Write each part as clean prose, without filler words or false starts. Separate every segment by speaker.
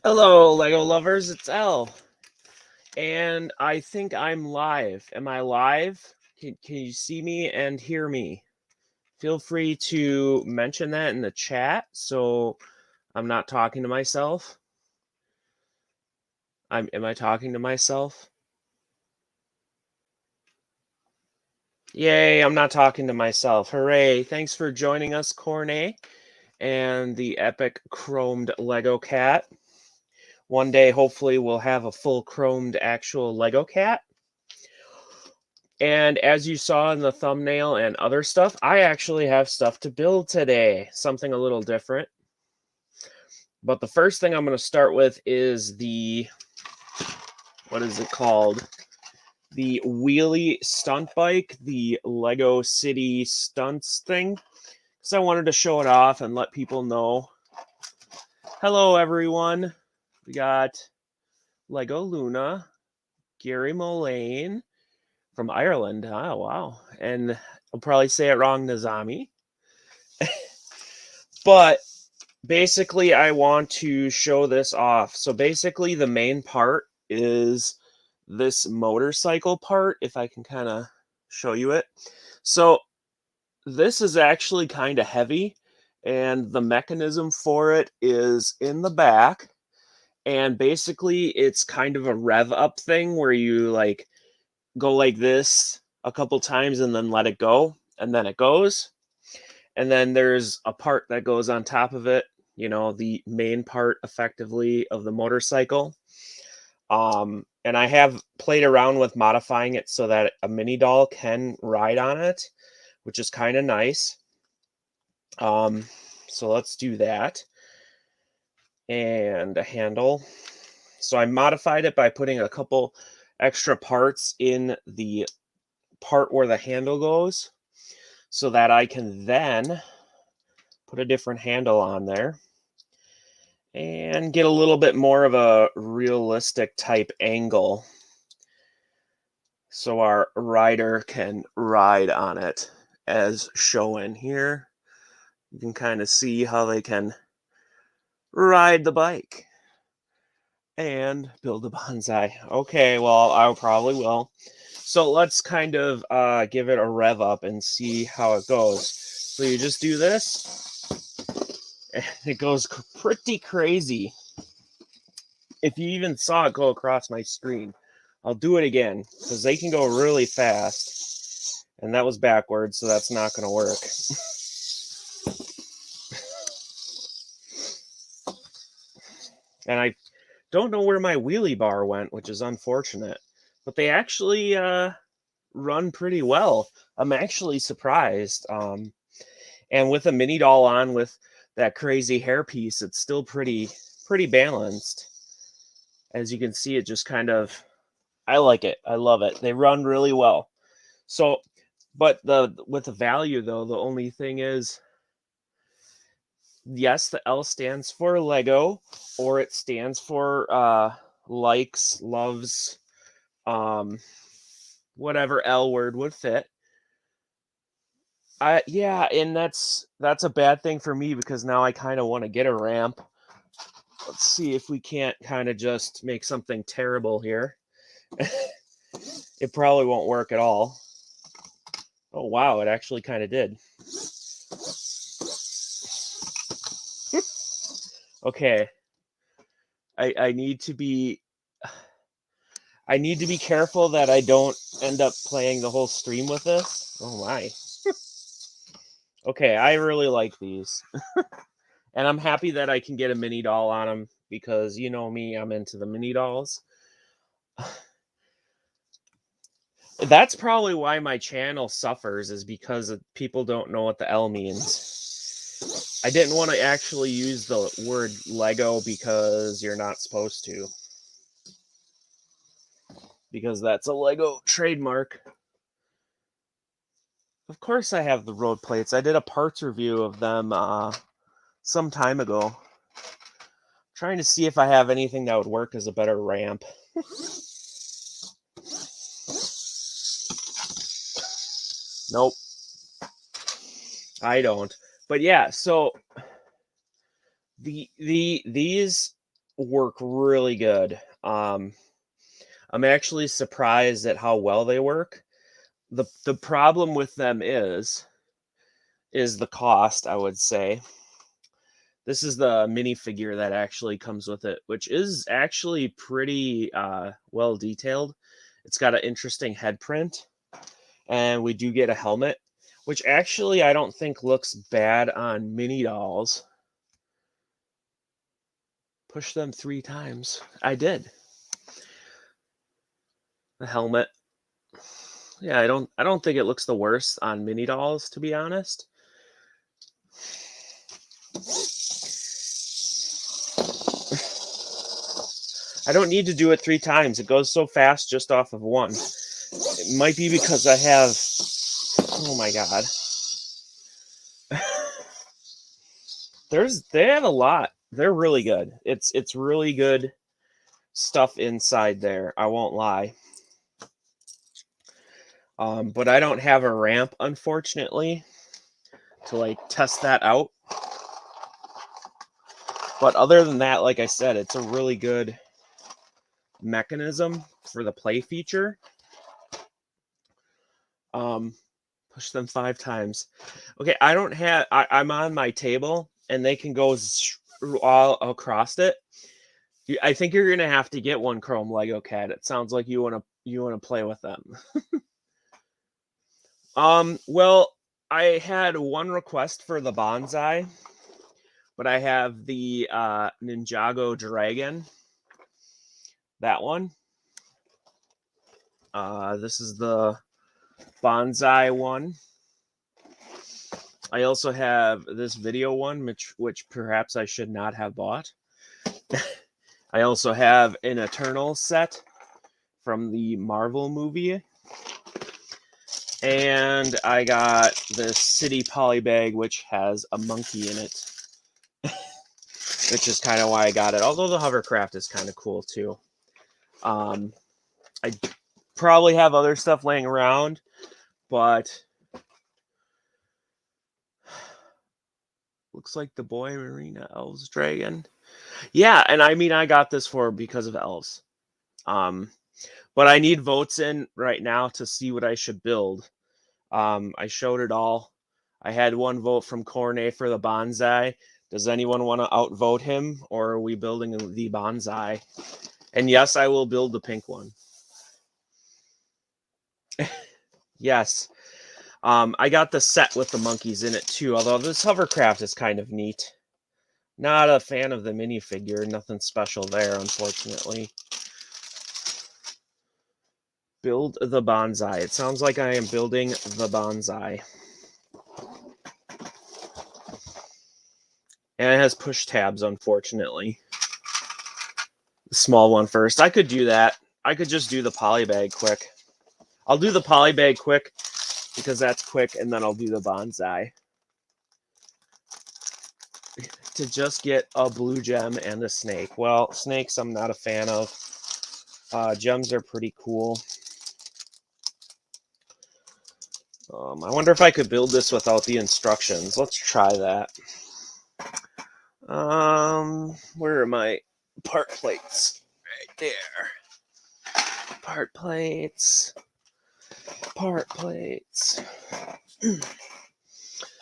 Speaker 1: Hello, Lego lovers, it's Elle. And I think I'm live. Am I live? Can you see me and hear me? Feel free to mention that in the chat so I'm not talking to myself. Am I talking to myself? Yay, I'm not talking to myself. Hooray. Thanks for joining us, Cornet, and the epic chromed Lego cat. One day, hopefully, we'll have a full chromed actual Lego cat. And as you saw in the thumbnail and other stuff, I actually have stuff to build today, something a little different. But the first thing I'm going to start with is the, what is it called? The wheelie stunt bike, the Lego City Stunts thing. Because I wanted to show it off and let people know. Hello, everyone. We got Lego Luna, Gary Mullane from Ireland. Oh, wow. And I'll probably say it wrong, Nazami. But basically, I want to show this off. So basically, the main part is this motorcycle part, if I can kind of show you it. So this is actually kind of heavy, and the mechanism for it is in the back. And basically, it's kind of a rev up thing where you like go like this a couple times and then let it go, and then it goes. And then there's a part that goes on top of it, you know, the main part effectively of the motorcycle. And I have played around with modifying it so that a mini doll can ride on it, which is kind of nice. So let's do that. And a handle. So I modified it by putting a couple extra parts in the part where the handle goes so that I can then put a different handle on there and get a little bit more of a realistic type angle so our rider can ride on it as shown here. You can kind of see how they can ride the bike and build a bonsai. Okay, well, I probably will. So let's kind of give it a rev up and see how it goes. So you just do this, and it goes pretty crazy. If you even saw it go across my screen, I'll do it again because they can go really fast. And that was backwards, so that's not going to work. And I don't know where my wheelie bar went, which is unfortunate. But they actually run pretty well. I'm actually surprised. And with a mini doll on with that crazy hairpiece, it's still pretty balanced. As you can see, it just kind of, I like it. I love it. They run really well. So, but with the value though, the only thing is, yes, the L stands for Lego, or it stands for likes, loves, whatever L word would fit. Yeah, and that's a bad thing for me because now I kind of want to get a ramp. Let's see if we can't kind of just make something terrible here. It probably won't work at all. Oh wow, it actually kind of did. Okay. I need to be careful that I don't end up playing the whole stream with this. Oh my. Okay, I really like these. And I'm happy that I can get a mini doll on them because you know me, I'm into the mini dolls. That's probably why my channel suffers, is because people don't know what the L means. I didn't want to actually use the word Lego because you're not supposed to. Because that's a Lego trademark. Of course I have the road plates. I did a parts review of them some time ago. Trying to see if I have anything that would work as a better ramp. Nope. I don't. But yeah, so these work really good. I'm actually surprised at how well they work. The problem with them is the cost, I would say. This is the minifigure that actually comes with it, which is actually pretty well detailed. It's got an interesting head print, and we do get a helmet, which actually I don't think looks bad on mini dolls. Push them 3 times. I did. The helmet. Yeah, I don't think it looks the worst on mini dolls, to be honest. I don't need to do it 3 times. It goes so fast just off of 1. It might be because I have... Oh my god. They have a lot. They're really good. It's really good stuff inside there. I won't lie. But I don't have a ramp, unfortunately, to like test that out. But other than that, like I said, it's a really good mechanism for the play feature. Push them 5 times. Okay, I don't have. I'm on my table, and they can go all across it. I think you're gonna have to get one Chrome Lego Cat. It sounds like you wanna play with them. Well, I had one request for the bonsai, but I have the Ninjago Dragon. That one. This is the bonsai one. I also have this video one, which perhaps I should not have bought. I also have an Eternal set from the Marvel movie. And I got this City Polybag, which has a monkey in it. Which is kind of why I got it. Although the hovercraft is kind of cool too. I probably have other stuff laying around, but looks like the Boy Marina Elves Dragon. Yeah, and I mean I got this because of elves. But I need votes in right now to see what I should build. I showed it all. I had 1 vote from Cornet for the bonsai. Does anyone want to outvote him, or are we building the bonsai? And yes, I will build the pink one. Yes. I got the set with the monkeys in it too, although this hovercraft is kind of neat. Not a fan of the minifigure. Nothing special there, unfortunately. Build the bonsai. It sounds like I am building the bonsai. And it has push tabs, unfortunately. The small one first. I could do that. I could just do the polybag quick. I'll do the polybag quick because that's quick, and then I'll do the bonsai. To just get a blue gem and a snake. Well, snakes I'm not a fan of. Gems are pretty cool. I wonder if I could build this without the instructions. Let's try that. Where are my part plates? Right there. Part plates. Part plates.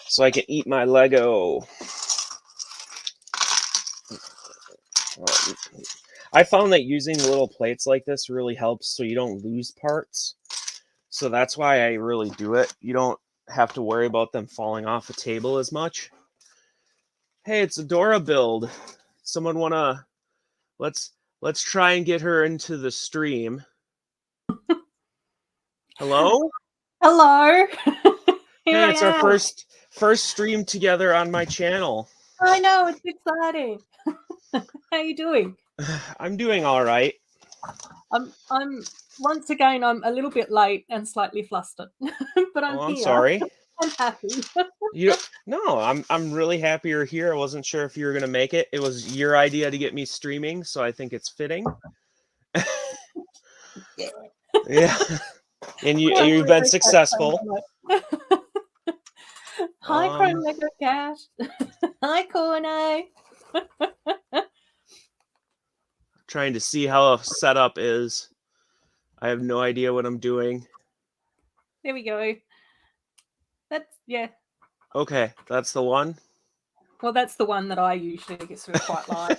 Speaker 1: So I can eat my Lego. I found that using little plates like this really helps so you don't lose parts. So that's why I really do it. You don't have to worry about them falling off a table as much. Hey, it's a Dora build. Someone wanna let's try and get her into the stream. Hello?
Speaker 2: Hello.
Speaker 1: Hey, it's our first stream together on my channel.
Speaker 2: I know, it's exciting. How are you doing?
Speaker 1: I'm doing all right.
Speaker 2: I'm once again I'm a little bit late and slightly flustered, but I'm here.
Speaker 1: I'm sorry.
Speaker 2: I'm happy.
Speaker 1: No, I'm really happy you're here. I wasn't sure if you were gonna make it. It was your idea to get me streaming, so I think it's fitting. Yeah. And you've been successful.
Speaker 2: Hi, Chrome Lego Cat. Hi, Cornet.
Speaker 1: trying to see how a setup is. I have no idea what I'm doing.
Speaker 2: There we go. That's, yeah.
Speaker 1: Okay, that's the one.
Speaker 2: Well, that's the one that I usually get sort of quite like.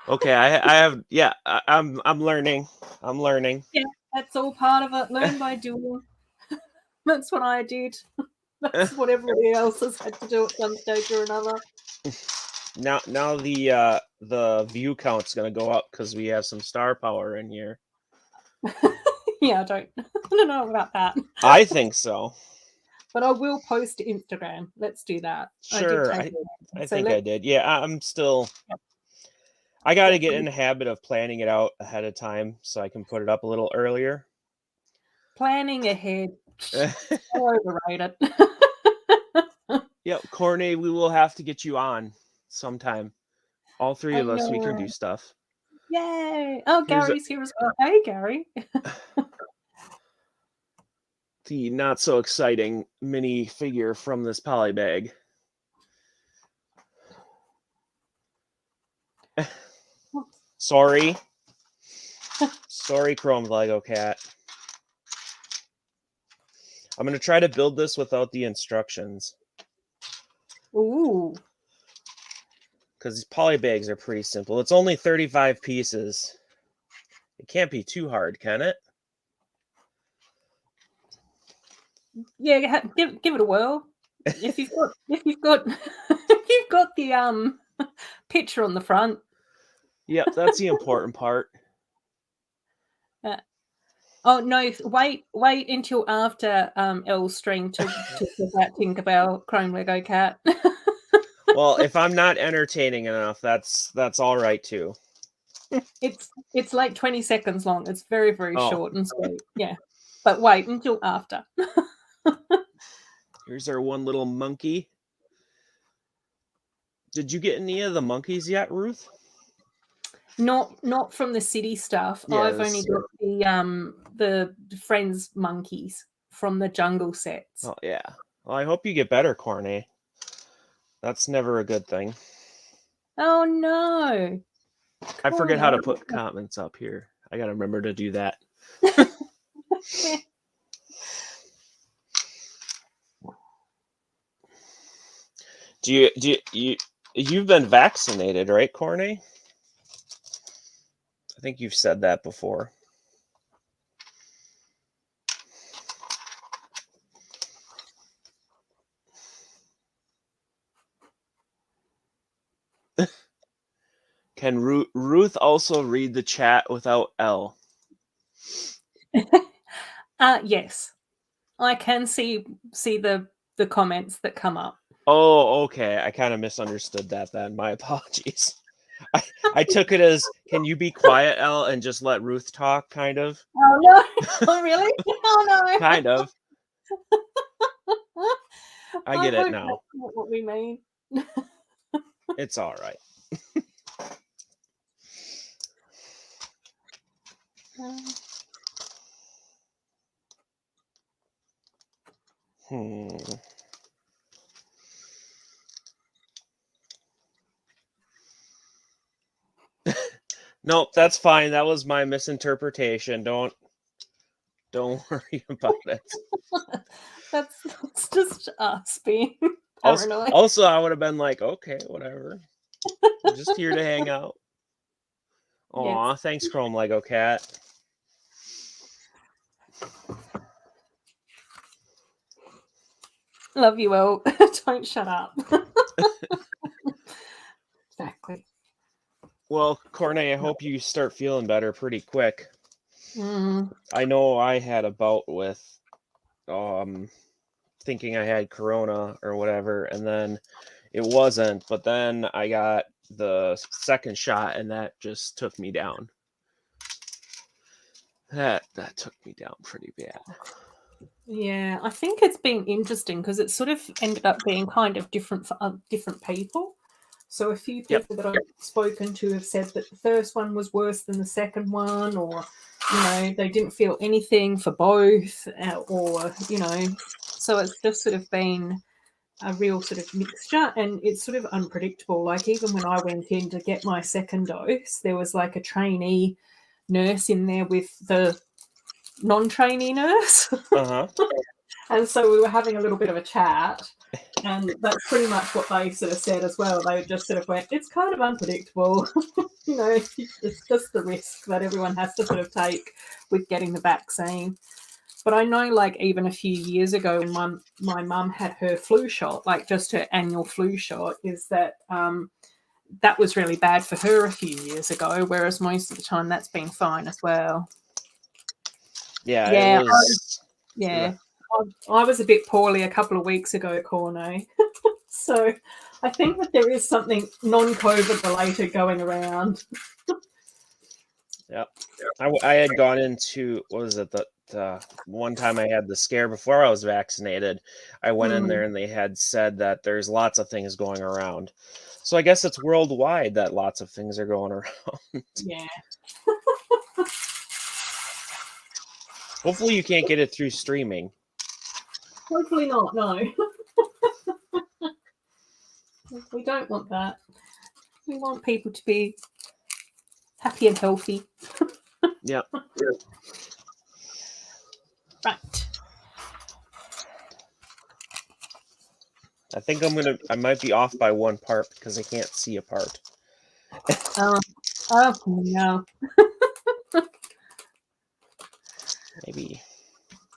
Speaker 1: Okay, I have, yeah, I'm learning. I'm learning.
Speaker 2: Yeah, that's all part of it. Learn by doing. That's what I did. That's what everybody else has had to do at some stage or another.
Speaker 1: Now the view count's gonna go up because we have some star power in here.
Speaker 2: Yeah, I don't know about that.
Speaker 1: I think so.
Speaker 2: But I will post to Instagram. Let's do that.
Speaker 1: Sure,
Speaker 2: I did take
Speaker 1: I think I did. Yeah, I'm still.
Speaker 2: Yep.
Speaker 1: I got to
Speaker 2: Yep.
Speaker 1: get in the habit of planning it out ahead of time so I can put it up a little earlier.
Speaker 2: Planning ahead. So overrated.
Speaker 1: Yep, Courtney, we will have to get you on sometime. All three of us, we can do stuff.
Speaker 2: Yay! Oh,
Speaker 1: Here's
Speaker 2: Gary's here as well. Hey, Gary.
Speaker 1: the not so exciting mini figure from this poly bag. Sorry. Sorry, Chrome Lego Cat. I'm going to try to build this without the instructions.
Speaker 2: Ooh.
Speaker 1: Because these poly bags are pretty simple. It's only 35 pieces. It can't be too hard, can it?
Speaker 2: Yeah, give it a whirl. If you've got if you've got the picture on the front.
Speaker 1: Yep, that's the important part.
Speaker 2: Oh no! Wait until after Elle's stream to talk about Tinkerbell Chrome Lego Cat.
Speaker 1: Well, if I'm not entertaining enough, that's all right too.
Speaker 2: It's like 20 seconds long. It's very, very short and sweet. Yeah, but wait until after.
Speaker 1: Here's our one little monkey. Did you get any of the monkeys yet, Ruth?
Speaker 2: Not from the city stuff.
Speaker 1: Yes.
Speaker 2: I've only got the Friends monkeys from the jungle sets.
Speaker 1: Oh yeah. Well, I hope you get better, Corny. That's never a good thing.
Speaker 2: Oh no!
Speaker 1: I forget how to put comments up here. I gotta remember to do that. You've been vaccinated, right, Corny? I think you've said that before. Can Ruth also read the chat without Elle?
Speaker 2: Yes, I can see the comments that come up.
Speaker 1: Oh, okay. I kind of misunderstood that then. My apologies. I took it as, can you be quiet, Elle, and just let Ruth talk, kind of?
Speaker 2: Oh no! Oh really? Oh no!
Speaker 1: Kind of. I get it now.
Speaker 2: That's not what we mean.
Speaker 1: It's all right. Nope, that's fine. That was my misinterpretation. Don't worry about it.
Speaker 2: That's just us being paranoid.
Speaker 1: Also, I would have been like, okay, whatever. I'm just here to hang out. Aw, yes. Thanks, Chrome Lego Cat.
Speaker 2: Love you, Elle. Don't shut up. Exactly.
Speaker 1: Well, Corne, I hope you start feeling better pretty quick.
Speaker 2: Mm.
Speaker 1: I know I had a bout with thinking I had corona or whatever, and then it wasn't, but then I got the second shot and that just took me down. That took me down pretty bad.
Speaker 2: Yeah, I think it's been interesting because it sort of ended up being kind of different for different people. So a few people that I've spoken to have said that the first one was worse than the second one, or, you know, they didn't feel anything for both, or, you know, so it's just sort of been real sort of mixture, and it's sort of unpredictable. Like even when I went in to get my second dose, there was like a trainee nurse in there with the non-trainee nurse.
Speaker 1: Uh-huh.
Speaker 2: And so we were having a little bit of a chat, and that's pretty much what they sort of said as well. They just sort of went, it's kind of unpredictable. You know, it's just the risk that everyone has to sort of take with getting the vaccine. But I know, like, even a few years ago when my mum had her flu shot, like just her annual flu shot, is that that was really bad for her a few years ago, whereas most of the time that's been fine as well.
Speaker 1: Yeah,
Speaker 2: Yeah,
Speaker 1: it was.
Speaker 2: I was a bit poorly a couple of weeks ago, Corno. So I think that there is something non-COVID related going around.
Speaker 1: Yep. I had gone into, what was it, the one time I had the scare before I was vaccinated. I went in there and they had said that there's lots of things going around. So I guess it's worldwide that lots of things are going around.
Speaker 2: Yeah.
Speaker 1: Hopefully you can't get it through streaming.
Speaker 2: Hopefully not, no. We don't want that. We want people to be happy and healthy.
Speaker 1: Yep.
Speaker 2: Right.
Speaker 1: I think I might be off by one part because I can't see a part.
Speaker 2: Oh no.
Speaker 1: Maybe.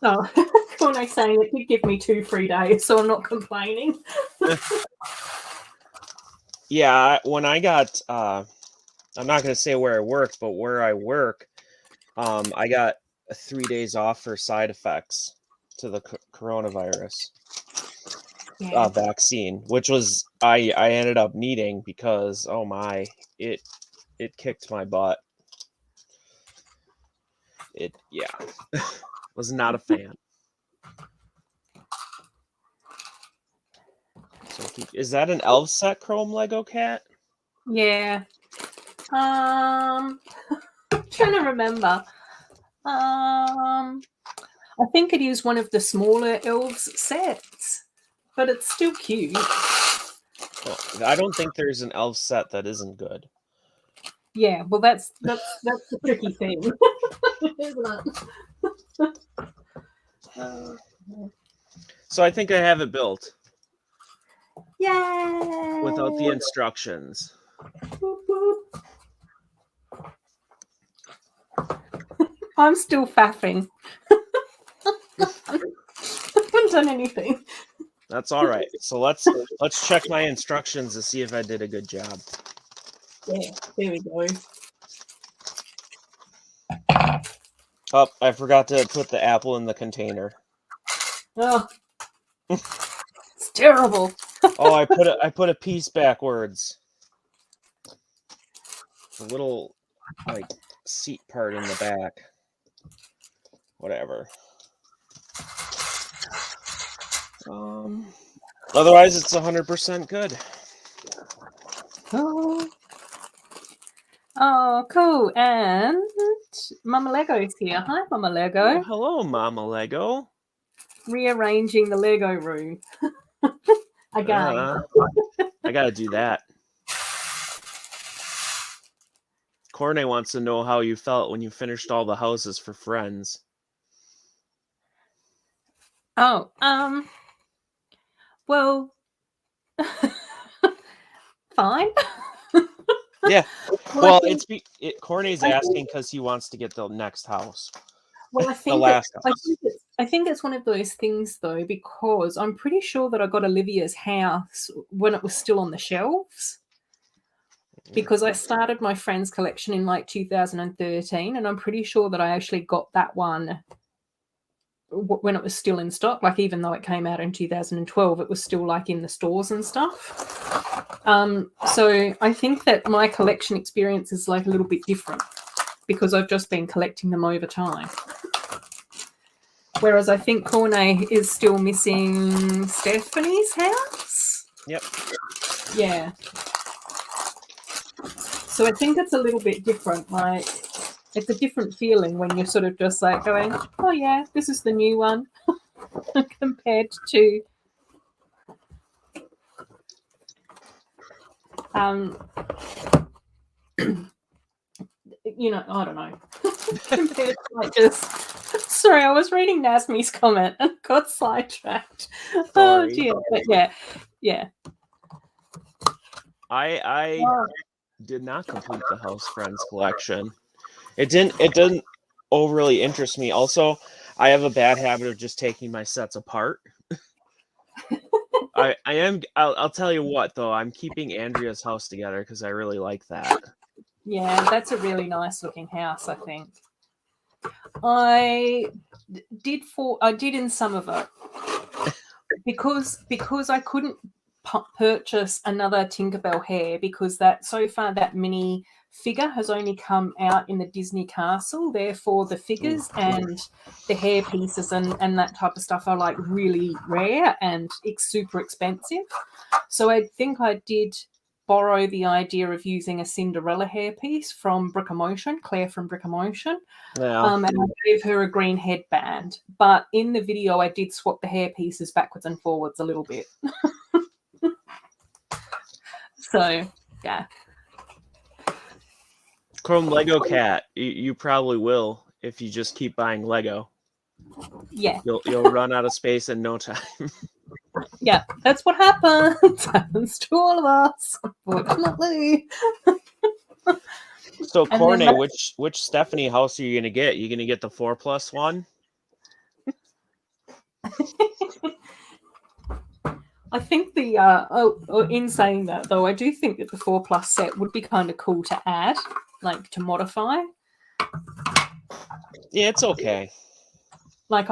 Speaker 2: Oh, Corno's saying it did give me 2 free days, so I'm not complaining.
Speaker 1: Yeah, when I got, I'm not going to say where I worked, but where I work, I got 3 days off for side effects to the coronavirus vaccine, which was I ended up needing because, oh my, it kicked my butt. Was not a fan. So is that an elf set chrome Lego cat?
Speaker 2: Yeah. Trying to remember. I think it is one of the smaller elves sets, but it's still cute.
Speaker 1: Well, I don't think there's an elf set that isn't good.
Speaker 2: Yeah, well, that's the tricky thing, isn't it?
Speaker 1: So I think I have it built.
Speaker 2: Yay!
Speaker 1: Without the instructions.
Speaker 2: Boop, boop. I'm still faffing. I haven't done anything.
Speaker 1: That's all right. So let's check my instructions to see if I did a good job.
Speaker 2: Yeah, there we go.
Speaker 1: Oh, I forgot to put the apple in the container.
Speaker 2: Oh, it's terrible.
Speaker 1: Oh, I put a piece backwards. The little like seat part in the back. Whatever. Otherwise, it's 100% good.
Speaker 2: Oh, cool. And Mama Lego's here. Hi, Mama Lego.
Speaker 1: Oh, hello, Mama Lego.
Speaker 2: Rearranging the Lego room. Again.
Speaker 1: I gotta do that. Corne wants to know how you felt when you finished all the houses for friends.
Speaker 2: Oh, well, fine.
Speaker 1: Yeah. Well, Corney's asking because he wants to get the next house.
Speaker 2: Well, I think it's one of those things though, because I'm pretty sure that I got Olivia's house when it was still on the shelves. Because I started my friend's collection in like 2013, and I'm pretty sure that I actually got that one when it was still in stock. Like even though it came out in 2012, it was still like in the stores and stuff. So I think that my collection experience is like a little bit different because I've just been collecting them over time. Whereas I think Corne is still missing Stephanie's house.
Speaker 1: Yep.
Speaker 2: Yeah. So I think it's a little bit different. Like, it's a different feeling when you're sort of just like going, oh yeah, this is the new one, compared to You know, I don't know. Compared to like just, sorry, I was reading Nasmi's comment and got sidetracked.
Speaker 1: Sorry.
Speaker 2: Oh dear, but yeah.
Speaker 1: I did not complete the House Friends collection. It didn't overly interest me. Also, I have a bad habit of just taking my sets apart. I'll tell you what though, I'm keeping Andrea's house together because I really like that.
Speaker 2: Yeah, that's a really nice looking house, I think. I did in some of it because I couldn't purchase another Tinkerbell hair because that mini figure has only come out in the Disney castle. Therefore, the figures and the hair pieces and that type of stuff are like really rare and it's super expensive. So I think I did borrow the idea of using a Cinderella hairpiece from Brick Emotion, Claire from Brick Emotion.
Speaker 1: Yeah.
Speaker 2: And I gave her a green headband. But in the video, I did swap the hair pieces backwards and forwards a little bit. So, yeah.
Speaker 1: Chrome Lego Cat, you probably will if you just keep buying Lego.
Speaker 2: Yeah.
Speaker 1: You'll run out of space in no time.
Speaker 2: Yeah, that's what happens. Happens to all of us, unfortunately.
Speaker 1: So, Corne, which Stephanie house are you gonna get? You gonna get the 4+1?
Speaker 2: I think in saying that though, I do think that the 4+ set would be kind of cool to add, like to modify.
Speaker 1: Yeah, it's okay.
Speaker 2: Like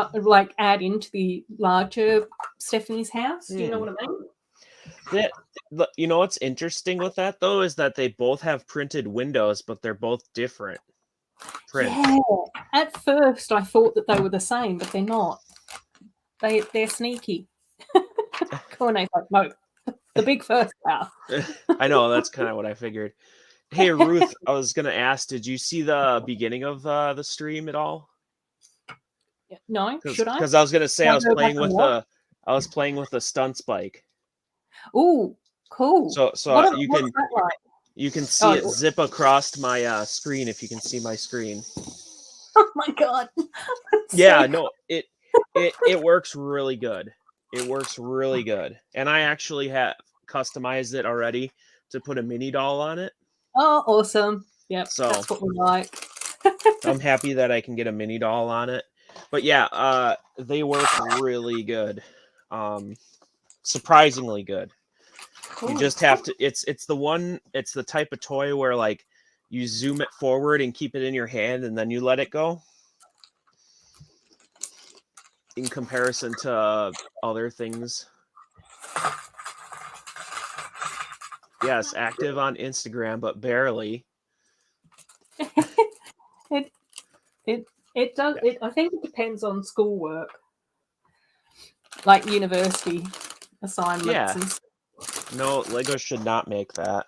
Speaker 2: add into the larger Stephanie's house. Do you know what I mean?
Speaker 1: You know what's interesting with that though is that they both have printed windows, but they're both different prints.
Speaker 2: Yeah. At first, I thought that they were the same, but they're not. They're sneaky. Corne's like, no, the big first house.
Speaker 1: I know, that's kind of what I figured. Hey Ruth, I was gonna ask, did you see the beginning of the stream at all?
Speaker 2: No, should I?
Speaker 1: Because I was gonna say I was playing with a stunts bike.
Speaker 2: Ooh, cool.
Speaker 1: So what's that like? You can see it zip across my screen if you can see my screen.
Speaker 2: Oh my god!
Speaker 1: Yeah, so no, it works really good. It works really good, and I actually have customized it already to put a mini doll on it.
Speaker 2: Oh, awesome! Yep,
Speaker 1: so
Speaker 2: that's what we like.
Speaker 1: I'm happy that I can get a mini doll on it. But yeah, they work really good. Surprisingly good. Cool. You just have to. It's the type of toy where like you zoom it forward and keep it in your hand, and then you let it go. In comparison to other things. Yes, active on Instagram, but barely.
Speaker 2: It does. Yeah. I think it depends on schoolwork, like university assignments.
Speaker 1: Yeah. No, Lego should not make that.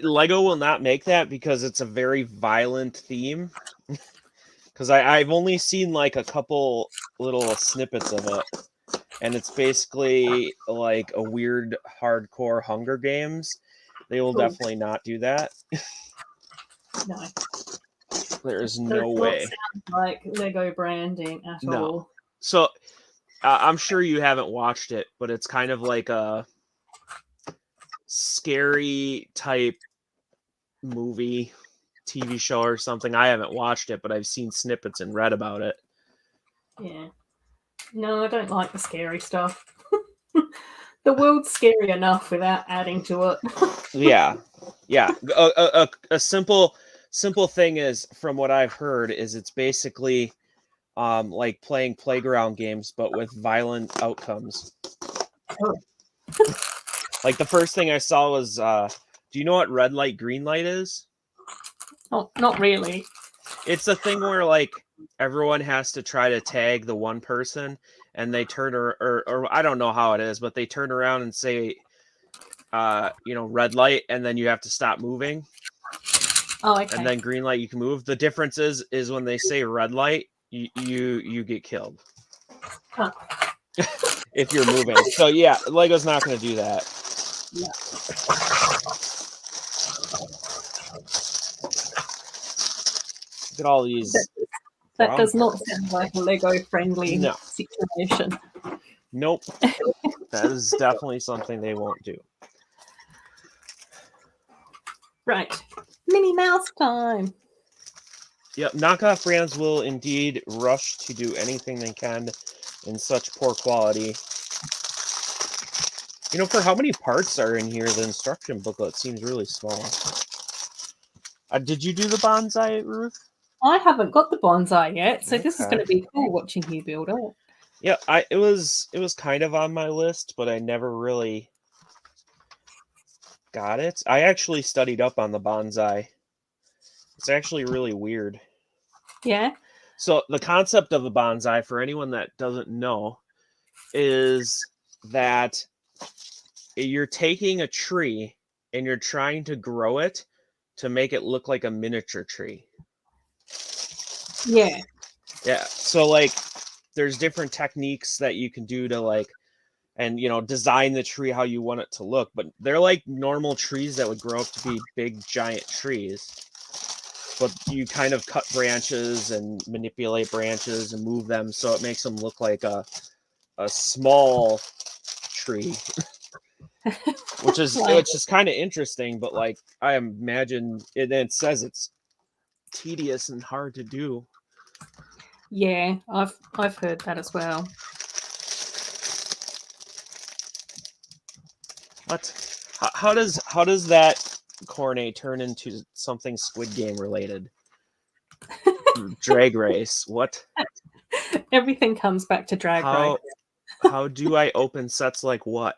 Speaker 1: Lego will not make that because it's a very violent theme. Because I've only seen like a couple little snippets of it. And it's basically like a weird hardcore Hunger Games. They will definitely not do that.
Speaker 2: No.
Speaker 1: There is no way.
Speaker 2: Sound like Lego branding at all.
Speaker 1: So I'm sure you haven't watched it, but it's kind of like a scary type movie, TV show or something. I haven't watched it, but I've seen snippets and read about it.
Speaker 2: Yeah. No, I don't like the scary stuff. The world's scary enough without adding to it.
Speaker 1: Yeah. A simple thing is, from what I've heard, is it's basically like playing playground games, but with violent outcomes.
Speaker 2: Oh.
Speaker 1: Like the first thing I saw was, do you know what red light, green light is?
Speaker 2: Oh, not really.
Speaker 1: It's a thing where like everyone has to try to tag the one person, and they turn or I don't know how it is, but they turn around and say, red light, and then you have to stop moving.
Speaker 2: Oh, okay.
Speaker 1: And then green light, you can move. The difference is when they say red light, you get killed.
Speaker 2: Huh.
Speaker 1: if you're moving. So yeah, Lego's not going to do that.
Speaker 2: Yeah.
Speaker 1: Look at all these.
Speaker 2: That does not sound like a Lego-friendly
Speaker 1: No.
Speaker 2: situation.
Speaker 1: Nope. That is definitely something they won't do.
Speaker 2: Right. Minnie Mouse time.
Speaker 1: Yep, knockoff brands will indeed rush to do anything they can in such poor quality. You know, for how many parts are in here, the instruction booklet seems really small. Did you do the bonsai, Ruth?
Speaker 2: I haven't got the bonsai yet, so this is
Speaker 1: Okay.
Speaker 2: going to be cool watching you build it.
Speaker 1: Yeah, it was kind of on my list, but I never really got it. I actually studied up on the bonsai. It's actually really weird.
Speaker 2: Yeah.
Speaker 1: So the concept of a bonsai, for anyone that doesn't know, is that you're taking a tree and you're trying to grow it to make it look like a miniature tree.
Speaker 2: Yeah.
Speaker 1: Yeah. So like there's different techniques that you can do to like and design the tree how you want it to look, but they're like normal trees that would grow up to be big giant trees. But you kind of cut branches and manipulate branches and move them so it makes them look like a small tree. which is kind of interesting, but like I imagine it says it's tedious and hard to do.
Speaker 2: Yeah, I've heard that as well.
Speaker 1: What? How does that Cornet turn into something Squid Game related? Drag race. What?
Speaker 2: Everything comes back to drag race.
Speaker 1: How do I open sets like what?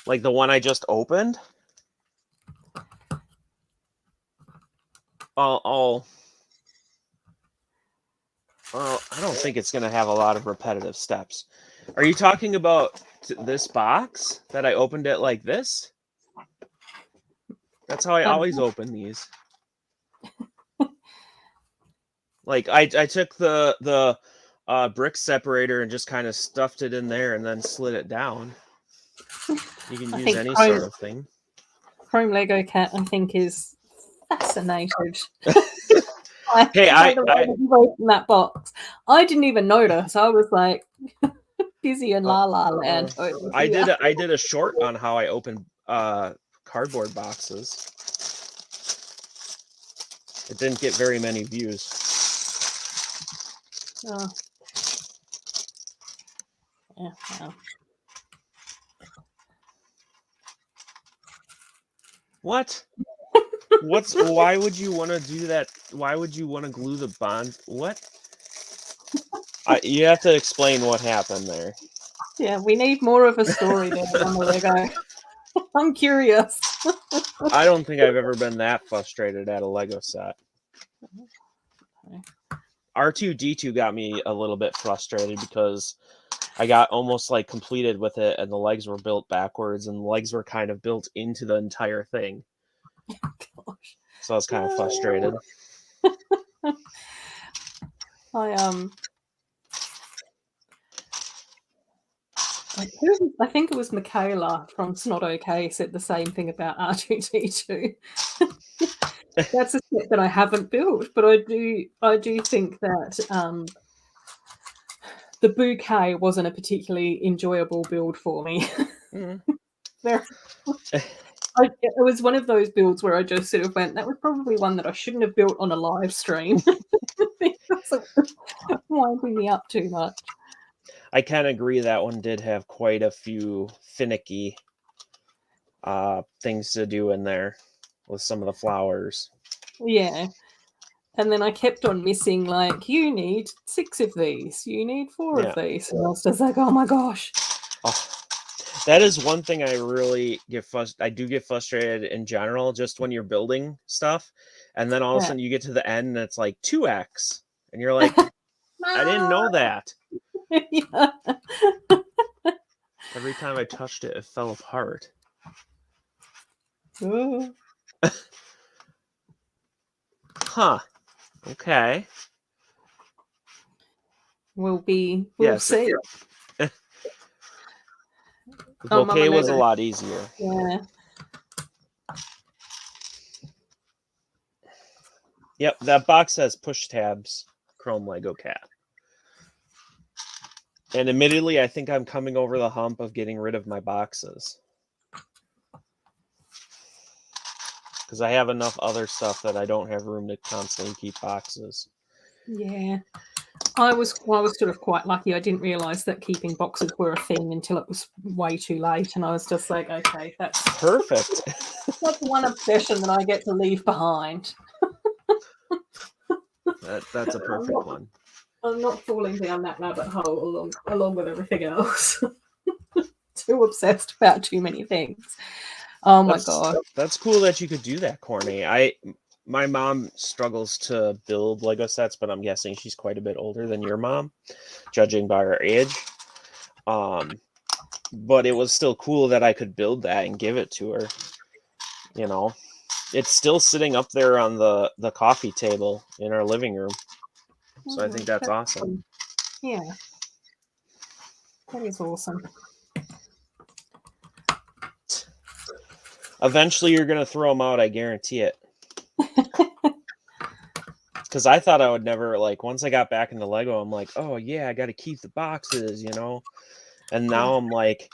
Speaker 1: Like the one I just opened? I don't think it's going to have a lot of repetitive steps. Are you talking about this box that I opened it like this? That's how I always open these. Like I took the brick separator and just kind of stuffed it in there and then slid it down. You can use any sort of thing.
Speaker 2: Chrome Lego Cat, I think, is fascinated.
Speaker 1: Hey, I
Speaker 2: opened that box. I didn't even notice. I was like busy in La La Land.
Speaker 1: I did a short on how I open cardboard boxes. It didn't get very many views.
Speaker 2: Oh. Yeah. Wow.
Speaker 1: What? Why would you want to do that? Why would you want to glue the bond? What? You have to explain what happened there.
Speaker 2: Yeah, we need more of a story there on the Lego. I'm curious.
Speaker 1: I don't think I've ever been that frustrated at a Lego set. R2-D2 got me a little bit frustrated because I got almost like completed with it and the legs were built backwards and the legs were kind of built into the entire thing.
Speaker 2: Gosh.
Speaker 1: So I was kind of frustrated.
Speaker 2: I think it was Michaela from Snot OK said the same thing about R2-D2. That's a set that I haven't built, but I do think that the bouquet wasn't a particularly enjoyable build for me. It was one of those builds where I just sort of went, that was probably one that I shouldn't have built on a live stream because it was winding me up too much.
Speaker 1: I can agree that one did have quite a few finicky things to do in there with some of the flowers.
Speaker 2: Yeah. And then I kept on missing, like, you need 6 of these, you need 4 of these. And I was just like, oh my gosh.
Speaker 1: Oh, that is one thing I really I do get frustrated in general, just when you're building stuff. And then all of a sudden you get to the end and it's like 2x. And you're like, I didn't know that.
Speaker 2: Yeah.
Speaker 1: Every time I touched it, it fell apart. Huh. Okay.
Speaker 2: We'll see.
Speaker 1: The
Speaker 2: Oh, Mama
Speaker 1: bouquet was a
Speaker 2: Lego.
Speaker 1: lot easier.
Speaker 2: Yeah.
Speaker 1: Yep, that box has push tabs, chrome Lego cat. And admittedly, I think I'm coming over the hump of getting rid of my boxes. Because I have enough other stuff that I don't have room to constantly keep boxes.
Speaker 2: Yeah. I was sort of quite lucky. I didn't realise that keeping boxes were a thing until it was way too late. And I was just like, okay, that's
Speaker 1: perfect.
Speaker 2: That's one obsession that I get to leave behind.
Speaker 1: That's a perfect one.
Speaker 2: I'm not falling down that rabbit hole along with everything else. Too obsessed about too many things. Oh my god.
Speaker 1: That's cool that you could do that, Courtney. My mom struggles to build Lego sets, but I'm guessing she's quite a bit older than your mom, judging by her age. But it was still cool that I could build that and give it to her. You know, it's still sitting up there on the coffee table in our living room. So I think that's awesome.
Speaker 2: Yeah. That is awesome.
Speaker 1: Eventually you're going to throw them out, I guarantee it. Because I thought I would never, like, once I got back into Lego, I'm like, oh yeah, I got to keep the boxes, you know? And now I'm like,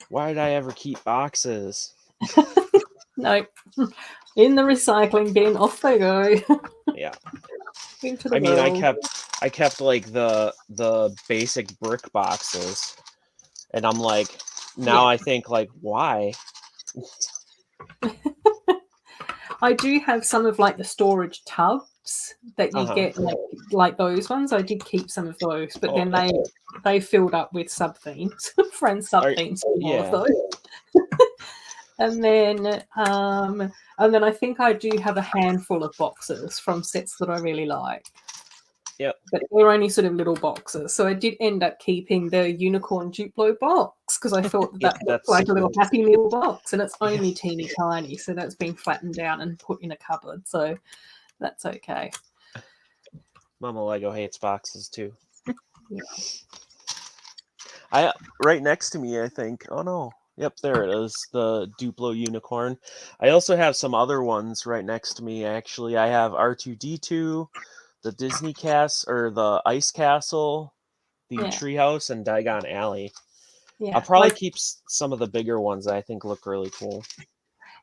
Speaker 1: why did I ever keep boxes?
Speaker 2: No. In the recycling bin, off they go.
Speaker 1: Yeah.
Speaker 2: Into the
Speaker 1: I mean,
Speaker 2: world.
Speaker 1: I kept like the basic brick boxes. And I'm like, now I think, like, why?
Speaker 2: I do have some of like the storage tubs that you get, like those ones. I did keep some of those, but then they filled up with sub themes, friend sub themes, more of those. And then I think I do have a handful of boxes from sets that I really like.
Speaker 1: Yep.
Speaker 2: But they're only sort of little boxes. So I did end up keeping the unicorn Duplo box because I thought that looked like a little Happy Meal box, and it's only teeny tiny. So that's been flattened down and put in a cupboard. So that's okay.
Speaker 1: Mama Lego hates boxes too.
Speaker 2: Yeah.
Speaker 1: Right next to me, I think. Oh no. Yep, there it is, the Duplo unicorn. I also have some other ones right next to me. Actually, I have R2-D2, the Disney or the Ice Castle, the Treehouse, and Diagon Alley.
Speaker 2: Yeah,
Speaker 1: I'll probably keep some of the bigger ones that I think look really cool.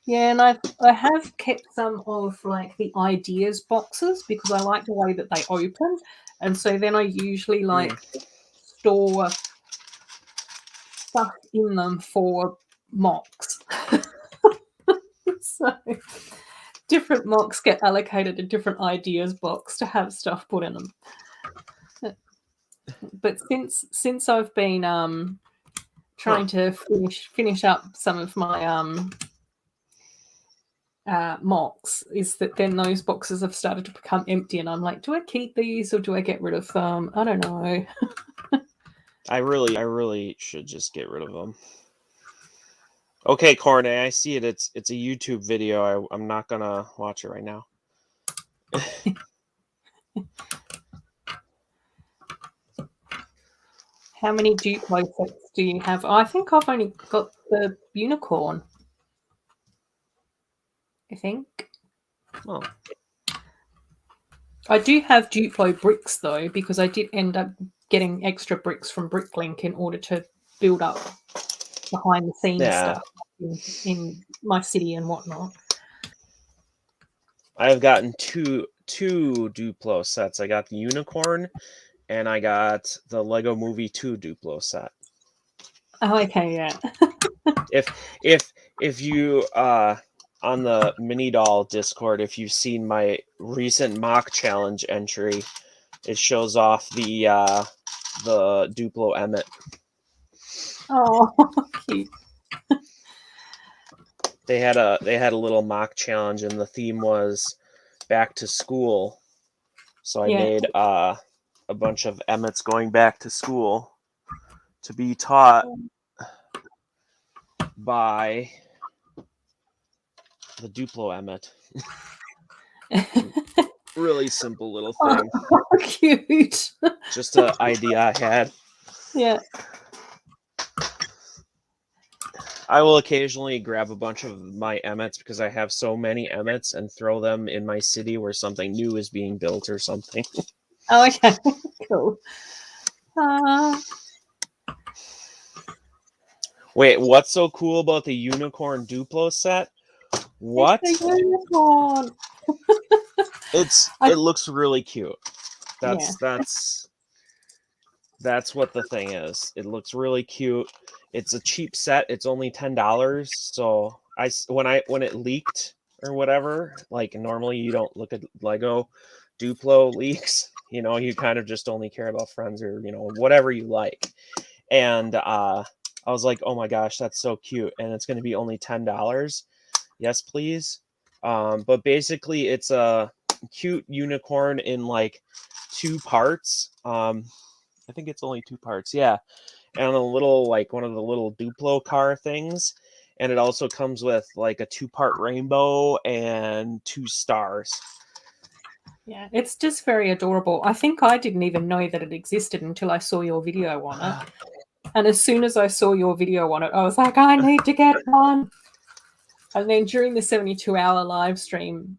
Speaker 2: Yeah, and I have kept some of like the ideas boxes because I like the way that they open, and so then I usually like store stuff in them for mocks. So different mocks get allocated a different ideas box to have stuff put in them. But since I've been trying to finish up some of my mocks, is that then those boxes have started to become empty, and I'm like, do I keep these or do I get rid of them? I don't know.
Speaker 1: I really should just get rid of them. Okay, Corne, I see it. It's a YouTube video. I'm not gonna watch it right now.
Speaker 2: How many Duplo sets do you have? I think I've only got the unicorn. I think.
Speaker 1: Oh.
Speaker 2: I do have Duplo bricks though, because I did end up getting extra bricks from Bricklink in order to build up behind the scenes stuff in my city and whatnot.
Speaker 1: I've gotten two Duplo sets. I got the unicorn, and I got the Lego Movie 2 Duplo set.
Speaker 2: Oh, okay, yeah.
Speaker 1: if you on the Mini Doll Discord, if you've seen my recent mock challenge entry, it shows off the Duplo Emmett.
Speaker 2: Oh, cute.
Speaker 1: They had a little mock challenge, and the theme was back to school. So I made a bunch of Emmets going back to school to be taught by the Duplo Emmet. Really simple little thing.
Speaker 2: Oh, cute.
Speaker 1: Just an idea I had.
Speaker 2: Yeah.
Speaker 1: I will occasionally grab a bunch of my Emmets because I have so many Emmets and throw them in my city where something new is being built or something.
Speaker 2: Oh, okay. Cool.
Speaker 1: Wait, what's so cool about the unicorn Duplo set? What?
Speaker 2: It's a unicorn.
Speaker 1: It looks really cute. That's what the thing is. It looks really cute. It's a cheap set. It's only $10. So when it leaked or whatever, like normally you don't look at Lego Duplo leaks. You kind of just only care about friends or whatever you like. And I was like, oh my gosh, that's so cute, and it's going to be only $10. Yes, please. But basically, it's a cute unicorn in like 2 parts. I think it's only 2 parts. Yeah, and a little like one of the little Duplo car things, and it also comes with like a 2-part rainbow and 2 stars.
Speaker 2: Yeah, it's just very adorable. I think I didn't even know that it existed until I saw your video on it. And as soon as I saw your video on it, I was like, I need to get one. And then during the 72-hour live stream,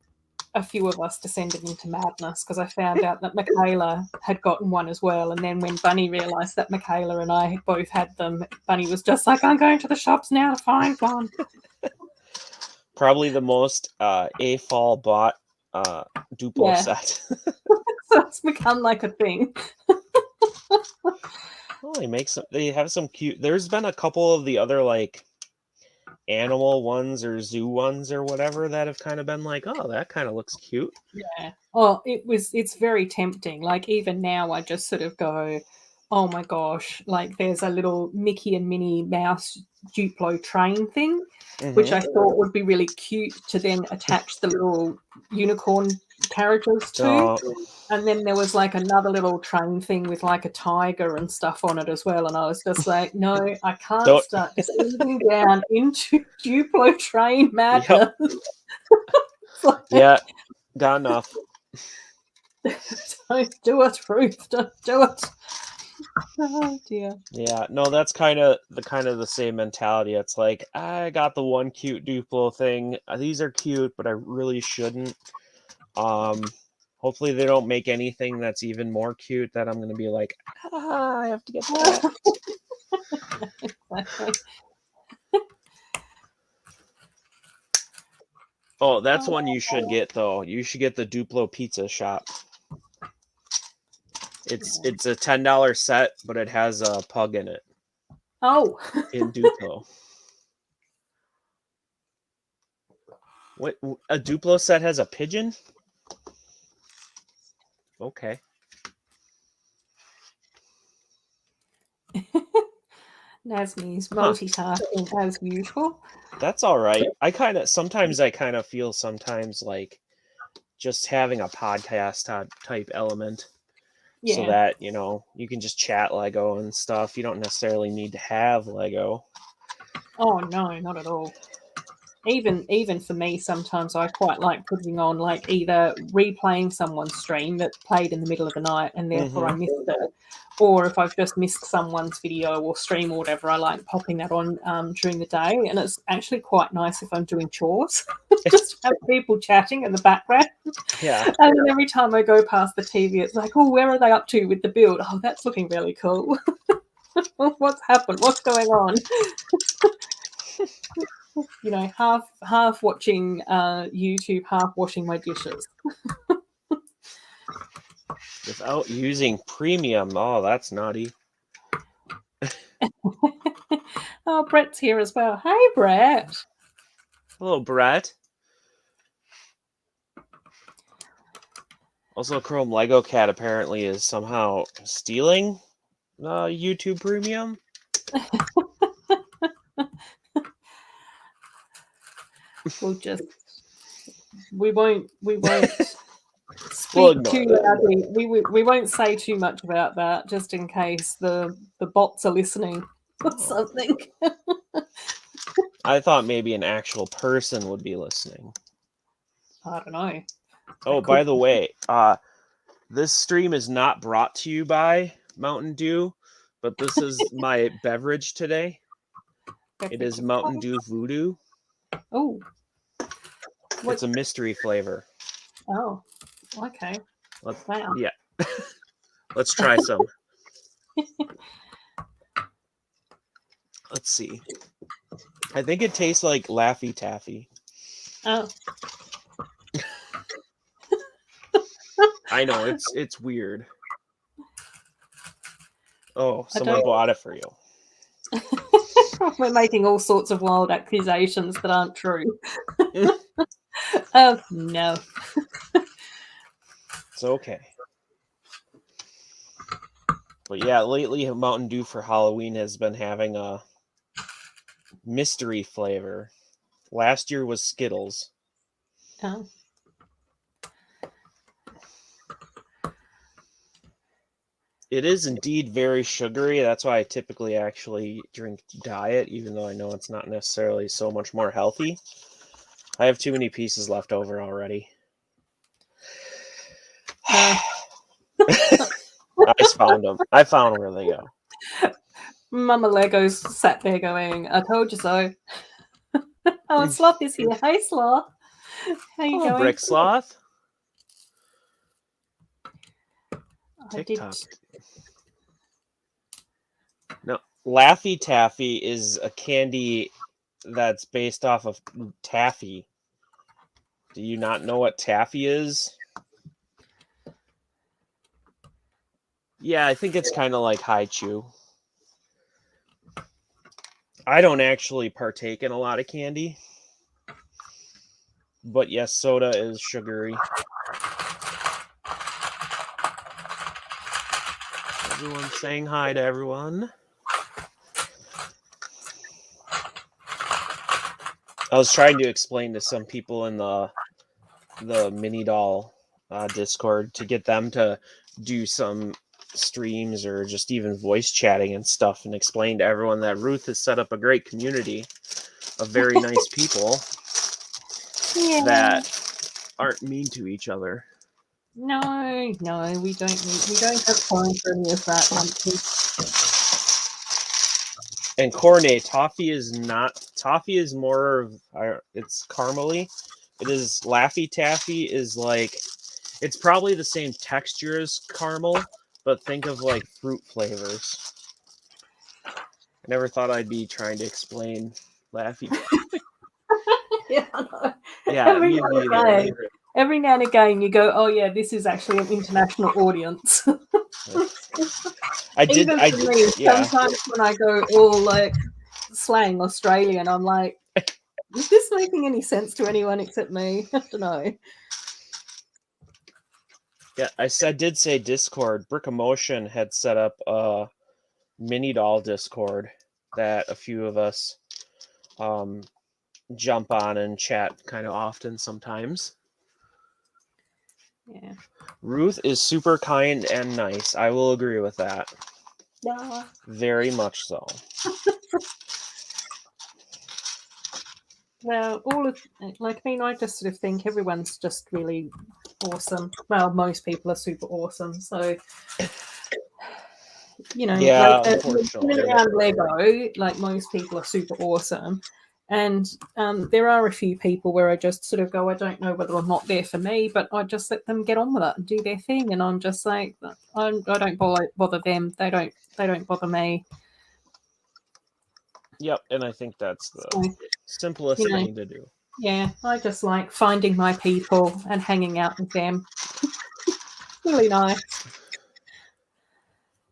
Speaker 2: a few of us descended into madness because I found out that Michaela had gotten one as well. And then when Bunny realised that Michaela and I both had them, Bunny was just like, I'm going to the shops now to find one.
Speaker 1: Probably the most AFOL bought Duplo set.
Speaker 2: So it's become like a thing.
Speaker 1: Well, they have some cute. There's been a couple of the other like animal ones or zoo ones or whatever that have kind of been like, oh, that kind of looks cute.
Speaker 2: Yeah. Oh, it's very tempting. Like even now I just sort of go, oh my gosh, like there's a little Mickey and Minnie Mouse Duplo train thing, which I thought would be really cute to then attach the little unicorn carriages to.
Speaker 1: Oh.
Speaker 2: And then there was like another little train thing with like a tiger and stuff on it as well. And I was just like, no, I can't start descending down into Duplo train madness.
Speaker 1: Yep. Yeah, got enough.
Speaker 2: Don't do it, Ruth. Don't do it. Oh dear.
Speaker 1: Yeah, no, that's kind of the same mentality. It's like, I got the one cute Duplo thing. These are cute, but I really shouldn't. Hopefully they don't make anything that's even more cute that I'm going to be like, I have to get that.
Speaker 2: Exactly.
Speaker 1: Oh, that's one you should get though. You should get the Duplo Pizza Shop. It's a $10 set, but it has a pug in it.
Speaker 2: Oh.
Speaker 1: In Duplo. What, a Duplo set has a pigeon? Okay.
Speaker 2: Nasmi's multitasking as usual.
Speaker 1: That's all right. Sometimes I kind of feel like just having a podcast type element.
Speaker 2: Yeah.
Speaker 1: So that, you can just chat Lego and stuff. You don't necessarily need to have Lego.
Speaker 2: Oh no, not at all. Even for me, sometimes I quite like putting on like either replaying someone's stream that played in the middle of the night and therefore I missed it, or if I've just missed someone's video or stream or whatever, I like popping that on during the day, and it's actually quite nice if I'm doing chores, just have people chatting in the background.
Speaker 1: Yeah.
Speaker 2: And then every time I go past the TV, it's like, oh, where are they up to with the build? Oh, that's looking really cool. What's happened? What's going on? Half watching YouTube, half washing my dishes.
Speaker 1: Without using premium. Oh, that's naughty.
Speaker 2: Oh, Brett's here as well. Hey, Brett.
Speaker 1: Hello, Brett. Also, Chrome Lego Cat apparently is somehow stealing YouTube Premium.
Speaker 2: We won't speak too loudly. We won't say too much about that, just in case the bots are listening or something.
Speaker 1: I thought maybe an actual person would be listening.
Speaker 2: I don't know.
Speaker 1: Oh, by the way, this stream is not brought to you by Mountain Dew, but this is my beverage today. It is Mountain Dew Voodoo.
Speaker 2: Oh.
Speaker 1: It's a mystery flavor.
Speaker 2: Oh, okay. Wow.
Speaker 1: Yeah. Let's try some. Let's see. I think it tastes like Laffy Taffy.
Speaker 2: Oh.
Speaker 1: I know, it's weird. Oh, someone bought it for you.
Speaker 2: We're making all sorts of wild accusations that aren't true. No.
Speaker 1: It's okay. But yeah, lately Mountain Dew for Halloween has been having a mystery flavor. Last year was Skittles.
Speaker 2: Oh.
Speaker 1: It is indeed very sugary. That's why I typically actually drink diet, even though I know it's not necessarily so much more healthy. I have too many pieces left over already. I found them. I found where they go.
Speaker 2: Mama Lego's sat there going, I told you so. Oh, Sloth is here. Hey, Sloth. How you going?
Speaker 1: Brick Sloth. TikTok. No, Laffy Taffy is a candy that's based off of taffy. Do you not know what taffy is? Yeah, I think it's kind of like High Chew. I don't actually partake in a lot of candy. But yes, soda is sugary. Everyone's saying hi to everyone. I was trying to explain to some people in the mini doll Discord to get them to do some streams or just even voice chatting and stuff, and explain to everyone that Ruth has set up a great community of very nice people that aren't mean to each other.
Speaker 2: No, we don't have time for any of that nonsense.
Speaker 1: And Cornet, toffee is more of it's caramely. It is Laffy Taffy is like, it's probably the same texture as caramel, but think of like fruit flavors. I never thought I'd be trying to explain Laffy Taffy.
Speaker 2: Yeah, I know.
Speaker 1: Yeah,
Speaker 2: every now and again you go, oh yeah, this is actually an international audience. Sometimes when I go all like slang Australian, I'm like, is this making any sense to anyone except me? I don't know.
Speaker 1: Yeah, I did say Discord. Brick Emotion had set up a mini doll Discord that a few of us jump on and chat kind of often sometimes.
Speaker 2: Yeah.
Speaker 1: Ruth is super kind and nice. I will agree with that.
Speaker 2: Yeah.
Speaker 1: Very much so.
Speaker 2: Well, I just sort of think everyone's just really awesome. Well, most people are super awesome. So,
Speaker 1: unfortunately.
Speaker 2: Around Lego, like most people are super awesome. And there are a few people where I just sort of go, I don't know whether or not they're for me, but I just let them get on with it and do their thing. And I'm just like, I don't bother them. They don't bother me.
Speaker 1: Yep, and I think that's the simplest thing to do.
Speaker 2: Yeah, I just like finding my people and hanging out with them. Really nice.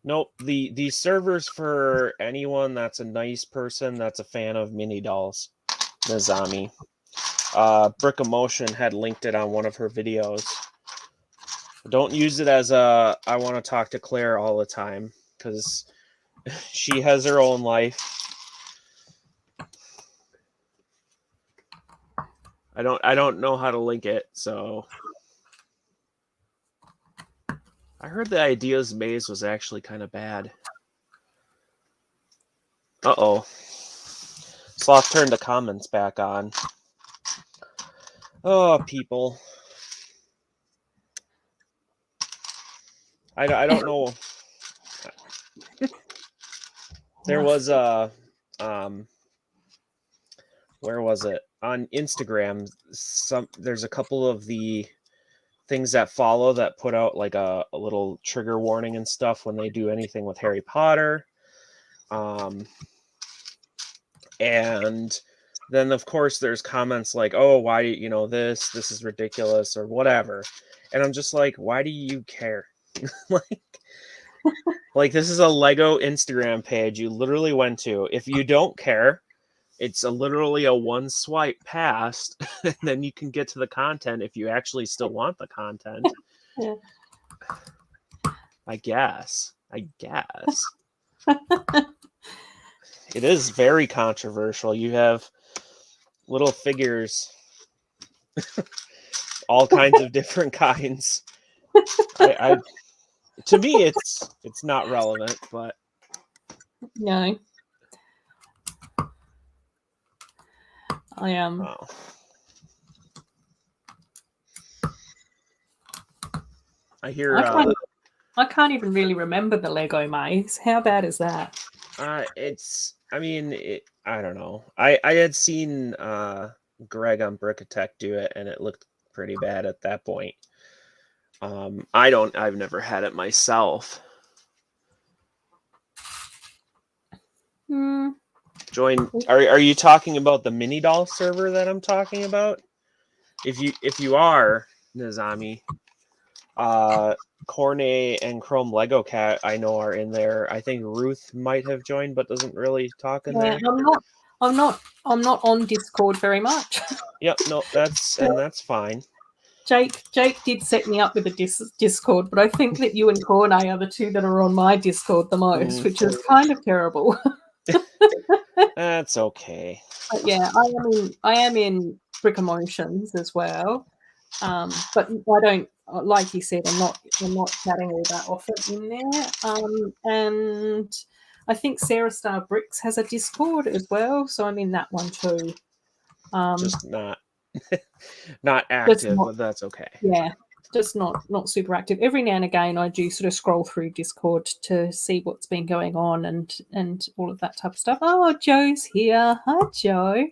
Speaker 1: Nope, the servers for anyone that's a nice person that's a fan of mini dolls. Nizami. Brick Emotion had linked it on one of her videos. Don't use it as I want to talk to Claire all the time, because she has her own life. I don't know how to link it, so I heard the Ideas Maze was actually kind of bad. Uh-oh. Sloth turned the comments back on. Oh, people. I don't know. There was a where was it? On Instagram, there's a couple of the things that follow that put out like a little trigger warning and stuff when they do anything with Harry Potter. And then of course there's comments like, oh, why, this is ridiculous or whatever. And I'm just like, why do you care? like this is a Lego Instagram page you literally went to. If you don't care, it's literally a one swipe past, and then you can get to the content if you actually still want the content.
Speaker 2: Yeah.
Speaker 1: I guess. It is very controversial. You have little figures, all kinds of different kinds. To me, it's not relevant, but
Speaker 2: no. I am.
Speaker 1: Oh. I hear.
Speaker 2: I can't even really remember the Lego maze. How bad is that?
Speaker 1: I don't know. I had seen Greg on Brickatech do it, and it looked pretty bad at that point. I've never had it myself. Join. Are you talking about the mini doll server that I'm talking about? If you are, Nizami, Cornet and Chrome Lego Cat I know are in there. I think Ruth might have joined, but doesn't really talk in there.
Speaker 2: I'm not on Discord very much.
Speaker 1: Yep, no, that's fine.
Speaker 2: Jake did set me up with a Discord, but I think that you and Cornet are the two that are on my Discord the most, which is kind of terrible.
Speaker 1: That's okay.
Speaker 2: But yeah, I am in Brick Emotions as well, but I don't, like you said, I'm not chatting all that often in there. And I think Sarah Star Bricks has a Discord as well, so I'm in that one too.
Speaker 1: Just not active, but that's okay.
Speaker 2: Yeah, just not super active. Every now and again, I do sort of scroll through Discord to see what's been going on and all of that type of stuff. Oh, Joe's here. Hi, Joe.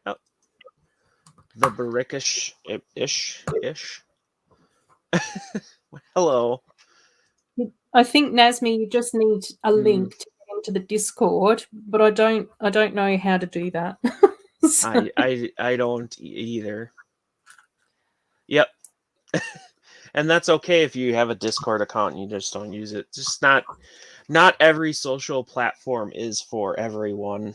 Speaker 1: Oh, the Barickish ish. Hello.
Speaker 2: I think Nazmi, you just need a link to get into the Discord, but I don't know how to do that.
Speaker 1: So. I don't either. Yep. And that's okay if you have a Discord account and you just don't use it. Just not every social platform is for everyone.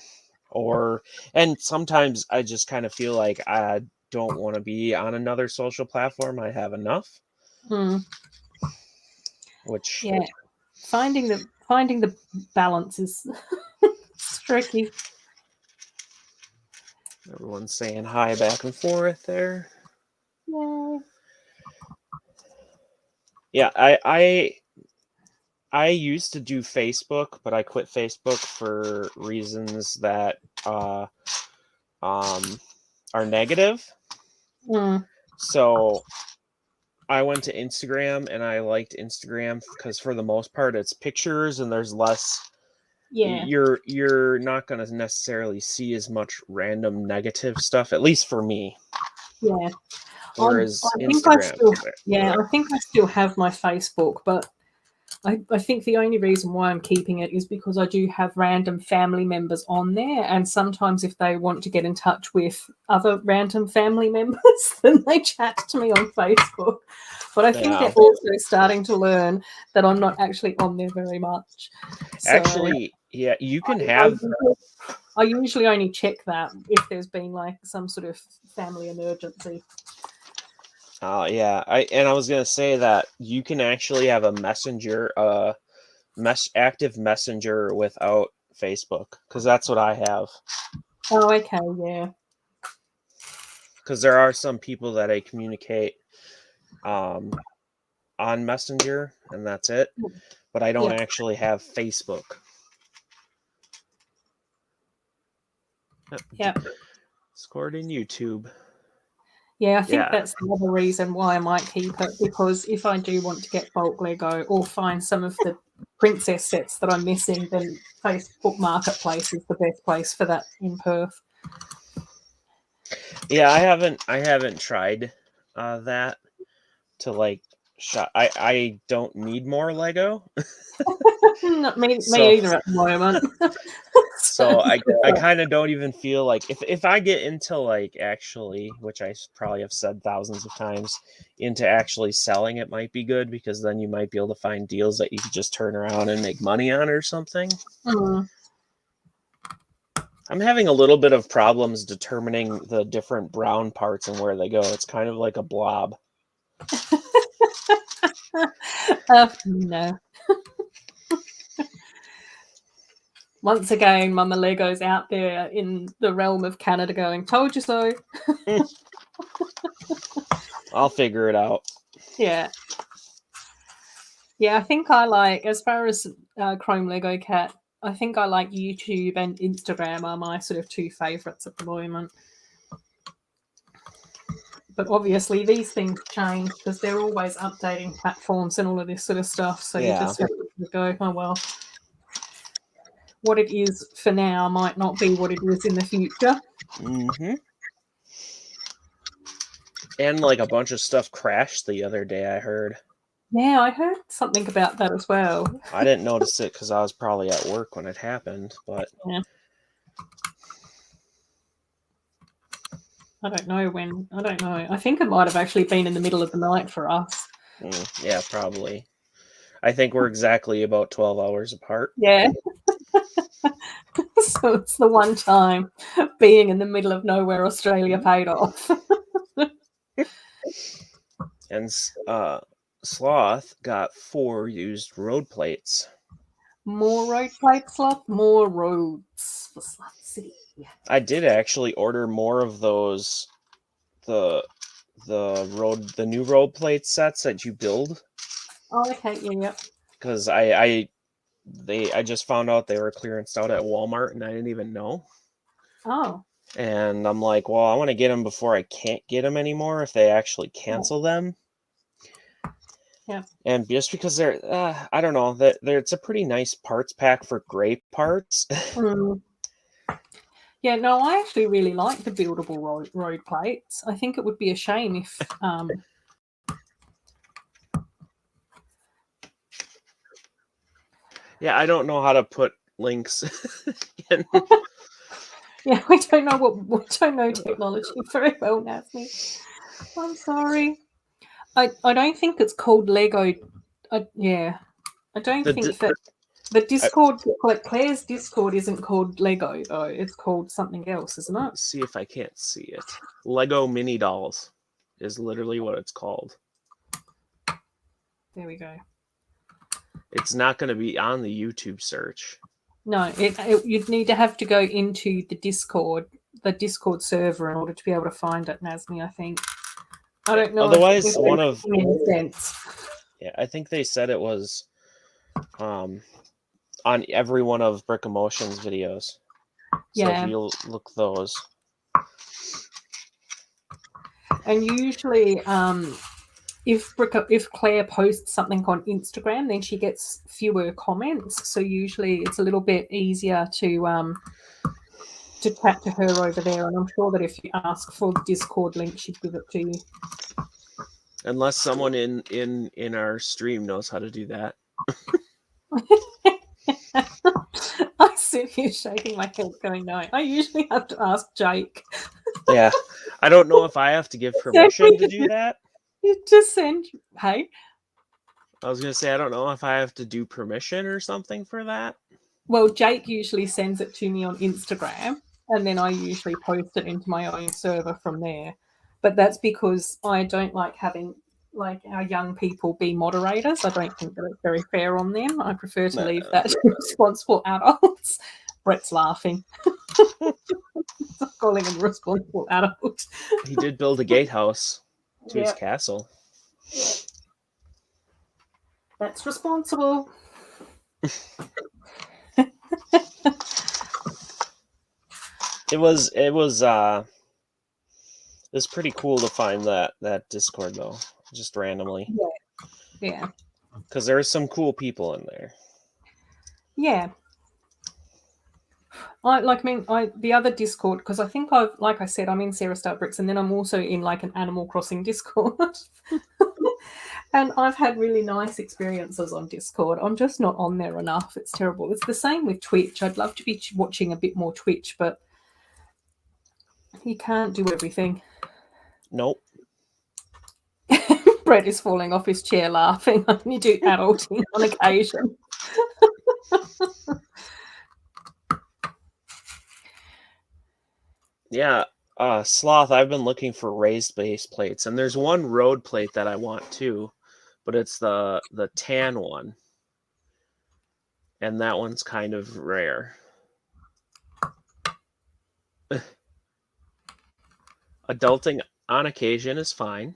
Speaker 1: And sometimes I just kind of feel like I don't want to be on another social platform. I have enough. Which
Speaker 2: finding the balance is tricky.
Speaker 1: Everyone's saying hi back and forth there. Yeah, I used to do Facebook, but I quit Facebook for reasons that are negative. So I went to Instagram, and I liked Instagram because for the most part it's pictures and there's less.
Speaker 2: Yeah,
Speaker 1: you're not going to necessarily see as much random negative stuff, at least for me.
Speaker 2: Yeah.
Speaker 1: Whereas
Speaker 2: I think
Speaker 1: Instagram,
Speaker 2: I think I still have my Facebook, but I think the only reason why I'm keeping it is because I do have random family members on there, and sometimes if they want to get in touch with other random family members, then they chat to me on Facebook. But I think they're also starting to learn that I'm not actually on there very much. So
Speaker 1: actually, yeah, you can have.
Speaker 2: I usually only check that if there's been like some sort of family emergency.
Speaker 1: Yeah, I was gonna say that you can actually have a messenger, active messenger without Facebook, because that's what I have.
Speaker 2: Oh, okay, yeah.
Speaker 1: Because there are some people that I communicate on Messenger, and that's it. But I don't actually have Facebook.
Speaker 2: Yeah.
Speaker 1: Discord and YouTube.
Speaker 2: Yeah, I think that's the other reason why I might keep it, because if I do want to get bulk Lego or find some of the princess sets that I'm missing, then Facebook Marketplace is the best place for that in Perth.
Speaker 1: Yeah, I haven't tried that to like shot. I don't need more Lego.
Speaker 2: Not me
Speaker 1: So
Speaker 2: either at the moment.
Speaker 1: so I kind of don't even feel like if I get into like actually, which I probably have said thousands of times, into actually selling, it might be good because then you might be able to find deals that you could just turn around and make money on or something.
Speaker 2: Mm.
Speaker 1: I'm having a little bit of problems determining the different brown parts and where they go. It's kind of like a blob.
Speaker 2: No. Once again, Mama Lego's out there in the realm of Canada going, told you so.
Speaker 1: I'll figure it out.
Speaker 2: Yeah. Yeah, I think I like, as far as Chrome Lego Cat, I think I like YouTube and Instagram are my sort of two favourites at the moment. But obviously these things change because they're always updating platforms and all of this sort of stuff. So you just have to go, oh, well, what it is for now might not be what it is in the future.
Speaker 1: Mm-hmm. And like a bunch of stuff crashed the other day, I heard.
Speaker 2: Yeah, I heard something about that as well.
Speaker 1: I didn't notice it because I was probably at work when it happened, but
Speaker 2: Yeah. I don't know when. I don't know. I think it might have actually been in the middle of the night for us.
Speaker 1: Yeah, probably. I think we're exactly about 12 hours apart.
Speaker 2: Yeah. So it's the one time being in the middle of nowhere, Australia paid off.
Speaker 1: And Sloth got 4 used road plates.
Speaker 2: More road plates, Sloth. More roads for Sloth City.
Speaker 1: I did actually order more of those the new road plate sets that you build.
Speaker 2: Oh, okay, yeah.
Speaker 1: Because I just found out they were clearanced out at Walmart and I didn't even know.
Speaker 2: Oh.
Speaker 1: And I'm like, well, I want to get them before I can't get them anymore if they actually cancel them.
Speaker 2: Yeah.
Speaker 1: And just because they're, I don't know, that it's a pretty nice parts pack for gray parts.
Speaker 2: Mm. Yeah, no, I actually really like the buildable road plates. I think it would be a shame if
Speaker 1: Yeah, I don't know how to put links in.
Speaker 2: Yeah, we don't know technology very well, Nathaniel. I'm sorry. I don't think it's called Lego. I don't think that the Discord, like Claire's Discord, isn't called Lego though. It's called something else, isn't it?
Speaker 1: See if I can't see it. Lego Mini Dolls is literally what it's called.
Speaker 2: There we go.
Speaker 1: It's not going to be on the YouTube search.
Speaker 2: No, you'd need to have to go into the Discord server in order to be able to find it, Nasmi, I think. I don't know.
Speaker 1: Otherwise,
Speaker 2: if
Speaker 1: one of
Speaker 2: sense.
Speaker 1: Yeah, I think they said it was on every one of Brick Emotion's videos. So if you look those.
Speaker 2: And usually if Claire posts something on Instagram, then she gets fewer comments. So usually it's a little bit easier to chat to her over there. And I'm sure that if you ask for the Discord link, she'd give it to you.
Speaker 1: Unless someone in our stream knows how to do that.
Speaker 2: I sit here shaking my head going, no. I usually have to ask Jake.
Speaker 1: Yeah. I don't know if I have to give permission to do that.
Speaker 2: You just send, hey?
Speaker 1: I was going to say, I don't know if I have to do permission or something for that.
Speaker 2: Well, Jake usually sends it to me on Instagram, and then I usually post it into my own server from there. But that's because I don't like having like our young people be moderators. I don't think that it's very fair on them. I prefer to leave that to responsible adults. Brett's laughing. I'm calling him responsible adult.
Speaker 1: He did build a gatehouse to his castle.
Speaker 2: Yep. That's responsible.
Speaker 1: It was pretty cool to find that Discord though, just randomly.
Speaker 2: Yeah.
Speaker 1: Because there's some cool people in there.
Speaker 2: Yeah. the other Discord, because I think like I said, I'm in Sarah Star Bricks, and then I'm also in like an Animal Crossing Discord. And I've had really nice experiences on Discord. I'm just not on there enough. It's terrible. It's the same with Twitch. I'd love to be watching a bit more Twitch, but you can't do everything.
Speaker 1: Nope.
Speaker 2: Brett is falling off his chair laughing. I only do adulting on occasion.
Speaker 1: Yeah, Sloth, I've been looking for raised base plates, and there's one road plate that I want too, but it's the tan one. And that one's kind of rare. Adulting on occasion is fine.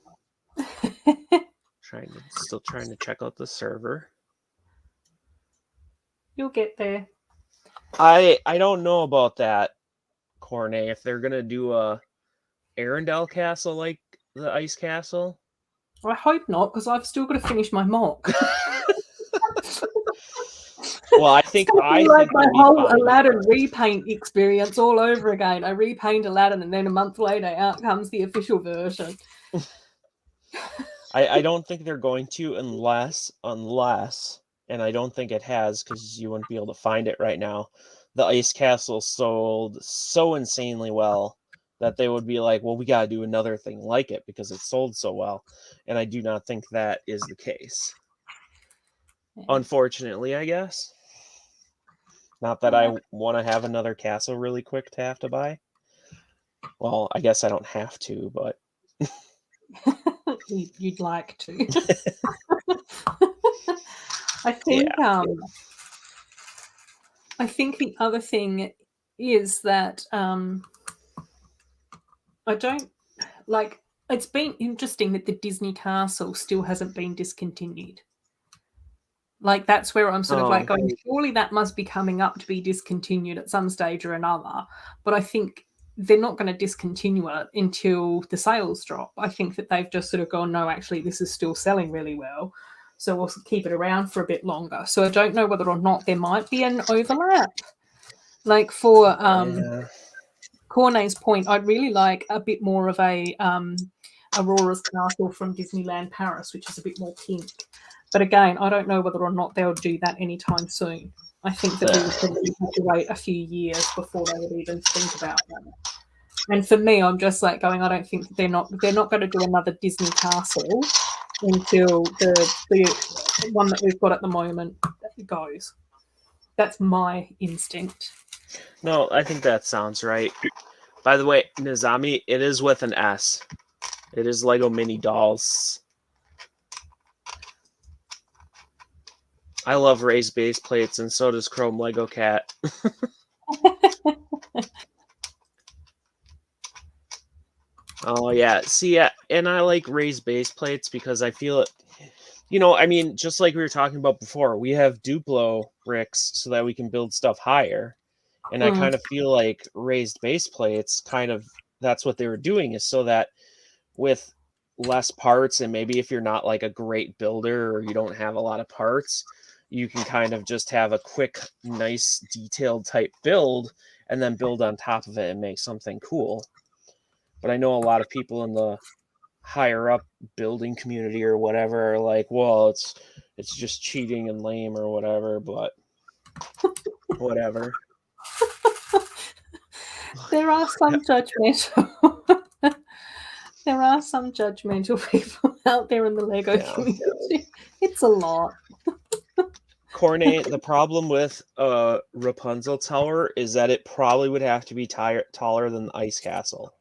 Speaker 1: Still trying to check out the server.
Speaker 2: You'll get there.
Speaker 1: I don't know about that, Cornet. If they're gonna do a Arendelle castle like the ice castle.
Speaker 2: I hope not, because I've still got to finish my mock.
Speaker 1: Well, I think
Speaker 2: my whole Aladdin repaint experience all over again. I repaint Aladdin, and then a month later, out comes the official version.
Speaker 1: I don't think they're going to unless, and I don't think it has, because you wouldn't be able to find it right now. The ice castle sold so insanely well that they would be like, well, we got to do another thing like it because it sold so well. And I do not think that is the case. Yeah. Unfortunately, I guess. Not that I want to have another castle really quick to have to buy. Well, I guess I don't have to, but...
Speaker 2: You'd like to. I think I think the other thing is that I don't like. It's been interesting that the Disney castle still hasn't been discontinued. Like, that's where I'm sort of like going, surely that must be coming up to be discontinued at some stage or another. But I think they're not going to discontinue it until the sales drop. I think that they've just sort of gone, no, actually, this is still selling really well, so we'll keep it around for a bit longer. So I don't know whether or not there might be an overlap. Like, for Cornet's point, I'd really like a bit more of a Aurora's Castle from Disneyland Paris, which is a bit more pink. But again, I don't know whether or not they'll do that anytime soon. I think that we would probably have to wait a few years before they would even think about that. And for me, I'm just like going, I don't think they're not going to do another Disney castle until the one that we've got at the moment goes. That's my instinct.
Speaker 1: No, I think that sounds right. By the way, Nizami, it is with an S. It is Lego Mini Dolls. I love raised base plates, and so does Chrome Lego Cat. Oh, yeah. See, and I like raised base plates because I feel it, I mean, just like we were talking about before, we have Duplo bricks so that we can build stuff higher. And I kind of feel like raised base plates, that's what they were doing, is so that with less parts, and maybe if you're not like a great builder or you don't have a lot of parts, you can kind of just have a quick, nice, detailed type build and then build on top of it and make something cool. But I know a lot of people in the higher up building community or whatever are like, well, it's just cheating and lame or whatever, but whatever.
Speaker 2: There are some judgmental there are some judgmental people out there in the Lego community. It's a lot.
Speaker 1: Cornet, the problem with Rapunzel Tower is that it probably would have to be taller than the Ice Castle.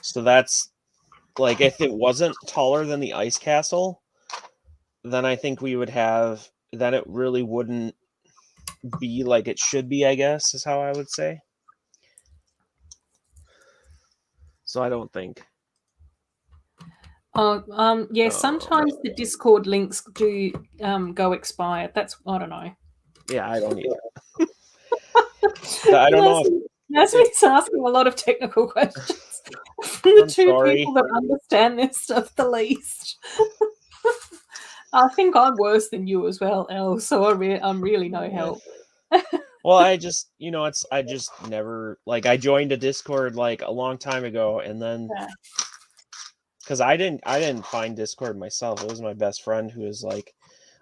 Speaker 1: So that's, like, if it wasn't taller than the Ice Castle, then I think we would have, then it really wouldn't be like it should be, I guess, is how I would say. So I don't think.
Speaker 2: Sometimes the Discord links do go expired. That's, I don't know.
Speaker 1: Yeah, I don't either. I don't know.
Speaker 2: Nasmi's asking a lot of technical questions from the two people that understand this stuff the least. I think I'm worse than you as well, Elle. So I'm really no help.
Speaker 1: Well, I just, I just never, like, I joined a Discord like a long time ago, and then
Speaker 2: Yeah.
Speaker 1: because I didn't find Discord myself. It was my best friend who was like,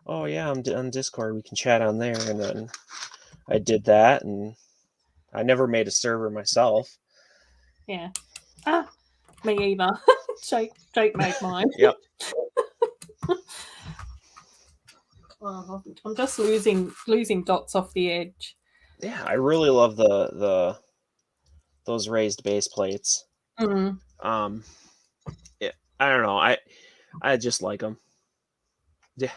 Speaker 1: "Oh yeah, I'm on Discord. We can chat on there." And then I did that, and I never made a server myself.
Speaker 2: Yeah. Me either. Jake made mine.
Speaker 1: Yep.
Speaker 2: Oh, I'm just losing dots off the edge.
Speaker 1: Yeah, I really love those raised base plates.
Speaker 2: Mm.
Speaker 1: Yeah, I don't know. I just like them. Yeah,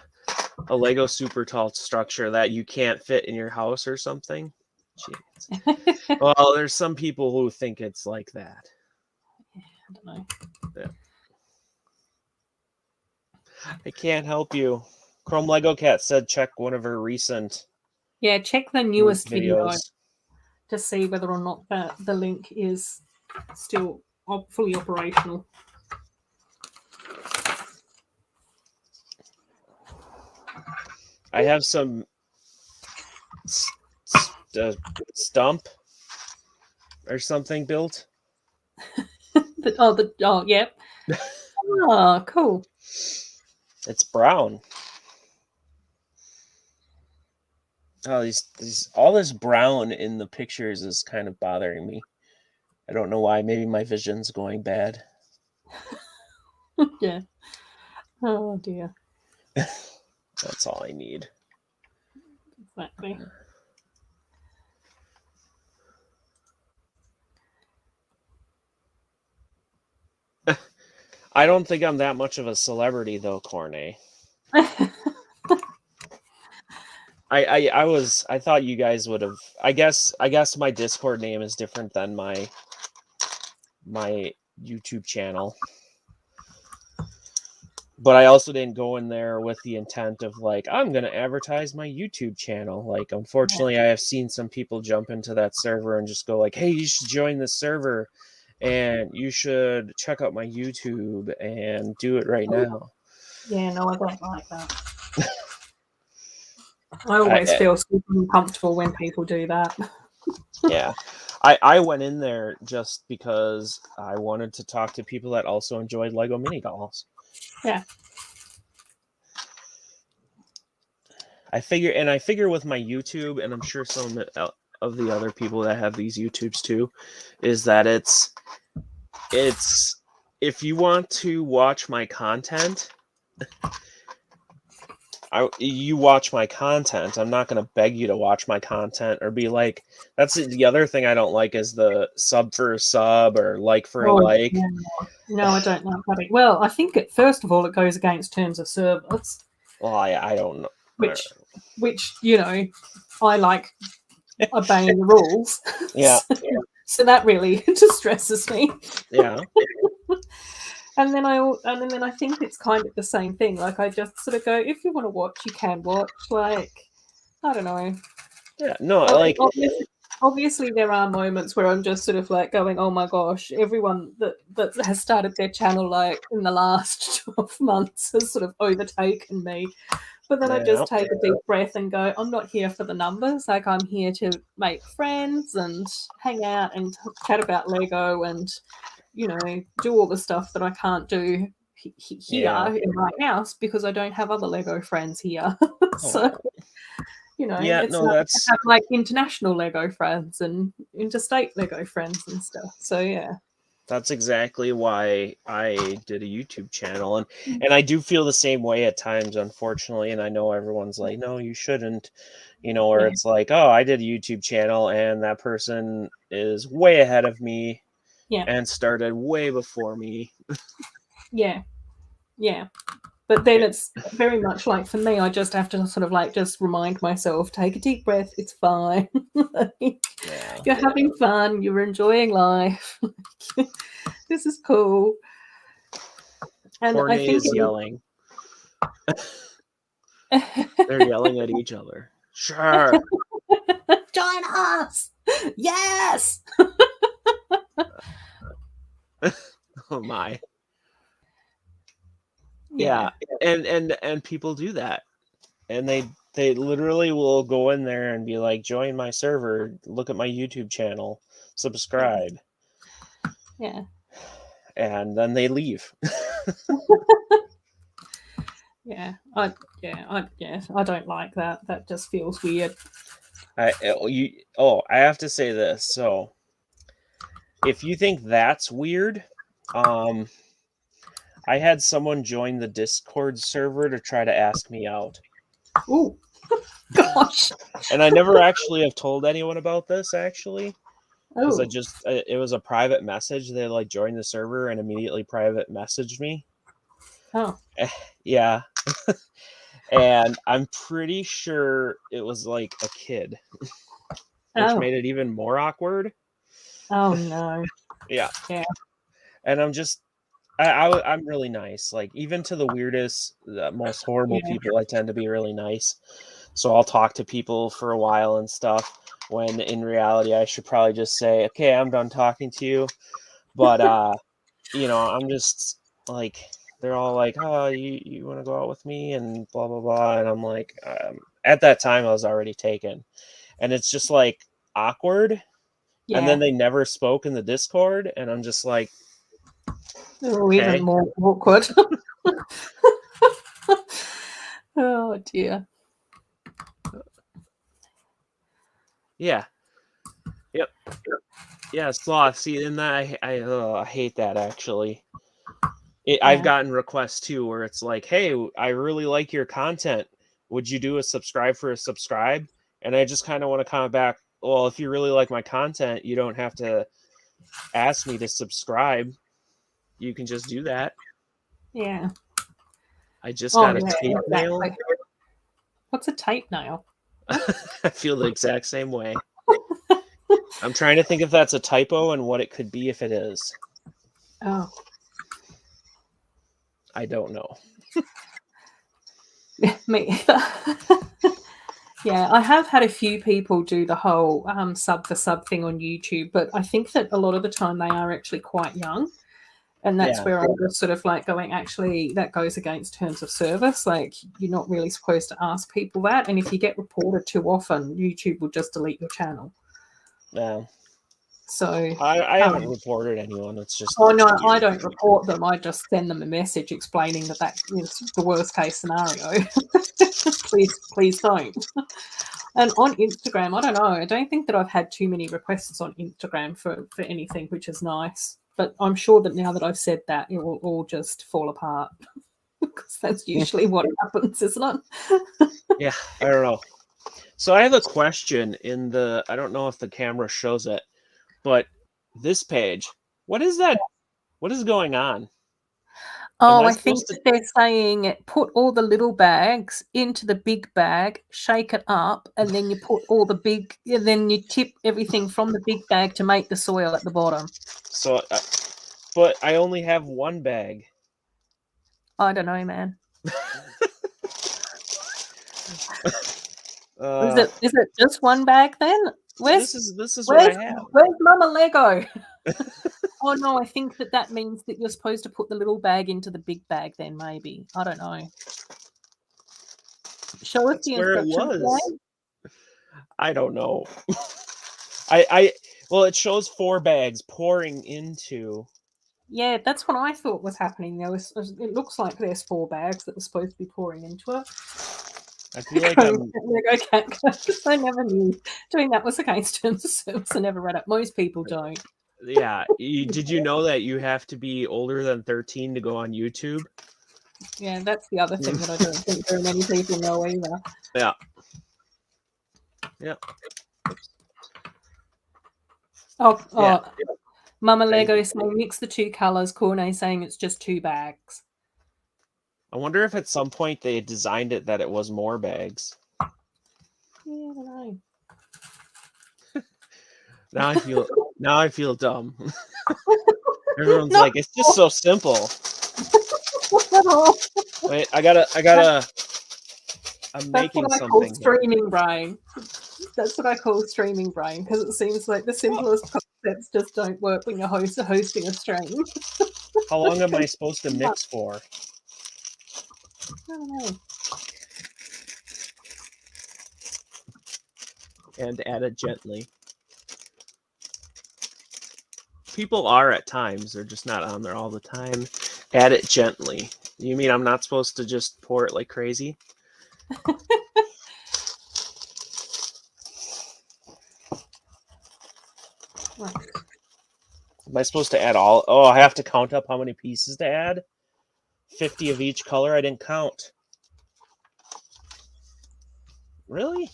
Speaker 1: a Lego super tall structure that you can't fit in your house or something. Jeez. Well, there's some people who think it's like that.
Speaker 2: I don't know.
Speaker 1: Yeah. I can't help you. Chrome Lego Cat said check one of her recent
Speaker 2: Check the newest video
Speaker 1: videos.
Speaker 2: to see whether or not the link is still fully operational.
Speaker 1: I have some stump or something built.
Speaker 2: Yep. Oh, cool.
Speaker 1: It's brown. Oh, all this brown in the pictures is kind of bothering me. I don't know why. Maybe my vision's going bad.
Speaker 2: Yeah. Oh dear.
Speaker 1: That's all I need.
Speaker 2: Exactly.
Speaker 1: I don't think I'm that much of a celebrity though, Corne. I thought you guys would have. I guess my Discord name is different than my YouTube channel. But I also didn't go in there with the intent of like, I'm going to advertise my YouTube channel. Like, unfortunately, I have seen some people jump into that server and just go like, hey, you should join this server and you should check out my YouTube and do it right now.
Speaker 2: Yeah, no, I don't like that. I always feel super uncomfortable when people do that.
Speaker 1: Yeah. I went in there just because I wanted to talk to people that also enjoyed Lego mini dolls.
Speaker 2: Yeah.
Speaker 1: I figure with my YouTube, and I'm sure some of the other people that have these YouTubes too, is that it's if you want to watch my content, you watch my content. I'm not going to beg you to watch my content or be like, that's the other thing I don't like is the sub for a sub or like for a like.
Speaker 2: Yeah. No, I don't know about it. Well, I think first of all, it goes against terms of service.
Speaker 1: Well, I don't know.
Speaker 2: Which I like obeying the rules.
Speaker 1: Yeah.
Speaker 2: So that really distresses me.
Speaker 1: Yeah.
Speaker 2: And then I think it's kind of the same thing. Like I just sort of go, if you want to watch, you can watch. Like I don't know.
Speaker 1: Yeah. No, like
Speaker 2: obviously there are moments where I'm just sort of like going, oh my gosh, everyone that has started their channel like in the last 12 months has sort of overtaken me. But then I just take a deep breath and go, I'm not here for the numbers. Like I'm here to make friends and hang out and chat about Lego and, do all the stuff that I can't do here in my house because I don't have other Lego friends here. So, it's that's have like international Lego friends and interstate Lego friends and stuff. So yeah.
Speaker 1: That's exactly why I did a YouTube channel. And I do feel the same way at times, unfortunately. And I know everyone's like, no, you shouldn't, or it's like, oh, I did a YouTube channel and that person is way ahead of me and started way before me.
Speaker 2: Yeah. Yeah. But then it's very much like for me, I just have to sort of like just remind myself, take a deep breath, it's fine. You're having fun, you're enjoying life. This is cool. And
Speaker 1: Corne
Speaker 2: I think
Speaker 1: is yelling. They're yelling at each other. Sure.
Speaker 2: Join us. Yes.
Speaker 1: Oh my. Yeah, and people do that, and they literally will go in there and be like, join my server, look at my YouTube channel, subscribe,
Speaker 2: Yeah.
Speaker 1: and then they leave.
Speaker 2: Yeah. I don't like that. That just feels weird.
Speaker 1: I have to say this. So if you think that's weird, I had someone join the Discord server to try to ask me out.
Speaker 2: Oh, gosh.
Speaker 1: And I never actually have told anyone about this, actually. Because
Speaker 2: Oh.
Speaker 1: it was a private message. They like joined the server and immediately private messaged me.
Speaker 2: Oh.
Speaker 1: Yeah. And I'm pretty sure it was like a kid, which made it even more awkward.
Speaker 2: Oh, no.
Speaker 1: Yeah.
Speaker 2: Yeah.
Speaker 1: And I'm really nice. Like, even to the weirdest, the most horrible people, I tend to be really nice. So I'll talk to people for a while and stuff, when in reality I should probably just say, okay, I'm done talking to you. But I'm just like, they're all like, oh, you want to go out with me and blah blah blah, and I'm like, at that time I was already taken, and it's just like awkward. And then they never spoke in the Discord, and I'm just like, okay.
Speaker 2: Even more awkward. Oh dear.
Speaker 1: Yeah. Yep. Yeah, sloth. See, and that I hate that, actually. I've gotten requests too where it's like, hey, I really like your content. Would you do a subscribe for a subscribe? And I just kind of want to comment back, well, if you really like my content, you don't have to ask me to subscribe. You can just do that.
Speaker 2: Yeah.
Speaker 1: I just got a tape nail.
Speaker 2: What's a tape nail?
Speaker 1: I feel the exact same way. I'm trying to think if that's a typo and what it could be if it is.
Speaker 2: Oh.
Speaker 1: I don't know.
Speaker 2: Me either. Yeah, I have had a few people do the whole sub for sub thing on YouTube, but I think that a lot of the time they are actually quite young. And that's where I'm just sort of like going, actually, that goes against terms of service. Like, you're not really supposed to ask people that. And if you get reported too often, YouTube will just delete your channel.
Speaker 1: Yeah.
Speaker 2: So
Speaker 1: I haven't reported anyone. It's just...
Speaker 2: Oh, no, I don't report them. I just send them a message explaining that is the worst case scenario. please don't. And on Instagram, I don't know. I don't think that I've had too many requests on Instagram for anything, which is nice. But I'm sure that now that I've said that, it will all just fall apart. Because that's usually what happens, isn't it?
Speaker 1: Yeah, I don't know. So I have a question in the... I don't know if the camera shows it, but this page, what is that? What is going on?
Speaker 2: Oh, I think that they're saying put all the little bags into the big bag, shake it up, and then you put all the big, and then you tip everything from the big bag to make the soil at the bottom.
Speaker 1: So, but I only have one bag.
Speaker 2: I don't know, man. Is it just one bag then?
Speaker 1: This is what I have.
Speaker 2: Where's Mama Lego? Oh no, I think that means that you're supposed to put the little bag into the big bag. Then maybe, I don't know. Show us the instructions.
Speaker 1: I don't know. Well, it shows 4 bags pouring into.
Speaker 2: Yeah, that's what I thought was happening. It looks like there's 4 bags that were supposed to be pouring into it.
Speaker 1: I feel like
Speaker 2: I never knew doing that was against terms of service. I never read it. Most people don't.
Speaker 1: Yeah. Did you know that you have to be older than 13 to go on YouTube?
Speaker 2: Yeah, that's the other thing that I don't think very many people know either.
Speaker 1: Yeah. Yeah.
Speaker 2: Oh. Mama Lego is saying mix the 2 colors. Corne saying it's just 2 bags.
Speaker 1: I wonder if at some point they designed it that it was more bags.
Speaker 2: Yeah, I don't know.
Speaker 1: Now I feel dumb. Everyone's like, it's just so simple. Wait, I'm making something. That's what I call
Speaker 2: streaming brain. That's what I call streaming brain, because it seems like the simplest concepts just don't work when you're hosting a stream.
Speaker 1: How long am I supposed to mix for?
Speaker 2: I don't know.
Speaker 1: And add it gently. People are at times. They're just not on there all the time. Add it gently. You mean I'm not supposed to just pour it like crazy?
Speaker 2: Right.
Speaker 1: Am I supposed to add all? Oh, I have to count up how many pieces to add? 50 of each color? I didn't count. Really?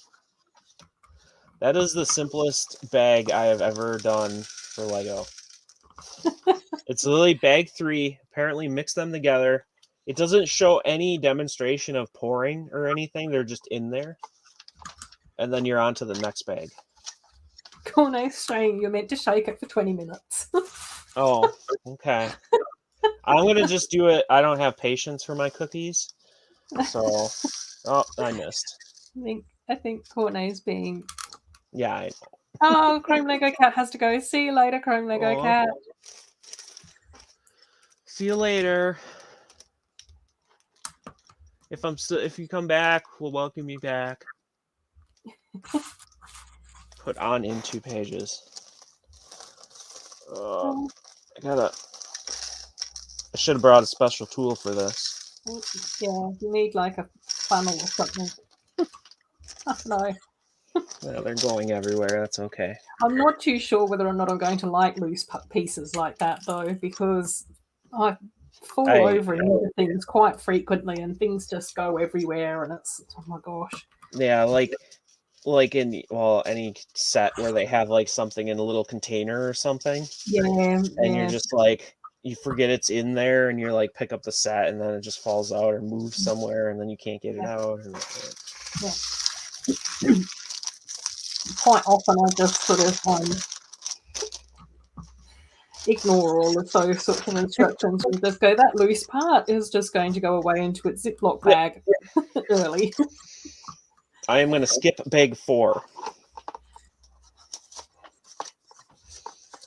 Speaker 1: That is the simplest bag I have ever done for Lego. It's literally bag 3. Apparently mix them together. It doesn't show any demonstration of pouring or anything. They're just in there. And then you're on to the next bag.
Speaker 2: Cornet's saying you're meant to shake it for 20 minutes.
Speaker 1: Oh, okay. I'm going to just do it. I don't have patience for my cookies. So, oh, I missed.
Speaker 2: I think Courtney's being...
Speaker 1: Yeah, I know.
Speaker 2: Oh, Chrome Lego Cat has to go. See you later, Chrome Lego Cat.
Speaker 1: See you later. If you come back, we'll welcome you back. Put on in 2 pages. I should have brought a special tool for this.
Speaker 2: Yeah, you need like a funnel or something. Oh, no.
Speaker 1: Yeah, they're going everywhere. That's okay.
Speaker 2: I'm not too sure whether or not I'm going to like loose pieces like that, though, because I fall over into things quite frequently and things just go everywhere and it's, oh my gosh.
Speaker 1: Yeah, like in any set where they have like something in a little container or something.
Speaker 2: Yeah.
Speaker 1: And you're just like, you forget it's in there and you're like, pick up the set and then it just falls out or moves somewhere and then you can't get it out. And,
Speaker 2: quite often I just sort of ignore all of those sorts of instructions and just go, that loose part is just going to go away into its Ziploc bag early.
Speaker 1: I am going to skip bag 4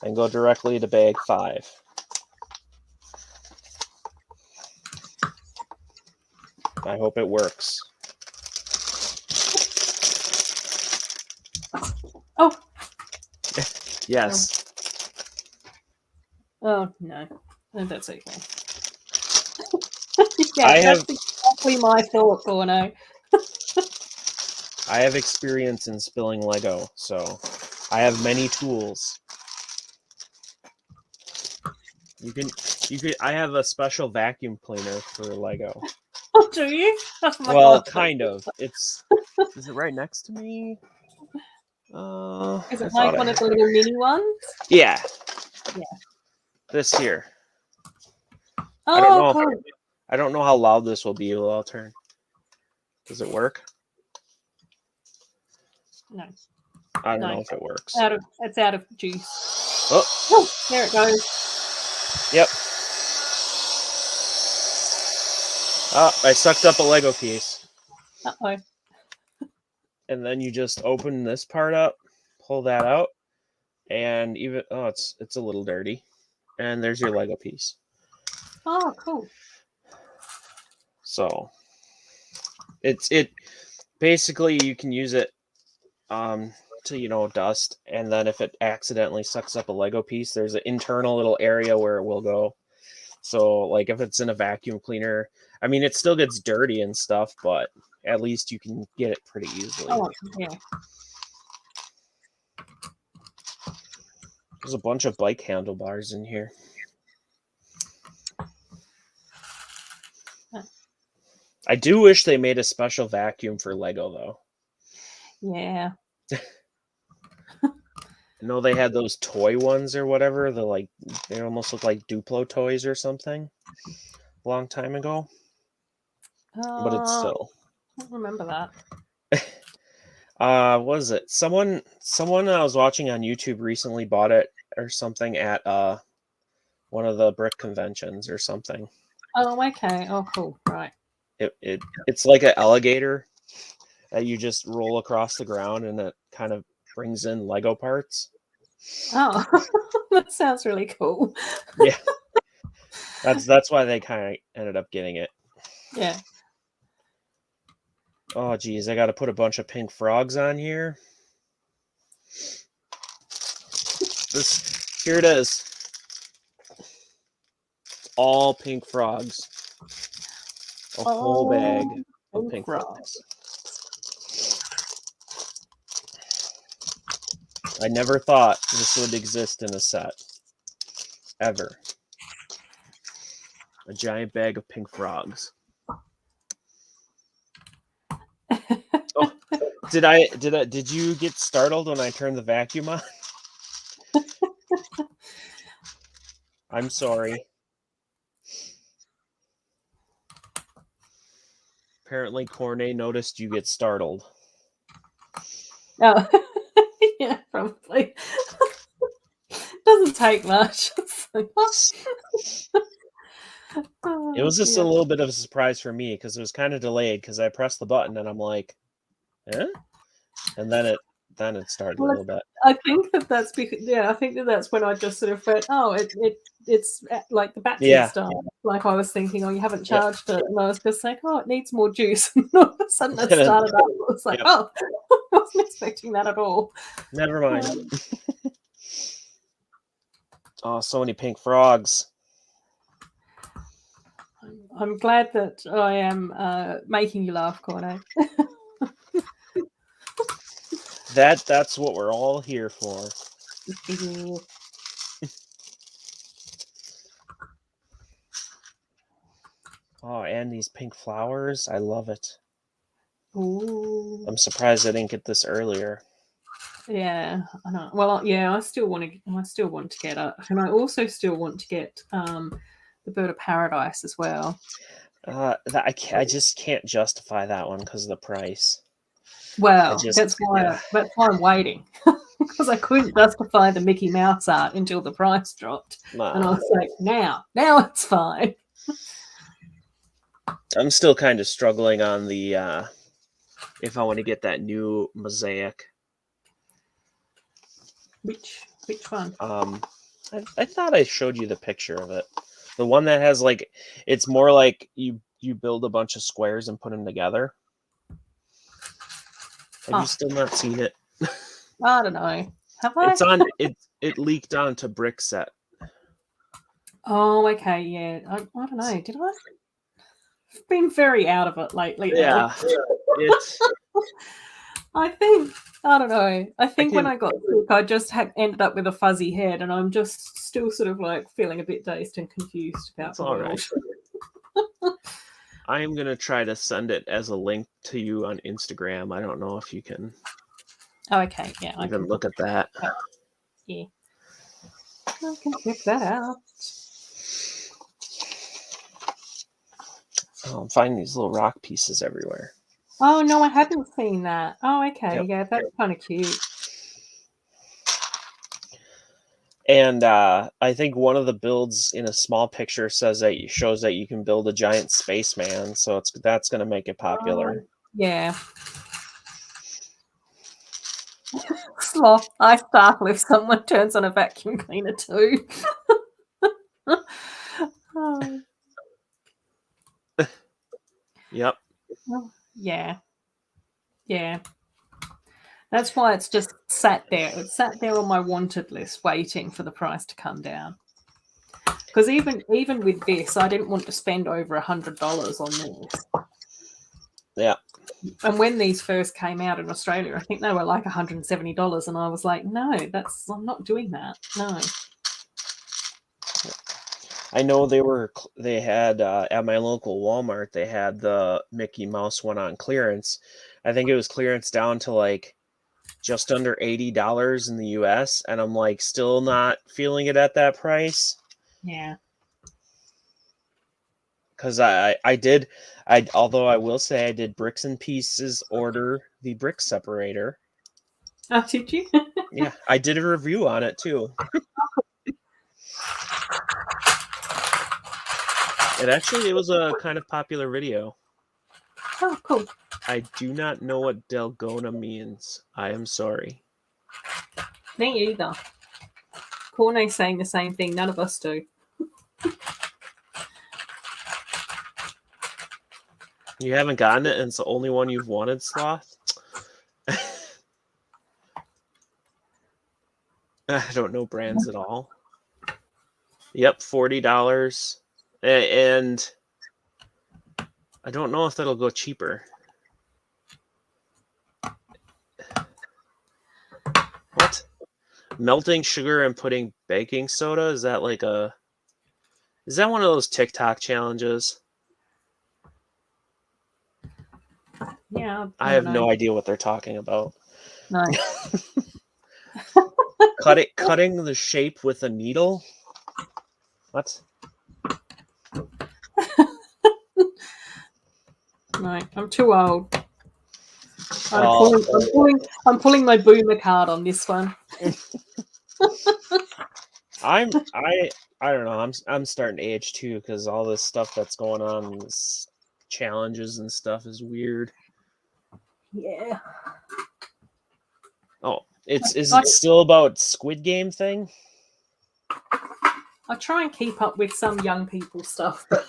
Speaker 1: and go directly to bag 5. I hope it works.
Speaker 2: Oh.
Speaker 1: Yes.
Speaker 2: Oh, no. That's okay.
Speaker 1: That's
Speaker 2: exactly my thought, Corno.
Speaker 1: I have experience in spilling Lego, so I have many tools. I have a special vacuum cleaner for Lego.
Speaker 2: Oh, do you? Oh,
Speaker 1: well, kind of. Is it right next to me?
Speaker 2: Is it like one of the little mini ones?
Speaker 1: Yeah.
Speaker 2: Yeah.
Speaker 1: This here.
Speaker 2: Oh, cool.
Speaker 1: I don't know how loud this will be. I'll turn. Does it work?
Speaker 2: No.
Speaker 1: I don't know if it works.
Speaker 2: It's out of juice.
Speaker 1: Oh,
Speaker 2: there it goes.
Speaker 1: Yep. Oh, I sucked up a Lego piece.
Speaker 2: Uh-oh.
Speaker 1: And then you just open this part up, pull that out, and it's a little dirty. And there's your Lego piece.
Speaker 2: Oh, cool.
Speaker 1: So it basically you can use it to dust, and then if it accidentally sucks up a Lego piece, there's an internal little area where it will go. So like if it's in a vacuum cleaner, I mean it still gets dirty and stuff, but at least you can get it pretty easily.
Speaker 2: Oh, yeah.
Speaker 1: There's a bunch of bike handlebars in here. I do wish they made a special vacuum for Lego though.
Speaker 2: Yeah.
Speaker 1: I know they had those toy ones or whatever. They almost look like Duplo toys or something a long time ago. But it's still.
Speaker 2: I don't remember that.
Speaker 1: What was it? Someone I was watching on YouTube recently bought it or something at one of the brick conventions or something.
Speaker 2: Oh, okay. Oh, cool. Right.
Speaker 1: It's like an alligator that you just roll across the ground and it kind of brings in Lego parts.
Speaker 2: Oh, that sounds really cool.
Speaker 1: Yeah. That's why they kind of ended up getting it.
Speaker 2: Yeah.
Speaker 1: Oh, geez, I got to put a bunch of pink frogs on here. Here it is. All pink frogs. A whole bag of pink frogs. I never thought this would exist in a set. Ever. A giant bag of pink frogs. Oh, did you get startled when I turned the vacuum on? I'm sorry. Apparently Cornet noticed you get startled.
Speaker 2: Oh, yeah, probably. Doesn't take much.
Speaker 1: It was just a little bit of a surprise for me because it was kind of delayed because I pressed the button and I'm like, eh? And then it started a little bit.
Speaker 2: I think that's because I think that's when I just sort of felt, oh, it's like the battery's died. Like I was thinking, oh, you haven't charged it, and I was just like, oh, it needs more juice. And all of a sudden it started up. I was like, oh, I wasn't expecting that at all.
Speaker 1: Never mind. Oh, so many pink frogs.
Speaker 2: I'm glad that I am making you laugh, Cornet.
Speaker 1: That's what we're all here for. Oh, and these pink flowers. I love it.
Speaker 2: Ooh.
Speaker 1: I'm surprised I didn't get this earlier.
Speaker 2: Yeah, I know. Well, yeah, I still want to get it, and I also still want to get the bird of paradise as well.
Speaker 1: I just can't justify that one because of the price.
Speaker 2: Well, that's why I'm waiting, because I couldn't justify the Mickey Mouse art until the price dropped, and I was like, now it's fine.
Speaker 1: I'm still kind of struggling on the if I want to get that new mosaic.
Speaker 2: Which one?
Speaker 1: I thought I showed you the picture of it. The one that has like, it's more like you build a bunch of squares and put them together. Have you still not seen it?
Speaker 2: I don't know. Have I?
Speaker 1: It's on. It leaked onto Brickset.
Speaker 2: Oh, okay, yeah. I don't know. Did I? I've been very out of it lately.
Speaker 1: Yeah.
Speaker 2: I think, I don't know. I think when I got sick, I just ended up with a fuzzy head, and I'm just still sort of like feeling a bit dazed and confused about the world.
Speaker 1: Right. I am going to try to send it as a link to you on Instagram. I don't know if you can.
Speaker 2: Oh, okay. Yeah.
Speaker 1: I can look at that.
Speaker 2: Yeah. I can check that out.
Speaker 1: Oh, I'm finding these little rock pieces everywhere.
Speaker 2: Oh, no, I hadn't seen that. Oh, okay. Yep. Yeah, that's kind of cute.
Speaker 1: And I think one of the builds in a small picture shows that you can build a giant spaceman, so that's going to make it popular.
Speaker 2: Yeah. Sloth, I startle if someone turns on a vacuum cleaner too. Oh.
Speaker 1: Yep.
Speaker 2: Yeah. Yeah. That's why it's just sat there. It's sat there on my wanted list waiting for the price to come down. Because even with this, I didn't want to spend over $100 on this.
Speaker 1: Yeah.
Speaker 2: And when these first came out in Australia, I think they were like $170, and I was like, no, I'm not doing that. No.
Speaker 1: I know they had at my local Walmart, they had the Mickey Mouse one on clearance. I think it was clearance down to like just under $80 in the US, and I'm like still not feeling it at that price.
Speaker 2: Yeah.
Speaker 1: Because although I will say I did Bricks and Pieces order the brick separator.
Speaker 2: Oh, did you?
Speaker 1: Yeah, I did a review on it too. It was a kind of popular video.
Speaker 2: Oh, cool.
Speaker 1: I do not know what Delgona means. I am sorry.
Speaker 2: Me either. Cornet's saying the same thing. None of us do.
Speaker 1: You haven't gotten it, and it's the only one you've wanted, Sloth? I don't know brands at all. Yep, $40. And I don't know if that'll go cheaper. What? Melting sugar and putting baking soda? Is that like a... Is that one of those TikTok challenges?
Speaker 2: Yeah,
Speaker 1: I have no idea what they're talking about.
Speaker 2: No.
Speaker 1: Cutting the shape with a needle? What?
Speaker 2: No, I'm too old. I'm pulling my boomer card on this one.
Speaker 1: I don't know. I'm starting to age too because all this stuff that's going on, this challenges and stuff, is weird.
Speaker 2: Yeah.
Speaker 1: Oh, is it still about Squid Game thing?
Speaker 2: I try and keep up with some young people stuff, but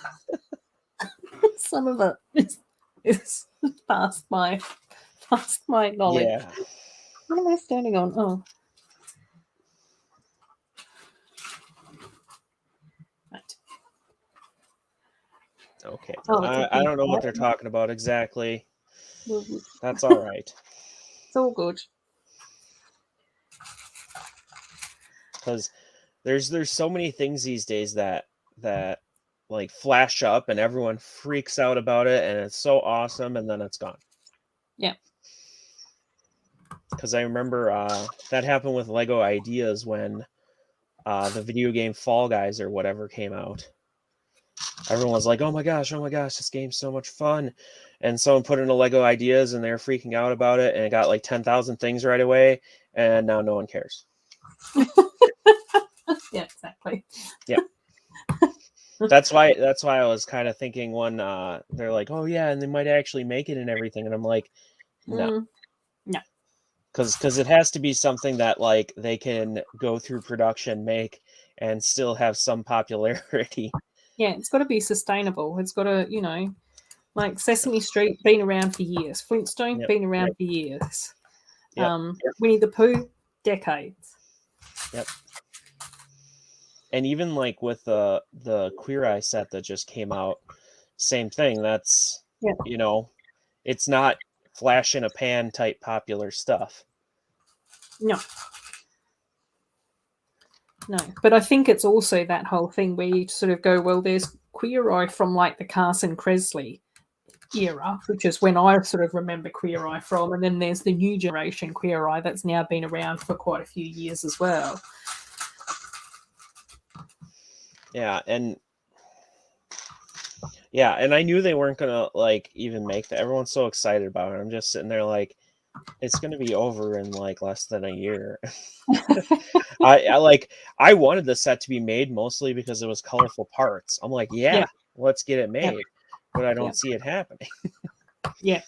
Speaker 2: some of it is past my knowledge.
Speaker 1: Yeah.
Speaker 2: What am I standing on? Oh. Right.
Speaker 1: Okay.
Speaker 2: Oh,
Speaker 1: I don't know what they're talking about exactly. That's all right.
Speaker 2: It's all good.
Speaker 1: Because there's so many things these days that like flash up and everyone freaks out about it and it's so awesome and then it's gone.
Speaker 2: Yeah.
Speaker 1: Because I remember that happened with Lego Ideas when the video game Fall Guys or whatever came out. Everyone was like, oh my gosh, this game's so much fun. And someone put in a Lego Ideas and they're freaking out about it and it got like 10,000 things right away and now no one cares.
Speaker 2: Yeah, exactly.
Speaker 1: Yeah. That's why I was kind of thinking when they're like, oh yeah, and they might actually make it and everything. And I'm like, no.
Speaker 2: No.
Speaker 1: Because it has to be something that like they can go through production, make, and still have some popularity.
Speaker 2: Yeah, it's got to be sustainable. It's got to, like Sesame Street, been around for years. Flintstone, been around for years.
Speaker 1: Yep.
Speaker 2: Winnie the Pooh, decades.
Speaker 1: Yep. And even like with the Queer Eye set that just came out, same thing. That's it's not flash in a pan type popular stuff.
Speaker 2: No, but I think it's also that whole thing where you sort of go, well, there's Queer Eye from like the Carson Kressley era, which is when I sort of remember Queer Eye from, and then there's the new generation Queer Eye that's now been around for quite a few years as well.
Speaker 1: Yeah, and I knew they weren't gonna like even make that. Everyone's so excited about it. I'm just sitting there like, it's gonna be over in like less than a year. I wanted the set to be made mostly because it was colorful parts. I'm like, yeah. Let's get it made, but I don't see it happening.
Speaker 2: Yeah.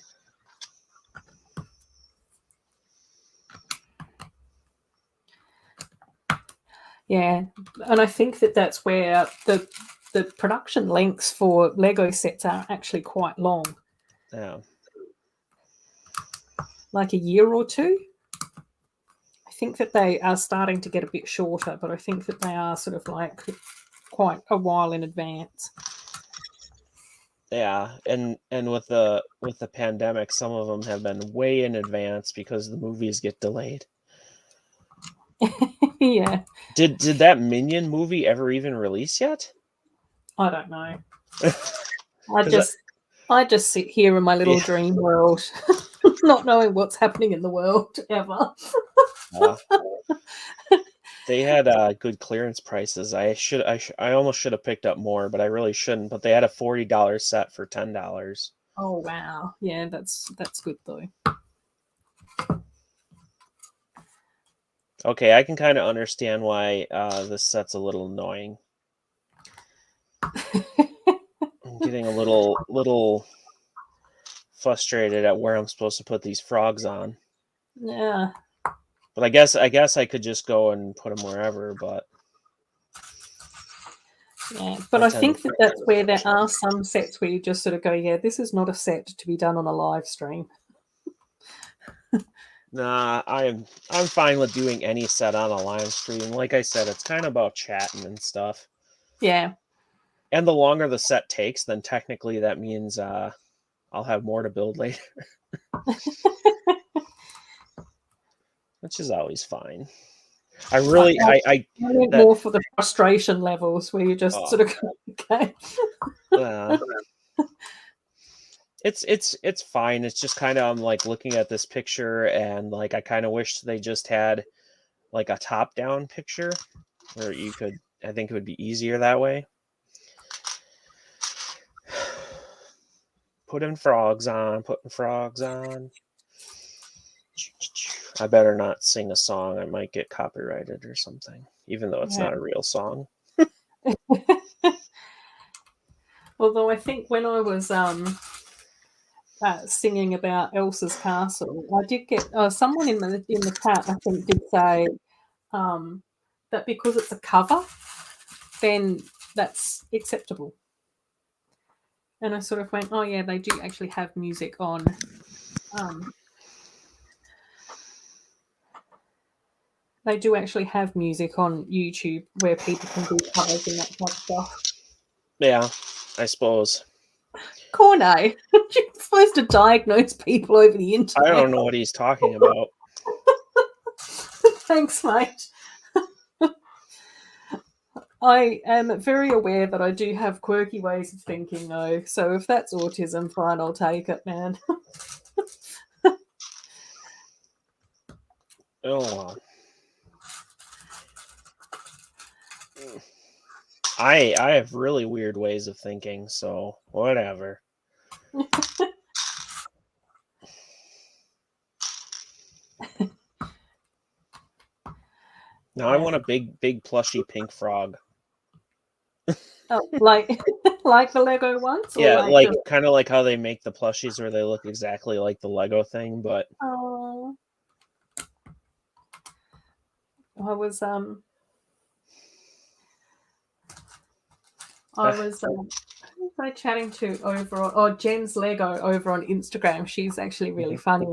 Speaker 2: Yeah, and I think that's where the production lengths for Lego sets are actually quite long.
Speaker 1: Yeah.
Speaker 2: Like a year or two. I think that they are starting to get a bit shorter, but I think that they are sort of like quite a while in advance.
Speaker 1: Yeah, and with the pandemic, some of them have been way in advance because the movies get delayed.
Speaker 2: Yeah.
Speaker 1: Did that Minion movie ever even release yet?
Speaker 2: I don't know. I just sit here in my little dream world, not knowing what's happening in the world ever.
Speaker 1: They had good clearance prices. I almost should have picked up more, but I really shouldn't. But they had a $40 set for $10.
Speaker 2: Oh wow! Yeah, that's good though.
Speaker 1: Okay, I can kind of understand why this set's a little annoying. I'm getting a little frustrated at where I'm supposed to put these frogs on.
Speaker 2: Yeah.
Speaker 1: But I guess I could just go and put them wherever, but
Speaker 2: Yeah, but I think that's where there are some sets where you just sort of go, yeah, this is not a set to be done on a live stream.
Speaker 1: Nah, I'm fine with doing any set on a live stream. Like I said, it's kind of about chatting and stuff.
Speaker 2: Yeah.
Speaker 1: And the longer the set takes, then technically that means I'll have more to build later. Which is always fine. I really I
Speaker 2: meant more for the frustration levels where you just sort of go, okay.
Speaker 1: It's fine. It's just kind of I'm like looking at this picture and like I kind of wish they just had like a top-down picture where you could. I think it would be easier that way. Putting frogs on. I better not sing a song. I might get copyrighted or something, even though it's not a real song.
Speaker 2: Although I think when I was singing about Elsa's castle, I did get someone in the chat, I think, did say that because it's a cover, then that's acceptable. And I sort of went, oh yeah, they do actually have music on. They do actually have music on YouTube where people can do covers and that type of stuff.
Speaker 1: Yeah, I suppose.
Speaker 2: Corno, you're supposed to diagnose people over the internet.
Speaker 1: I don't know what he's talking about.
Speaker 2: Thanks, mate. I am very aware that I do have quirky ways of thinking, though. So if that's autism, fine, I'll take it, man.
Speaker 1: Oh, I have really weird ways of thinking, so whatever. Now I want a big plushy pink frog.
Speaker 2: Oh, like the Lego ones?
Speaker 1: Yeah, like kind of like how they make the plushies where they look exactly like the Lego thing, but
Speaker 2: I was chatting to over on Jen's Lego over on Instagram. She's actually really funny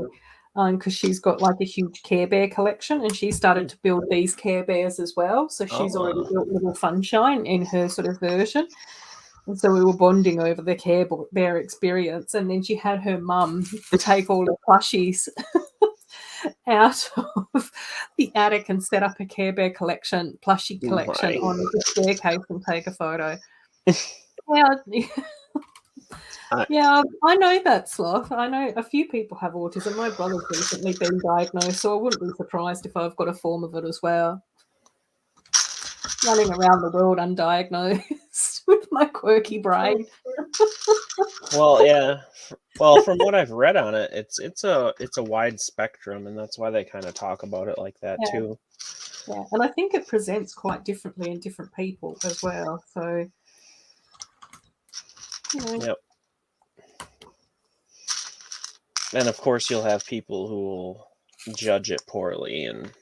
Speaker 2: because she's got like a huge Care Bear collection and she started to build these Care Bears as well. So she's already built Little Funshine in her sort of version. And so we were bonding over the Care Bear experience. And then she had her mum take all the plushies out of the attic and set up a Care Bear plushie collection on the staircase and take a photo. Yeah, I know that, Sloth. I know a few people have autism. My brother's recently been diagnosed, so I wouldn't be surprised if I've got a form of it as well. Running around the world undiagnosed with my quirky brain.
Speaker 1: Well, yeah. Well, from what I've read on it, it's a wide spectrum, and that's why they kind of talk about it like that too.
Speaker 2: Yeah, and I think it presents quite differently in different people as well. So,
Speaker 1: Yep. And of course, you'll have people who will judge it poorly and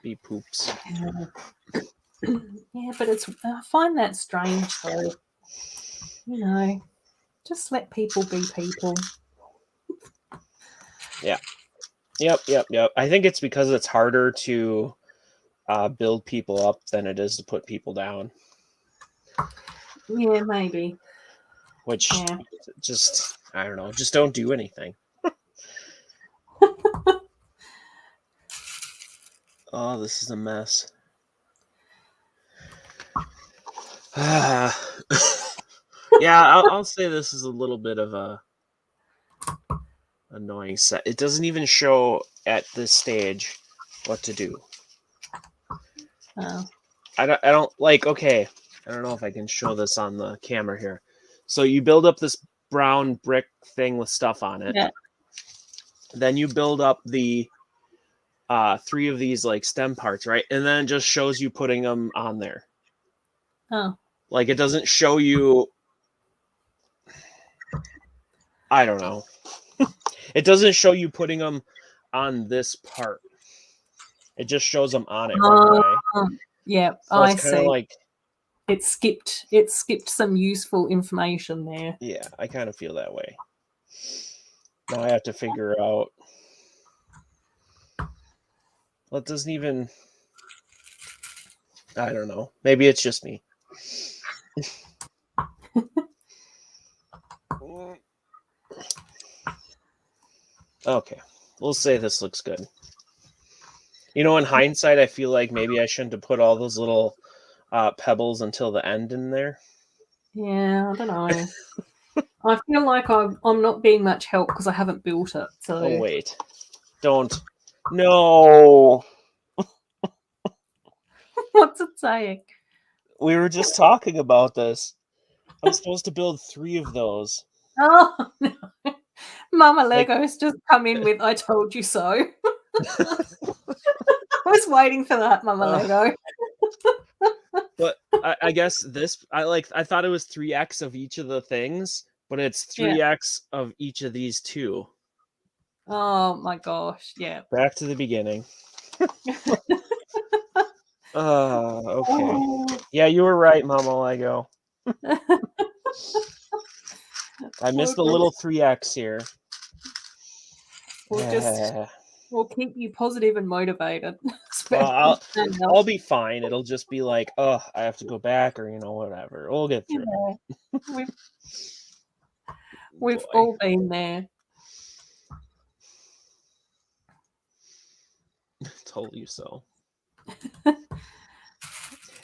Speaker 1: be poops.
Speaker 2: Yeah, but I find that strange though. You know, just let people be people.
Speaker 1: Yeah. Yep. I think it's because it's harder to build people up than it is to put people down.
Speaker 2: Yeah, maybe.
Speaker 1: Which just, I don't know, just don't do anything. Oh, this is a mess. Yeah, I'll say this is a little bit of a annoying set. It doesn't even show at this stage what to do.
Speaker 2: Oh.
Speaker 1: I don't like. Okay, I don't know if I can show this on the camera here. So you build up this brown brick thing with stuff on it.
Speaker 2: Yeah.
Speaker 1: Then you build up the 3 of these like stem parts, right? And then it just shows you putting them on there.
Speaker 2: Oh.
Speaker 1: Like it doesn't show you. I don't know. It doesn't show you putting them on this part. It just shows them on it right away.
Speaker 2: Yeah,
Speaker 1: So it's kind of like
Speaker 2: it skipped some useful information there.
Speaker 1: Yeah, I kind of feel that way. Now I have to figure out. Well, it doesn't even. I don't know. Maybe it's just me. Okay, we'll say this looks good. You know, in hindsight, I feel like maybe I shouldn't have put all those little pebbles until the end in there.
Speaker 2: Yeah, I don't know. I feel like I'm not being much help because I haven't built it. So.
Speaker 1: Oh wait, don't. No.
Speaker 2: What's it saying?
Speaker 1: We were just talking about this. I'm supposed to build 3 of those.
Speaker 2: Oh no. Mama Lego's just come in with "I told you so." I was waiting for that, Mama Lego.
Speaker 1: But I guess this I thought it was 3x of each of the things, but it's 3x of each of these 2.
Speaker 2: Oh my gosh, yeah.
Speaker 1: Back to the beginning. Okay. Yeah, you were right, Mama Lego. I missed the little 3x here.
Speaker 2: We'll keep you positive and motivated.
Speaker 1: Well, I'll be fine. It'll just be like, oh, I have to go back, or whatever. We'll get through it.
Speaker 2: We've all been there.
Speaker 1: Told you so.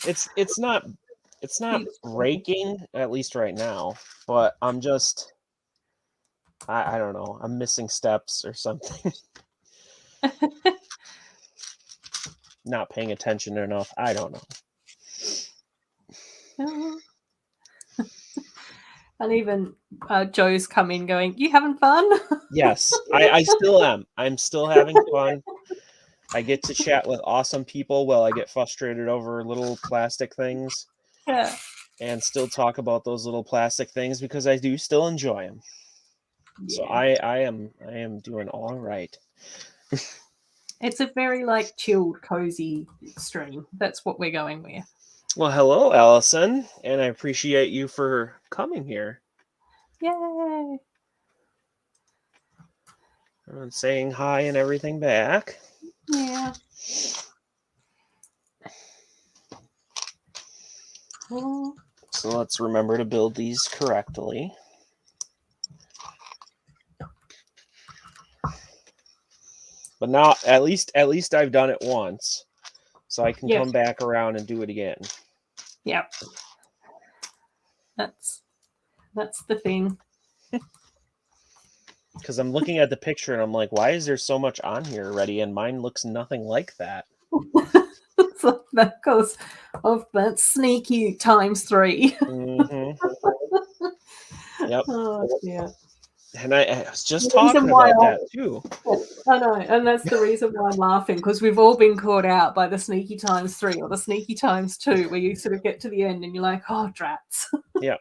Speaker 1: It's not breaking, at least right now, but I'm just I don't know. I'm missing steps or something. Not paying attention enough. I don't know.
Speaker 2: And even Joe's come in going, "You having fun?"
Speaker 1: Yes, I still am. I'm still having fun. I get to chat with awesome people while I get frustrated over little plastic things.
Speaker 2: Yeah.
Speaker 1: And still talk about those little plastic things because I do still enjoy them. Yeah. So I am doing all right.
Speaker 2: It's a very chilled, cozy stream. That's what we're going with.
Speaker 1: Well, hello, Allison, and I appreciate you for coming here.
Speaker 2: Yay!
Speaker 1: And saying hi and everything back.
Speaker 2: Yeah.
Speaker 1: So let's remember to build these correctly. But now, at least I've done it once, so I can come back around and do it again.
Speaker 2: Yep. That's the thing.
Speaker 1: Because I'm looking at the picture and I'm like, why is there so much on here already? And mine looks nothing like that.
Speaker 2: So because of that sneaky ×3.
Speaker 1: Mm-hmm. Yep.
Speaker 2: Oh, yeah.
Speaker 1: And I was just talking about that too.
Speaker 2: I know, and that's the reason why I'm laughing, because we've all been caught out by the sneaky ×3 or the sneaky ×2, where you sort of get to the end and you're like, oh, drats.
Speaker 1: Yeah.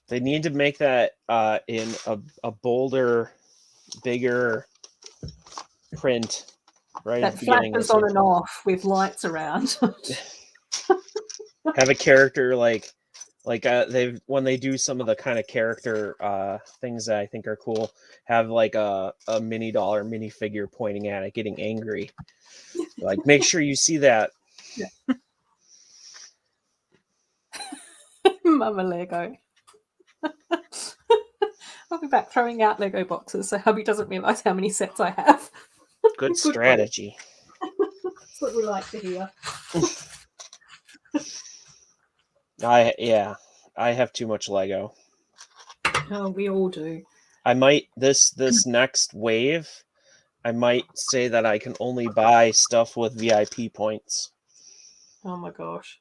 Speaker 1: They need to make that in a bolder, bigger print right
Speaker 2: that
Speaker 1: at the beginning.
Speaker 2: Flashes on and off with lights around.
Speaker 1: Have a character like they've, when they do some of the kind of character things that I think are cool, have like a mini doll or mini figure pointing at it, getting angry. Like, make sure you see that.
Speaker 2: Yeah. Mama Lego. I'll be back throwing out Lego boxes so hubby doesn't realize how many sets I have.
Speaker 1: Good strategy.
Speaker 2: That's what we like to hear.
Speaker 1: I have too much Lego.
Speaker 2: Oh, we all do.
Speaker 1: I might this next wave, I might say that I can only buy stuff with VIP points.
Speaker 2: Oh my gosh.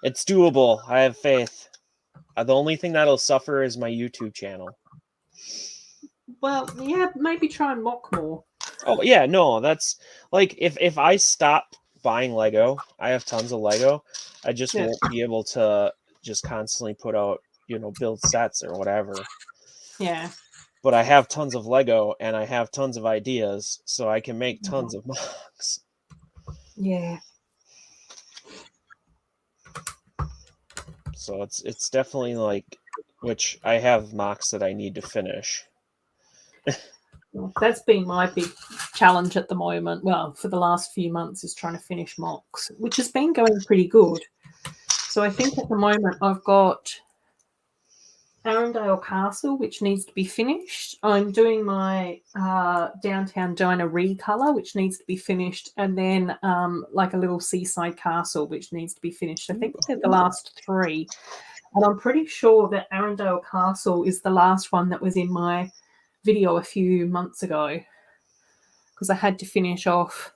Speaker 1: It's doable. I have faith. The only thing that'll suffer is my YouTube channel.
Speaker 2: Well, yeah, maybe try and mock more.
Speaker 1: Oh yeah, no, that's like if I stop buying Lego, I have tons of Lego. I just won't be able to just constantly put out, build sets or whatever.
Speaker 2: Yeah.
Speaker 1: But I have tons of Lego and I have tons of ideas, so I can make tons of mugs.
Speaker 2: Yeah.
Speaker 1: So it's definitely like, which I have mocks that I need to finish.
Speaker 2: That's been my big challenge at the moment. Well, for the last few months, is trying to finish mocks, which has been going pretty good. So I think at the moment I've got Arundel Castle, which needs to be finished. I'm doing my downtown Dinah recolor, which needs to be finished, and then like a little seaside castle, which needs to be finished. I think they're the last three, and I'm pretty sure that Arundel Castle is the last one that was in my video a few months ago, because I had to finish off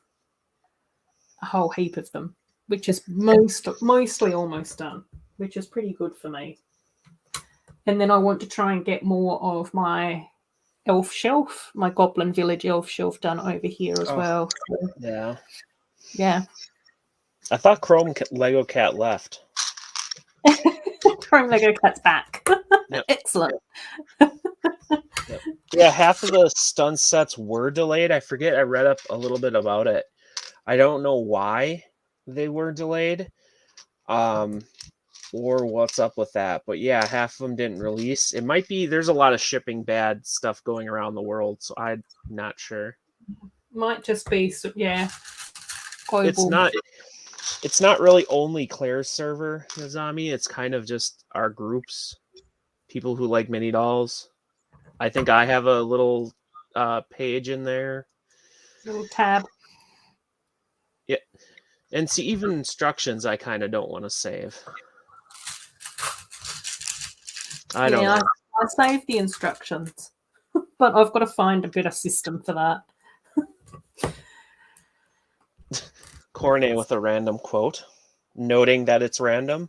Speaker 2: a whole heap of them, which is mostly almost done, which is pretty good for me. And then I want to try and get more of my elf shelf, my Goblin Village elf shelf done over here as well. So,
Speaker 1: Yeah.
Speaker 2: yeah.
Speaker 1: I thought Chrome Lego Cat left.
Speaker 2: Chrome Lego Cat's back.
Speaker 1: Yep.
Speaker 2: Excellent.
Speaker 1: Yep. Yeah, half of the stun sets were delayed. I forget, I read up a little bit about it. I don't know why they were delayed. Or what's up with that. But yeah, half of them didn't release. It might be there's a lot of shipping bad stuff going around the world, so I'm not sure.
Speaker 2: Might just be, yeah, global.
Speaker 1: It's not really only Claire's server, Nazami. It's kind of just our groups, people who like mini dolls. I think I have a little page in there.
Speaker 2: Little tab.
Speaker 1: Yeah. And see, even instructions I kind of don't want to save. I don't know.
Speaker 2: I saved the instructions, but I've got to find a better system for that.
Speaker 1: Cornet with a random quote, noting that it's random.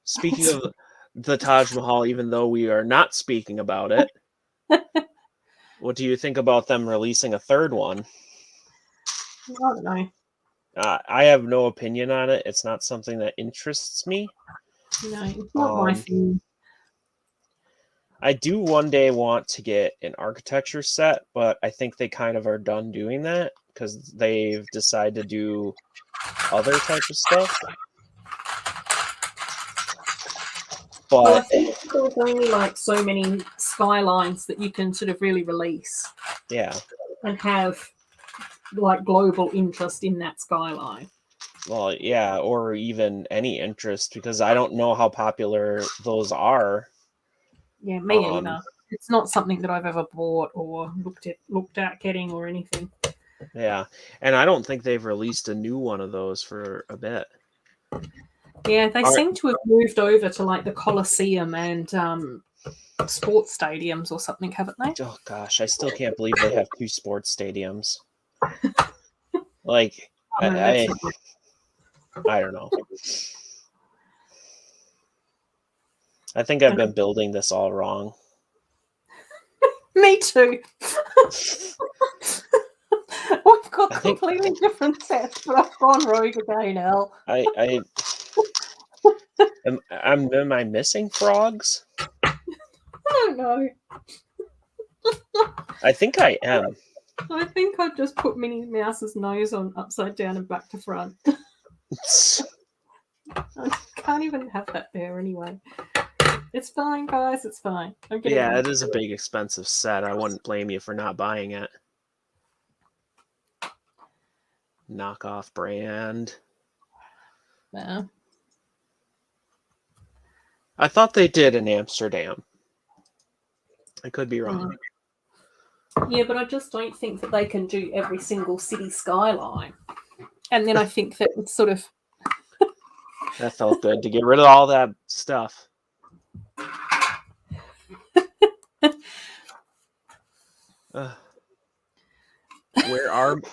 Speaker 1: Speaking of the Taj Mahal, even though we are not speaking about it, what do you think about them releasing a third one?
Speaker 2: I don't know.
Speaker 1: I have no opinion on it. It's not something that interests me.
Speaker 2: No, it's not my thing.
Speaker 1: I do one day want to get an architecture set, but I think they kind of are done doing that because they've decided to do other type of stuff. But
Speaker 2: well, I think there's only like so many skylines that you can sort of really release.
Speaker 1: Yeah.
Speaker 2: And have like global interest in that skyline.
Speaker 1: Well, yeah, or even any interest, because I don't know how popular those are.
Speaker 2: Yeah, me either. It's not something that I've ever bought or looked at getting or anything.
Speaker 1: Yeah, and I don't think they've released a new one of those for a bit.
Speaker 2: Yeah, they seem to have moved over to like the Coliseum and sports stadiums or something, haven't they?
Speaker 1: Oh gosh, I still can't believe they have 2 sports stadiums. Like, I don't know. I think I've been building this all wrong.
Speaker 2: Me too. We've got completely different sets, but I've gone rogue again, Elle.
Speaker 1: Am I missing frogs?
Speaker 2: I don't know.
Speaker 1: I think I am.
Speaker 2: I think I just put Minnie Mouse's nose on upside down and back to front. I can't even have that there anyway. It's fine, guys. It's fine.
Speaker 1: Yeah, it is a big, expensive set. I wouldn't blame you for not buying it. Knockoff brand.
Speaker 2: Yeah.
Speaker 1: I thought they did in Amsterdam. I could be wrong.
Speaker 2: Yeah, but I just don't think that they can do every single city skyline. And then I think that it's sort of...
Speaker 1: That felt good to get rid of all that stuff.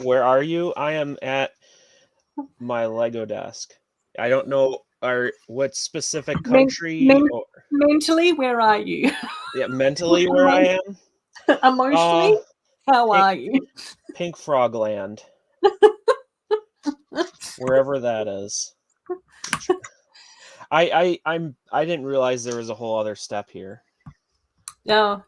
Speaker 1: Where are you? I am at my Lego desk. I don't know what specific country.
Speaker 2: Mentally, where are you?
Speaker 1: Yeah, mentally where I am.
Speaker 2: Emotionally, how are you?
Speaker 1: Pink Frogland. Wherever that is. I didn't realize there was a whole other step here.
Speaker 2: No.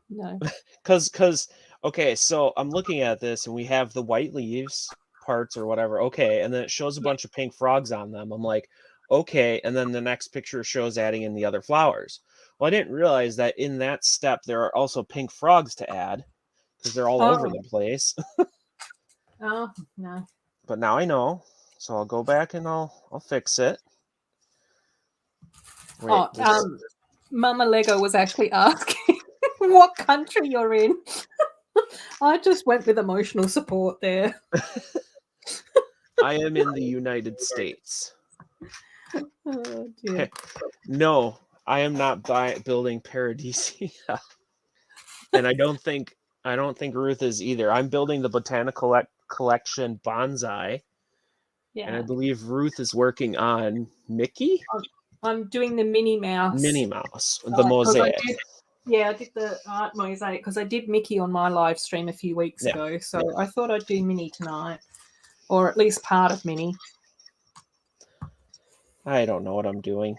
Speaker 1: Cause okay, so I'm looking at this and we have the white leaves, parts or whatever. Okay, and then it shows a bunch of pink frogs on them. I'm like, okay, and then the next picture shows adding in the other flowers. Well, I didn't realize that in that step there are also pink frogs to add because they're all over the place.
Speaker 2: Oh no!
Speaker 1: But now I know, so I'll go back and I'll fix it. Wait,
Speaker 2: Mama Lego was actually asking what country you're in. I just went with emotional support there.
Speaker 1: I am in the United States.
Speaker 2: Oh dear.
Speaker 1: No, I am not building Paradisia. And I don't think Ruth is either. I'm building the Botanical Collection Bonsai.
Speaker 2: Yeah.
Speaker 1: And I believe Ruth is working on Mickey?
Speaker 2: I'm doing the Minnie Mouse.
Speaker 1: Minnie Mouse, the mosaic.
Speaker 2: I did the art mosaic because I did Mickey on my live stream a few weeks ago. So I thought I'd do Minnie tonight, or at least part of Minnie.
Speaker 1: I don't know what I'm doing.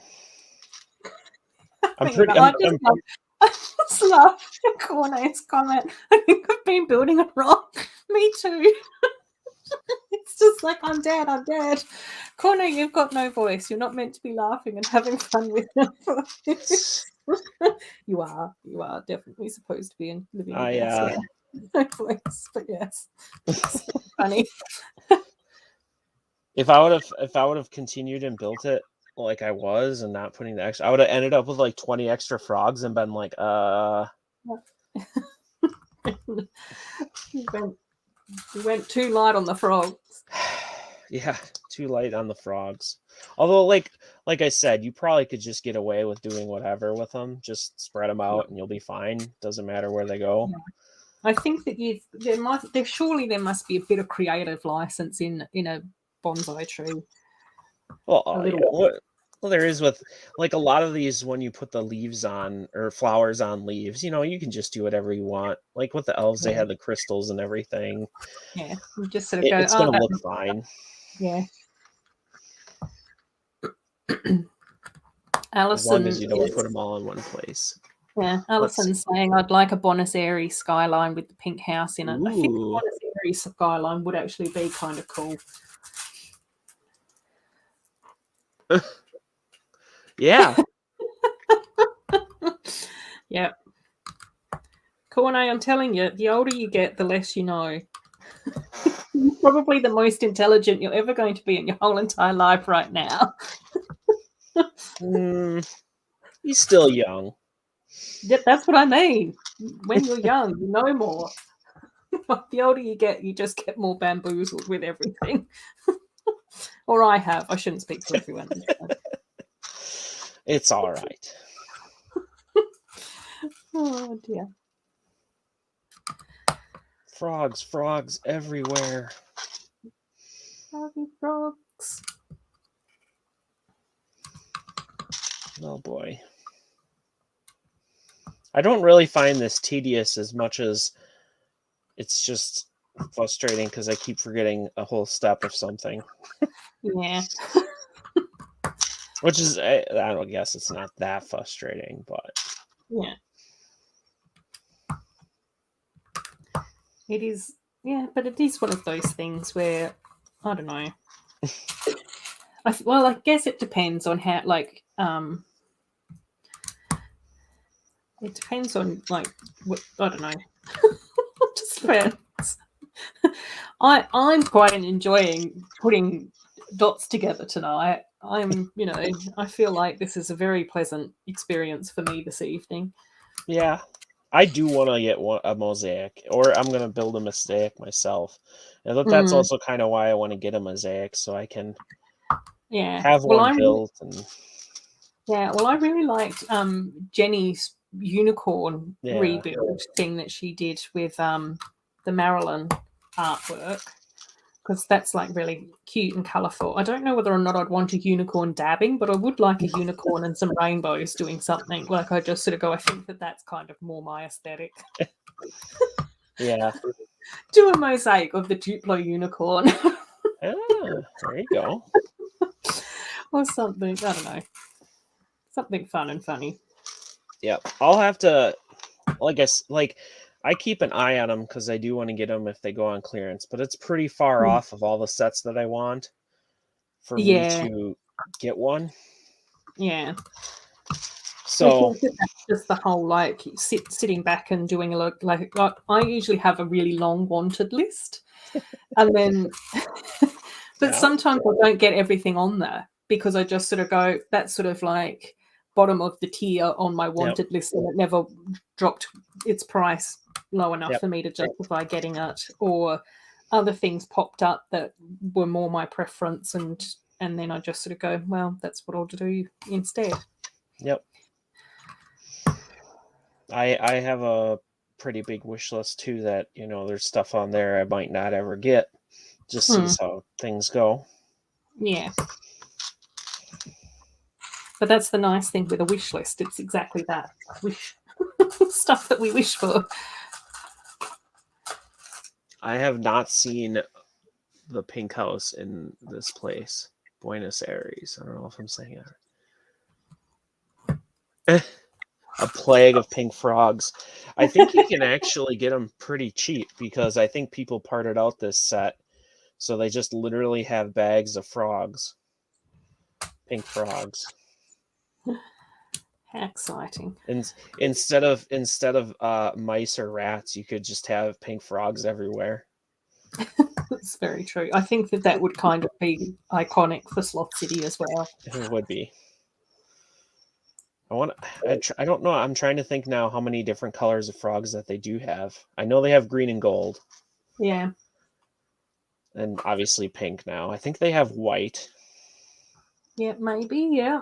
Speaker 2: I just love Cornet's comment. I think I've been building it wrong. Me too. It's just like, I'm dead. Cornet, you've got no voice. You're not meant to be laughing and having fun with it. You are definitely supposed to be living in no voice, but yes. It's funny.
Speaker 1: If I would have continued and built it like I was and not putting the extra, I would have ended up with like 20 extra frogs and been like,
Speaker 2: You went too light on the frogs.
Speaker 1: Yeah, too light on the frogs. Although, like I said, you probably could just get away with doing whatever with them. Just spread them out and you'll be fine. Doesn't matter where they go.
Speaker 2: Yeah. I think that there must be a bit of creative license in a bonsai tree.
Speaker 1: Well, there is with like a lot of these when you put the leaves on or flowers on leaves, you can just do whatever you want. Like with the elves, they had the crystals and everything.
Speaker 2: Yeah, you just sort of go.
Speaker 1: It's gonna look fine.
Speaker 2: Yeah. Allison,
Speaker 1: as long as you don't put them all in one place.
Speaker 2: Yeah, Allison's saying I'd like a Bonsai skyline with the pink house in it. Ooh. I think the Bonsai skyline would actually be kind of cool.
Speaker 1: Yeah.
Speaker 2: Yeah. Cornet, I'm telling you, the older you get, the less you know. You're probably the most intelligent you're ever going to be in your whole entire life right now.
Speaker 1: He's still young.
Speaker 2: Yeah, that's what I mean. When you're young, you know more. The older you get, you just get more bamboozled with everything. Or I have. I shouldn't speak for everyone.
Speaker 1: It's all right.
Speaker 2: Oh, dear.
Speaker 1: Frogs everywhere.
Speaker 2: Froggy frogs.
Speaker 1: Oh, boy. I don't really find this tedious as much as it's just frustrating because I keep forgetting a whole step of something.
Speaker 2: Yeah.
Speaker 1: Which is, I don't guess it's not that frustrating, but...
Speaker 2: Yeah. It is, yeah, but it is one of those things where, I don't know. I guess it depends on how, like, it depends on, like, what, I don't know. Just depends. I'm quite enjoying putting dots together tonight. I feel like this is a very pleasant experience for me this evening.
Speaker 1: Yeah. I do want to get a mosaic, or I'm going to build a mosaic myself. And that's also kind of why I want to get a mosaic, so I can have one built.
Speaker 2: Yeah, well, I really liked Jenny's unicorn rebuild thing that she did with the Marilyn artwork, because that's like really cute and colourful. I don't know whether or not I'd want a unicorn dabbing, but I would like a unicorn and some rainbows doing something. Like I just sort of go, I think that's kind of more my aesthetic.
Speaker 1: Yeah.
Speaker 2: Do a mosaic of the Duplo unicorn.
Speaker 1: There you go.
Speaker 2: Or something, I don't know. Something fun and funny.
Speaker 1: Yep. I'll have to, I keep an eye on them because I do want to get them if they go on clearance, but it's pretty far
Speaker 2: Mm.
Speaker 1: off of all the sets that I want for me
Speaker 2: Yeah.
Speaker 1: to get one.
Speaker 2: Yeah. I
Speaker 1: So
Speaker 2: think that's just the whole like sitting back and doing a lot. Like I usually have a really long wanted list, and then, but
Speaker 1: yeah,
Speaker 2: sometimes I don't get everything on there because I just sort of go, that's sort of like bottom of the tier on my wanted list, and it never dropped its price low enough for me to justify getting it, or other things popped up that were more my preference, and then I just sort of go, well, that's what I'll do instead.
Speaker 1: Yep. I have a pretty big wish list too that, you know, there's stuff on there I might not ever get. Just sees how things go.
Speaker 2: Yeah. But that's the nice thing with a wish list. It's exactly that. Wish stuff that we wish for.
Speaker 1: I have not seen the pink house in this place. Buenos Aires. I don't know if I'm saying it. A plague of pink frogs. I think you can actually get them pretty cheap because I think people parted out this set. So they just literally have bags of frogs. Pink frogs.
Speaker 2: How exciting.
Speaker 1: And instead of mice or rats, you could just have pink frogs everywhere.
Speaker 2: That's very true. I think that would kind of be iconic for Sloth City as well.
Speaker 1: It would be. I don't know. I'm trying to think now how many different colors of frogs that they do have. I know they have green and gold.
Speaker 2: Yeah.
Speaker 1: And obviously pink now. I think they have white.
Speaker 2: Yeah, maybe, yeah.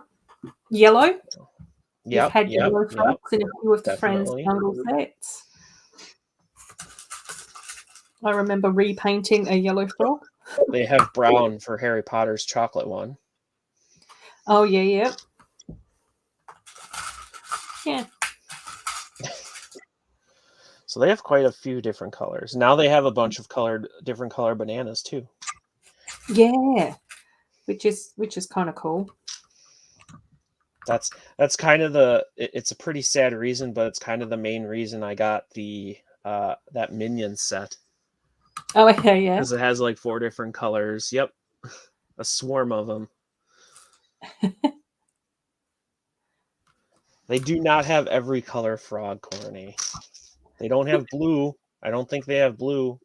Speaker 2: Yellow. We've had yellow frogs in a few of the Friends bundle sets. I remember repainting a yellow frog.
Speaker 1: They have brown for Harry Potter's chocolate one.
Speaker 2: Oh, yeah. Yeah.
Speaker 1: So they have quite a few different colors. Now they have a bunch of different color bananas too.
Speaker 2: Yeah. Which is kind of cool.
Speaker 1: That's kind of it's a pretty sad reason, but it's kind of the main reason I got the that Minions set.
Speaker 2: Oh, yeah.
Speaker 1: Because it has like 4 different colors. Yep. A swarm of them. They do not have every color frog, Courtney. They don't have blue. I don't think they have blue.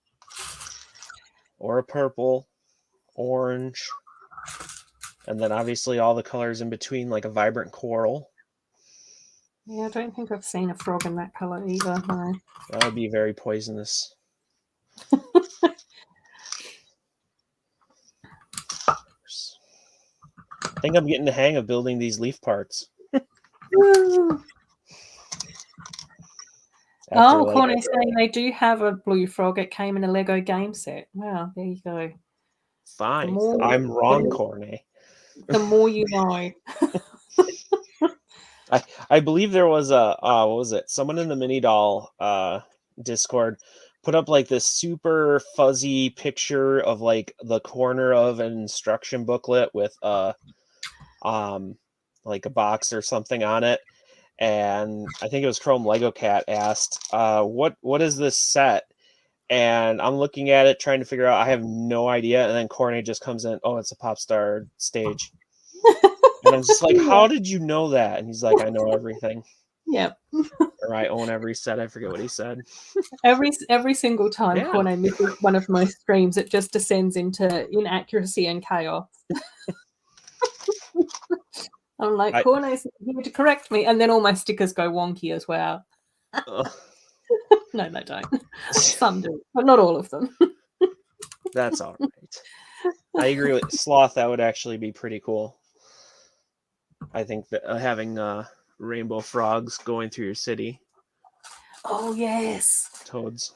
Speaker 1: Or a purple. Orange. And then obviously all the colors in between, like a vibrant coral.
Speaker 2: Yeah, I don't think I've seen a frog in that color either. No.
Speaker 1: That would be very poisonous. I think I'm getting the hang of building these leaf parts.
Speaker 2: Corney's saying they do have a blue frog. It came in a Lego game set. Wow, there you go.
Speaker 1: Fine. I'm wrong, Corney.
Speaker 2: The more you know.
Speaker 1: I believe there was a what was it? Someone in the Mini Doll Discord put up like this super fuzzy picture of like the corner of an instruction booklet with like a box or something on it. And I think it was Chrome Lego Cat asked, what is this set? And I'm looking at it trying to figure out, I have no idea. And then Corney just comes in, oh, it's a pop star stage. And I'm just like, how did you know that? And he's like, I know everything.
Speaker 2: Yeah.
Speaker 1: Or I own every set. I forget what he said.
Speaker 2: Every single time Corney misses one of my streams, it just descends into inaccuracy and chaos. I'm like, Corney's here to correct me. And then all my stickers go wonky as well. No, they don't. Some do, but not all of them.
Speaker 1: That's all right. I agree with Sloth. That would actually be pretty cool. I think that having rainbow frogs going through your city.
Speaker 2: Oh, yes.
Speaker 1: Toads.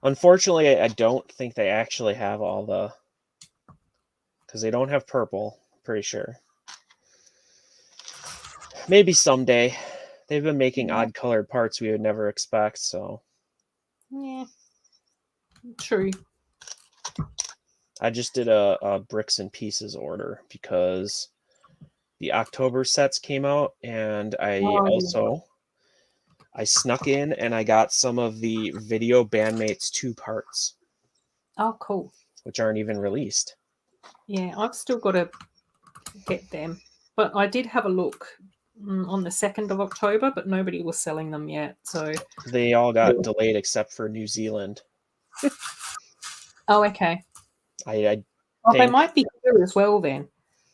Speaker 1: Unfortunately, I don't think they actually have all the... Because they don't have purple, I'm pretty sure. Maybe someday. They've been making odd-colored parts we would never expect, so...
Speaker 2: Yeah. True.
Speaker 1: I just did a bricks and pieces order because the October sets came out, and I snuck in and I got some of the Video Bandmates 2 parts.
Speaker 2: Oh, cool.
Speaker 1: Which aren't even released.
Speaker 2: Yeah, I've still got to get them. But I did have a look on the 2nd of October, but nobody was selling them yet. So
Speaker 1: they all got delayed except for New Zealand.
Speaker 2: Oh, okay.
Speaker 1: I
Speaker 2: think... they might be here as well then,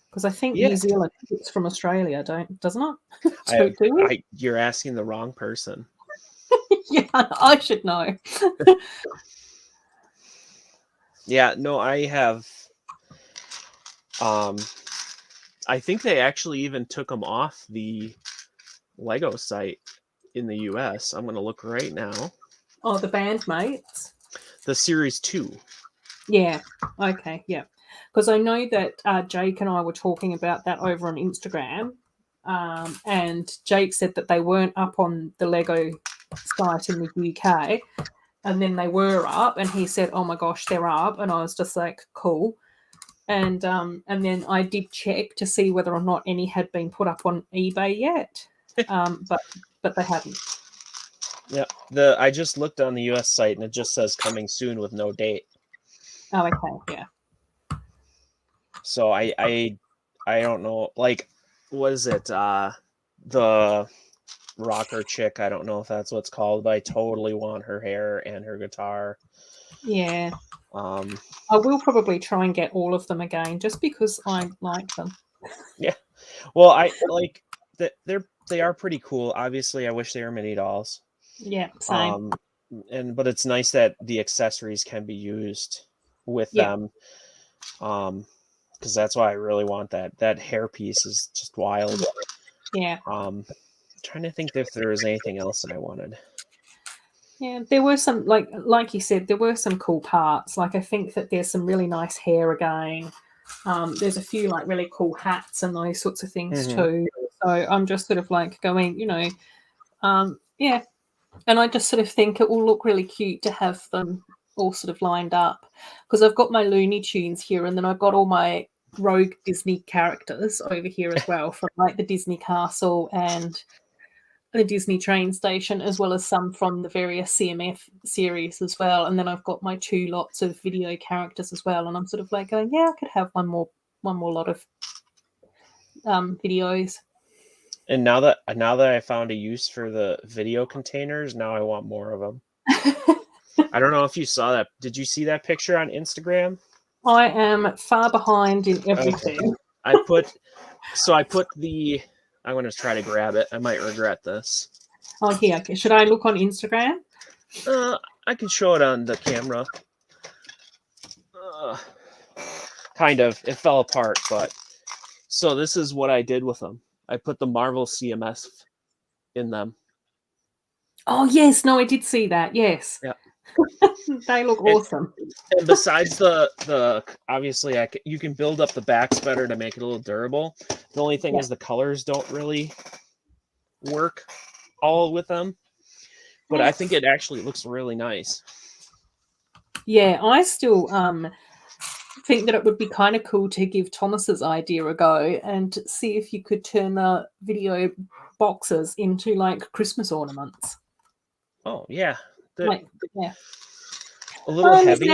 Speaker 2: because I think New Zealand is from Australia, doesn't it?
Speaker 1: You're asking the wrong person.
Speaker 2: Yeah, I should know.
Speaker 1: Yeah, no, I have. I think they actually even took them off the Lego site in the US. I'm going to look right now.
Speaker 2: Oh, the Bandmates?
Speaker 1: The Series 2.
Speaker 2: Yeah, okay, yeah. Because I know that Jake and I were talking about that over on Instagram, and Jake said that they weren't up on the Lego site in the UK, and then they were up, and he said, oh my gosh, they're up, and I was just like, cool. And then I did check to see whether or not any had been put up on eBay yet, but they hadn't.
Speaker 1: Yeah, I just looked on the US site and it just says coming soon with no date.
Speaker 2: Oh, okay, yeah.
Speaker 1: So I don't know, like, what is it? The rocker chick, I don't know if that's what it's called, but I totally want her hair and her guitar.
Speaker 2: Yeah. I will probably try and get all of them again, just because I like them.
Speaker 1: Yeah. Well, I like that they are pretty cool. Obviously, I wish they were mini dolls.
Speaker 2: Yeah, same.
Speaker 1: But it's nice that the accessories can be used with them. Because that's why I really want that. That hair piece is just wild.
Speaker 2: Yeah.
Speaker 1: Trying to think if there was anything else that I wanted.
Speaker 2: Yeah, there were some, like you said, there were some cool parts. Like, I think that there's some really nice hair again. There's a few like really cool hats and those sorts of things too. So I'm just sort of like going, yeah. And I just sort of think it will look really cute to have them all sort of lined up, because I've got my Looney Tunes here, and then I've got all my rogue Disney characters over here as well, from like the Disney Castle and the Disney train station, as well as some from the various CMF series as well. And then I've got my 2 lots of video characters as well. And I'm sort of like going, yeah, I could have one more lot of videos.
Speaker 1: And now that I found a use for the video containers, now I want more of them. I don't know if you saw that. Did you see that picture on Instagram?
Speaker 2: I am far behind in everything.
Speaker 1: Okay. I put the. I'm going to try to grab it. I might regret this.
Speaker 2: Oh, here. Okay. Should I look on Instagram?
Speaker 1: I can show it on the camera. Kind of. It fell apart, but... So this is what I did with them. I put the Marvel CMS in them.
Speaker 2: Oh, yes. No, I did see that. Yes.
Speaker 1: Yeah.
Speaker 2: They look awesome.
Speaker 1: And besides the obviously, you can build up the backs better to make it a little durable. The only thing is the colors don't really work all with them. But I think it actually looks really nice.
Speaker 2: Yeah, I still think that it would be kind of cool to give Thomas's idea a go and see if you could turn the video boxes into like Christmas ornaments.
Speaker 1: Oh, yeah.
Speaker 2: Yeah.
Speaker 1: A little heavy.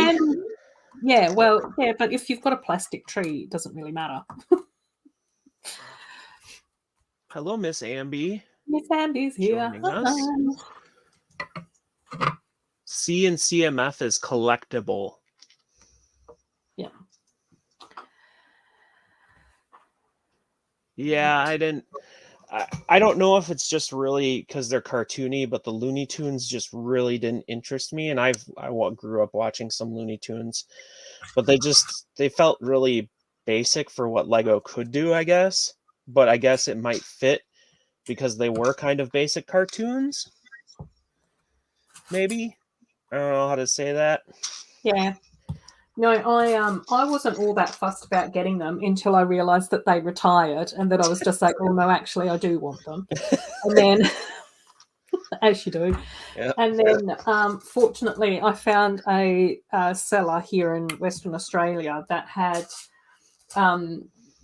Speaker 2: Yeah, well, yeah, but if you've got a plastic tree, it doesn't really matter.
Speaker 1: Hello, Miss Amby.
Speaker 2: Miss Amby's here.
Speaker 1: C and CMF is collectible.
Speaker 2: Yeah.
Speaker 1: Yeah, I don't know if it's just really because they're cartoony, but the Looney Tunes just really didn't interest me. And I grew up watching some Looney Tunes, but they felt really basic for what Lego could do, I guess. But I guess it might fit because they were kind of basic cartoons. Maybe. I don't know how to say that.
Speaker 2: Yeah. No, I wasn't all that fussed about getting them until I realised that they retired, and that I was just like, oh no, actually I do want them. And then, as you do, and then fortunately I found a seller here in Western Australia that had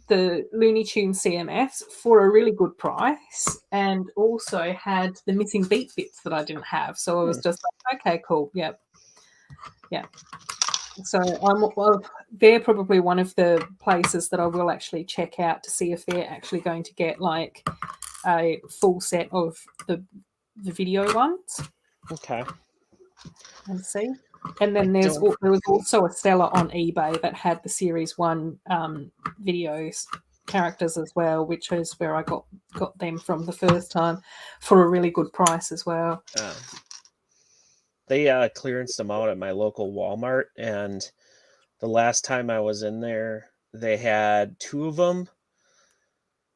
Speaker 2: the Looney Tunes CMFs for a really good price, and also had the missing beat bits that I didn't have. So I was just like, okay, cool, yeah. So they're probably one of the places that I will actually check out to see if they're actually going to get like a full set of the video ones.
Speaker 1: Okay.
Speaker 2: And see. And then there was also a seller on eBay that had the Series 1 videos characters as well, which is where I got them from the first time for a really good price as well.
Speaker 1: They clearanced them out at my local Walmart, and the last time I was in there, they had 2 of them,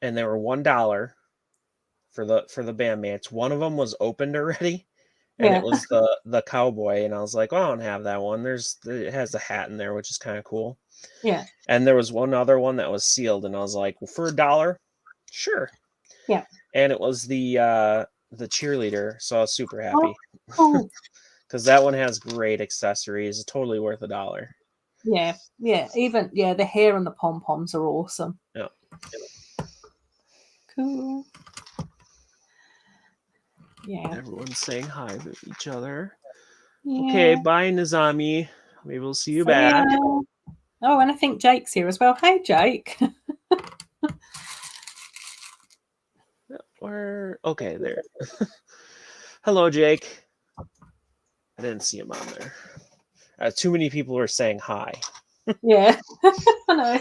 Speaker 1: and they were $1 for the bandmates. One of them was opened already, and it was the cowboy, and I was like, oh, I don't have that one. It has a hat in there, which is kind of cool.
Speaker 2: Yeah.
Speaker 1: And there was one other one that was sealed, and I was like, well, for $1, sure.
Speaker 2: Yeah.
Speaker 1: And it was the cheerleader, so I was super happy.
Speaker 2: Oh.
Speaker 1: Because that one has great accessories. It's totally worth $1.
Speaker 2: Yeah. Even the hair and the pom poms are awesome.
Speaker 1: Yeah.
Speaker 2: Cool. Yeah.
Speaker 1: Everyone's saying hi to each other.
Speaker 2: Yeah.
Speaker 1: Okay, bye, Nizami. Maybe we'll see you
Speaker 2: See
Speaker 1: back.
Speaker 2: ya. Oh, and I think Jake's here as well. Hey, Jake.
Speaker 1: Okay, there. Hello, Jake. I didn't see him on there. Too many people were saying hi.
Speaker 2: Yeah, I know.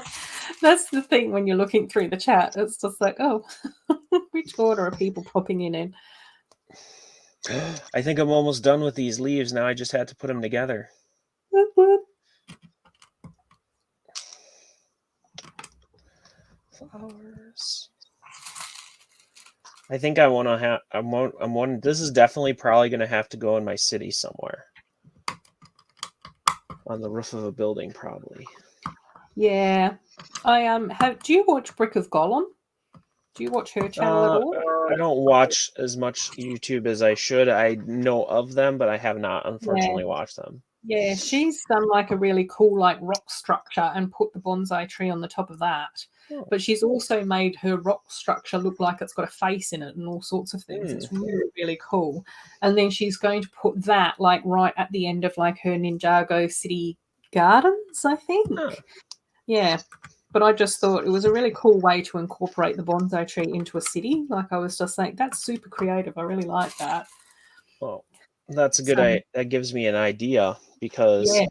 Speaker 2: That's the thing when you're looking through the chat. It's just like, oh, which order are people popping in?
Speaker 1: I think I'm almost done with these leaves. Now I just had to put them together.
Speaker 2: What?
Speaker 1: Flowers. I think I want to have. I'm one. This is definitely probably going to have to go in my city somewhere. On the roof of a building, probably.
Speaker 2: Yeah, I have. Do you watch Brick of Gollum? Do you watch her channel at all?
Speaker 1: I don't watch as much YouTube as I should. I know of them, but I have not, unfortunately, watched them.
Speaker 2: Yeah, she's done like a really cool like rock structure and put the bonsai tree on the top of that. Oh. But she's also made her rock structure look like it's got a face in it and all sorts of things. It's really, really cool. And then she's going to put that like right at the end of like her Ninjago City Gardens, I think. Oh. Yeah. But I just thought it was a really cool way to incorporate the bonsai tree into a city. Like I was just like, that's super creative. I really like that.
Speaker 1: Well, that's a good that gives me an idea, because I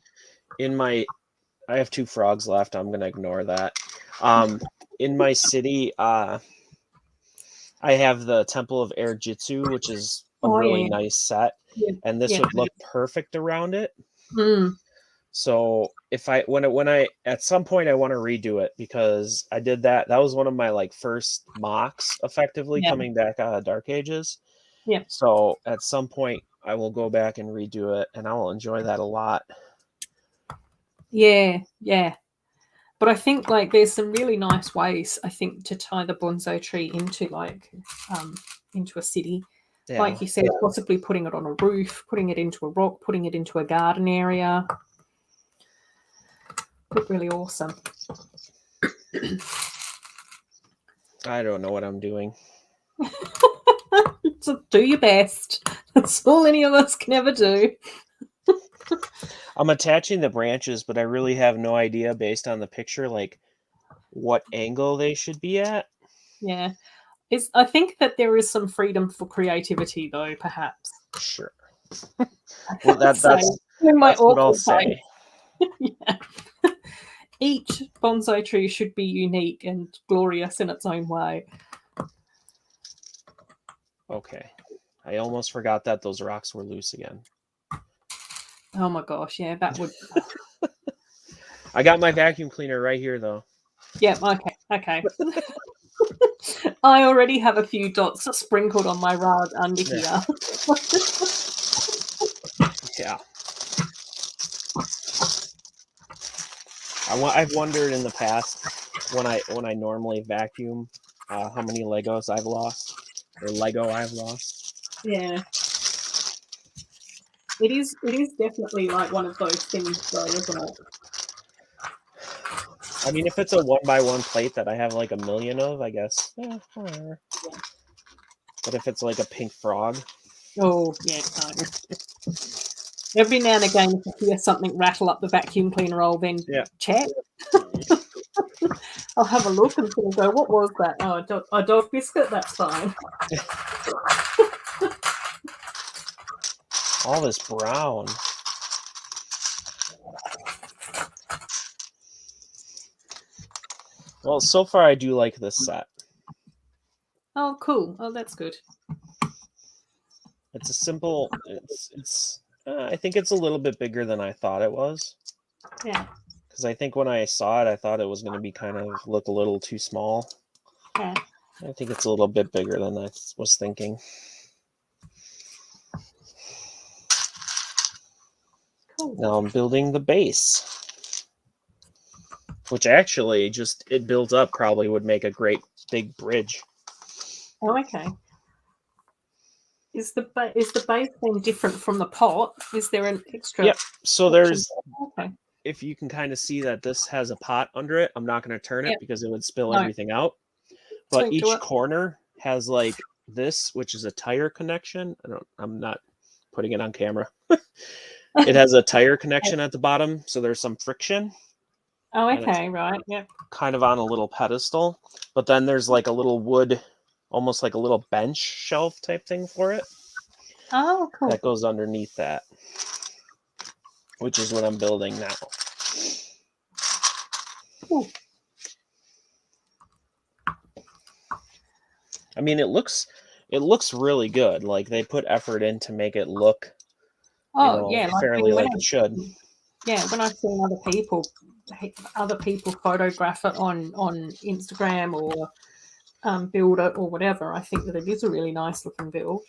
Speaker 1: have 2 frogs left. I'm going to ignore that. In my city, I have the Temple of Air Jitsu, which is a really nice set. Yeah. And this would look perfect around it. So if when I at some point I want to redo it, because I did that. That was one of my like first mocks, effectively coming back out of Dark Ages. Yeah. So at some point I will go back and redo it, and I will enjoy that a lot.
Speaker 2: Yeah. But I think like there's some really nice ways, I think, to tie the bonsai tree into like into a city. Yeah. Like you said, possibly putting it on a roof, putting it into a rock, putting it into a garden area. Look really awesome.
Speaker 1: I don't know what I'm doing.
Speaker 2: So do your best. That's all any of us can ever do.
Speaker 1: I'm attaching the branches, but I really have no idea based on the picture, like what angle they should be at.
Speaker 2: Yeah. I think that there is some freedom for creativity, though, perhaps.
Speaker 1: Sure. Well, that's what I'll say.
Speaker 2: Yeah. Each bonsai tree should be unique and glorious in its own way.
Speaker 1: Okay. I almost forgot that those rocks were loose again.
Speaker 2: Oh my gosh, yeah, that would...
Speaker 1: I got my vacuum cleaner right here, though.
Speaker 2: Yeah, okay. I already have a few dots sprinkled on my rug under here.
Speaker 1: Yeah. I've wondered in the past when I normally vacuum how many Legos I've lost, or Lego I've lost.
Speaker 2: Yeah. It is definitely like one of those things though, isn't it?
Speaker 1: I mean, if it's a 1x1 plate that I have like a million of, I guess. Yeah, whatever. But if it's like a pink frog.
Speaker 2: Oh, yeah, no. Every now and again, if you hear something rattle up the vacuum cleaner, I'll then check. I'll have a look and sort of go, what was that? Oh, a dog biscuit? That's fine.
Speaker 1: All this brown. Well, so far I do like this set.
Speaker 2: Oh, cool. Oh, that's good.
Speaker 1: It's a simple. I think it's a little bit bigger than I thought it was.
Speaker 2: Yeah.
Speaker 1: Because I think when I saw it, I thought it was going to be kind of look a little too small.
Speaker 2: Yeah.
Speaker 1: I think it's a little bit bigger than I was thinking.
Speaker 2: Cool.
Speaker 1: Now I'm building the base, which actually it built up probably would make a great big bridge.
Speaker 2: Oh, okay. Is the base then different from the pot? Is there an extra?
Speaker 1: Yep. So there's.
Speaker 2: Okay.
Speaker 1: If you can kind of see that this has a pot under it, I'm not going to turn it because it would spill everything out. But each corner has like this, which is a tire connection. I'm not putting it on camera. It has a tire connection at the bottom, so there's some friction.
Speaker 2: Oh, okay, right, yeah.
Speaker 1: Kind of on a little pedestal, but then there's like a little wood, almost like a little bench shelf type thing for it.
Speaker 2: Oh, cool.
Speaker 1: That goes underneath that, which is what I'm building now.
Speaker 2: Cool.
Speaker 1: I mean, it looks really good. Like they put effort in to make it look, fairly like it should.
Speaker 2: Yeah, when I've seen other people photograph it on Instagram or build it or whatever, I think that it is a really nice looking build.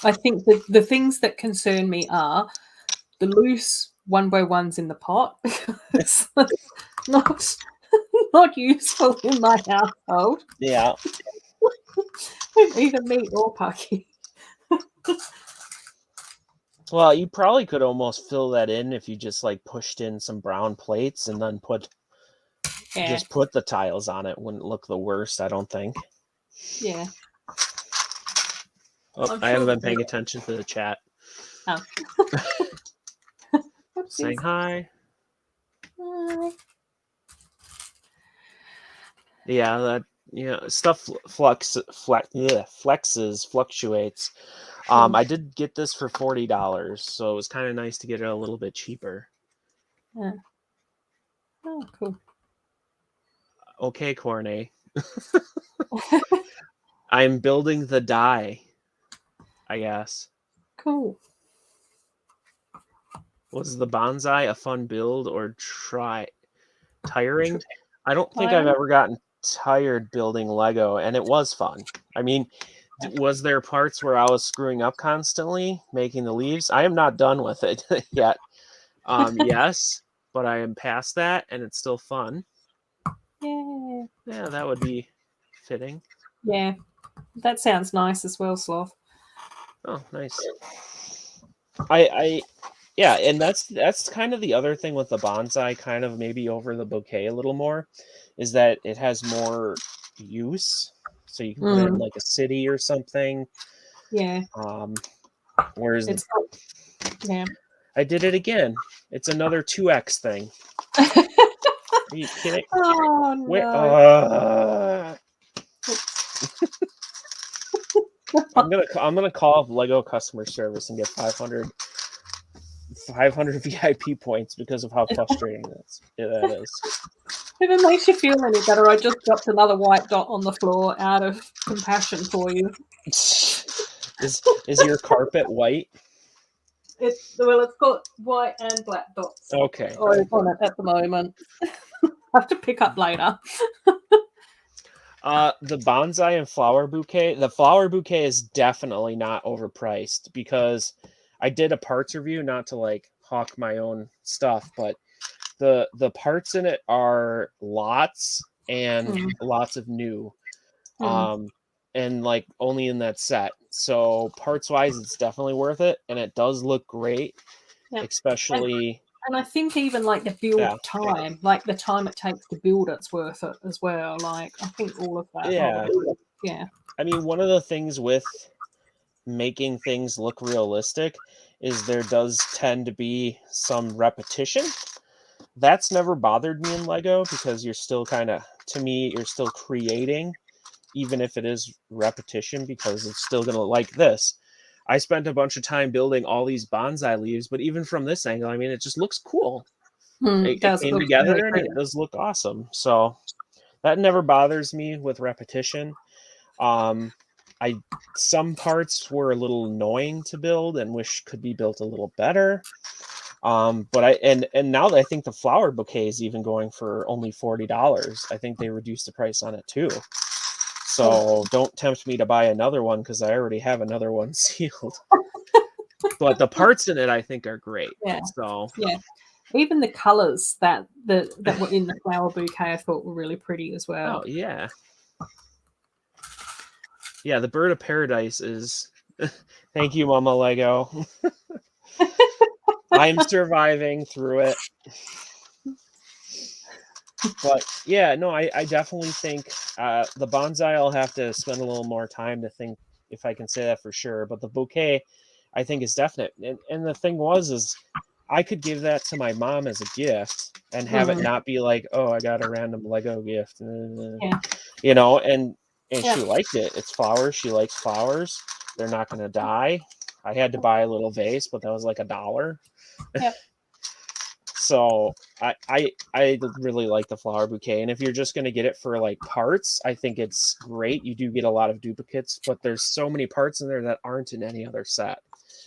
Speaker 2: I think that the things that concern me are the loose 1x1s in the pot. It's not useful in my household.
Speaker 1: Yeah.
Speaker 2: Either me or Pucky.
Speaker 1: Well, you probably could almost fill that in if you just like pushed in some brown plates and then just put the tiles on it. Wouldn't look the worst, I don't think.
Speaker 2: Yeah.
Speaker 1: Oh, I haven't been paying attention to the chat.
Speaker 2: Oh.
Speaker 1: Saying hi.
Speaker 2: Hi.
Speaker 1: Yeah, stuff fluctuates. I did get this for $40, so it was kind of nice to get it a little bit cheaper.
Speaker 2: Yeah. Oh, cool.
Speaker 1: Okay, Cornet. I'm building the die, I guess.
Speaker 2: Cool.
Speaker 1: Was the bonsai a fun build or tiring? I don't think I've ever gotten tired building Lego, and it was fun. I mean, was there parts where I was screwing up constantly making the leaves? I am not done with it yet. Yes, but I am past that, and it's still fun.
Speaker 2: Yeah.
Speaker 1: Yeah, that would be fitting.
Speaker 2: Yeah, that sounds nice as well, Sloth.
Speaker 1: Oh, nice. Yeah, and that's kind of the other thing with the bonsai, kind of maybe over the bouquet a little more, is that it has more use. So you can put it in like a city or something.
Speaker 2: Yeah.
Speaker 1: Whereas
Speaker 2: yeah.
Speaker 1: I did it again. It's another 2x thing. Are you kidding?
Speaker 2: Oh no.
Speaker 1: I'm gonna call Lego customer service and get 500 VIP points because of how frustrating that is.
Speaker 2: If it makes you feel any better, I just dropped another white dot on the floor out of compassion for you.
Speaker 1: Is your carpet white?
Speaker 2: It's got white and black dots.
Speaker 1: Okay.
Speaker 2: On it at the moment. I have to pick up later.
Speaker 1: The bonsai and flower bouquet. The flower bouquet is definitely not overpriced because I did a parts review, not to like hawk my own stuff, but the parts in it are lots and lots of new. And like only in that set. So parts wise, it's definitely worth it, and it does look great, especially
Speaker 2: And I think even like the build
Speaker 1: Yeah.
Speaker 2: time, like the time it takes to build it's worth it as well. Like I think all of that.
Speaker 1: Yeah.
Speaker 2: Yeah.
Speaker 1: I mean, one of the things with making things look realistic is there does tend to be some repetition. That's never bothered me in Lego because you're still to me, you're still creating, even if it is repetition, because it's still going to like this. I spent a bunch of time building all these bonsai leaves, but even from this angle, I mean, it just looks cool. It
Speaker 2: Does it
Speaker 1: came
Speaker 2: looks really
Speaker 1: together and
Speaker 2: pretty.
Speaker 1: it does look awesome. So that never bothers me with repetition. I some parts were a little annoying to build and wish could be built a little better. But and now that I think the flower bouquet is even going for only $40. I think they reduced the price on it too. So don't tempt me to buy another one because I already have another one sealed. But the parts in it I think are great.
Speaker 2: Yeah.
Speaker 1: So
Speaker 2: Yeah. Even the colours that were in the flower bouquet I thought were really pretty as well.
Speaker 1: Oh yeah. Yeah, the bird of paradise is thank you, Mama Lego. I'm surviving through it. But yeah, no, I definitely think the bonsai I'll have to spend a little more time to think if I can say that for sure. But the bouquet, I think is definite. And the thing is I could give that to my mom as a gift and have it not be like, oh, I got a random Lego gift,
Speaker 2: Yeah.
Speaker 1: you know. And
Speaker 2: Yeah.
Speaker 1: she liked it. It's flowers. She likes flowers. They're not going to die. I had to buy a little vase, but that was like $1.
Speaker 2: Yep.
Speaker 1: So I really like the flower bouquet, and if you're just going to get it for like parts, I think it's great. You do get a lot of duplicates, but there's so many parts in there that aren't in any other set.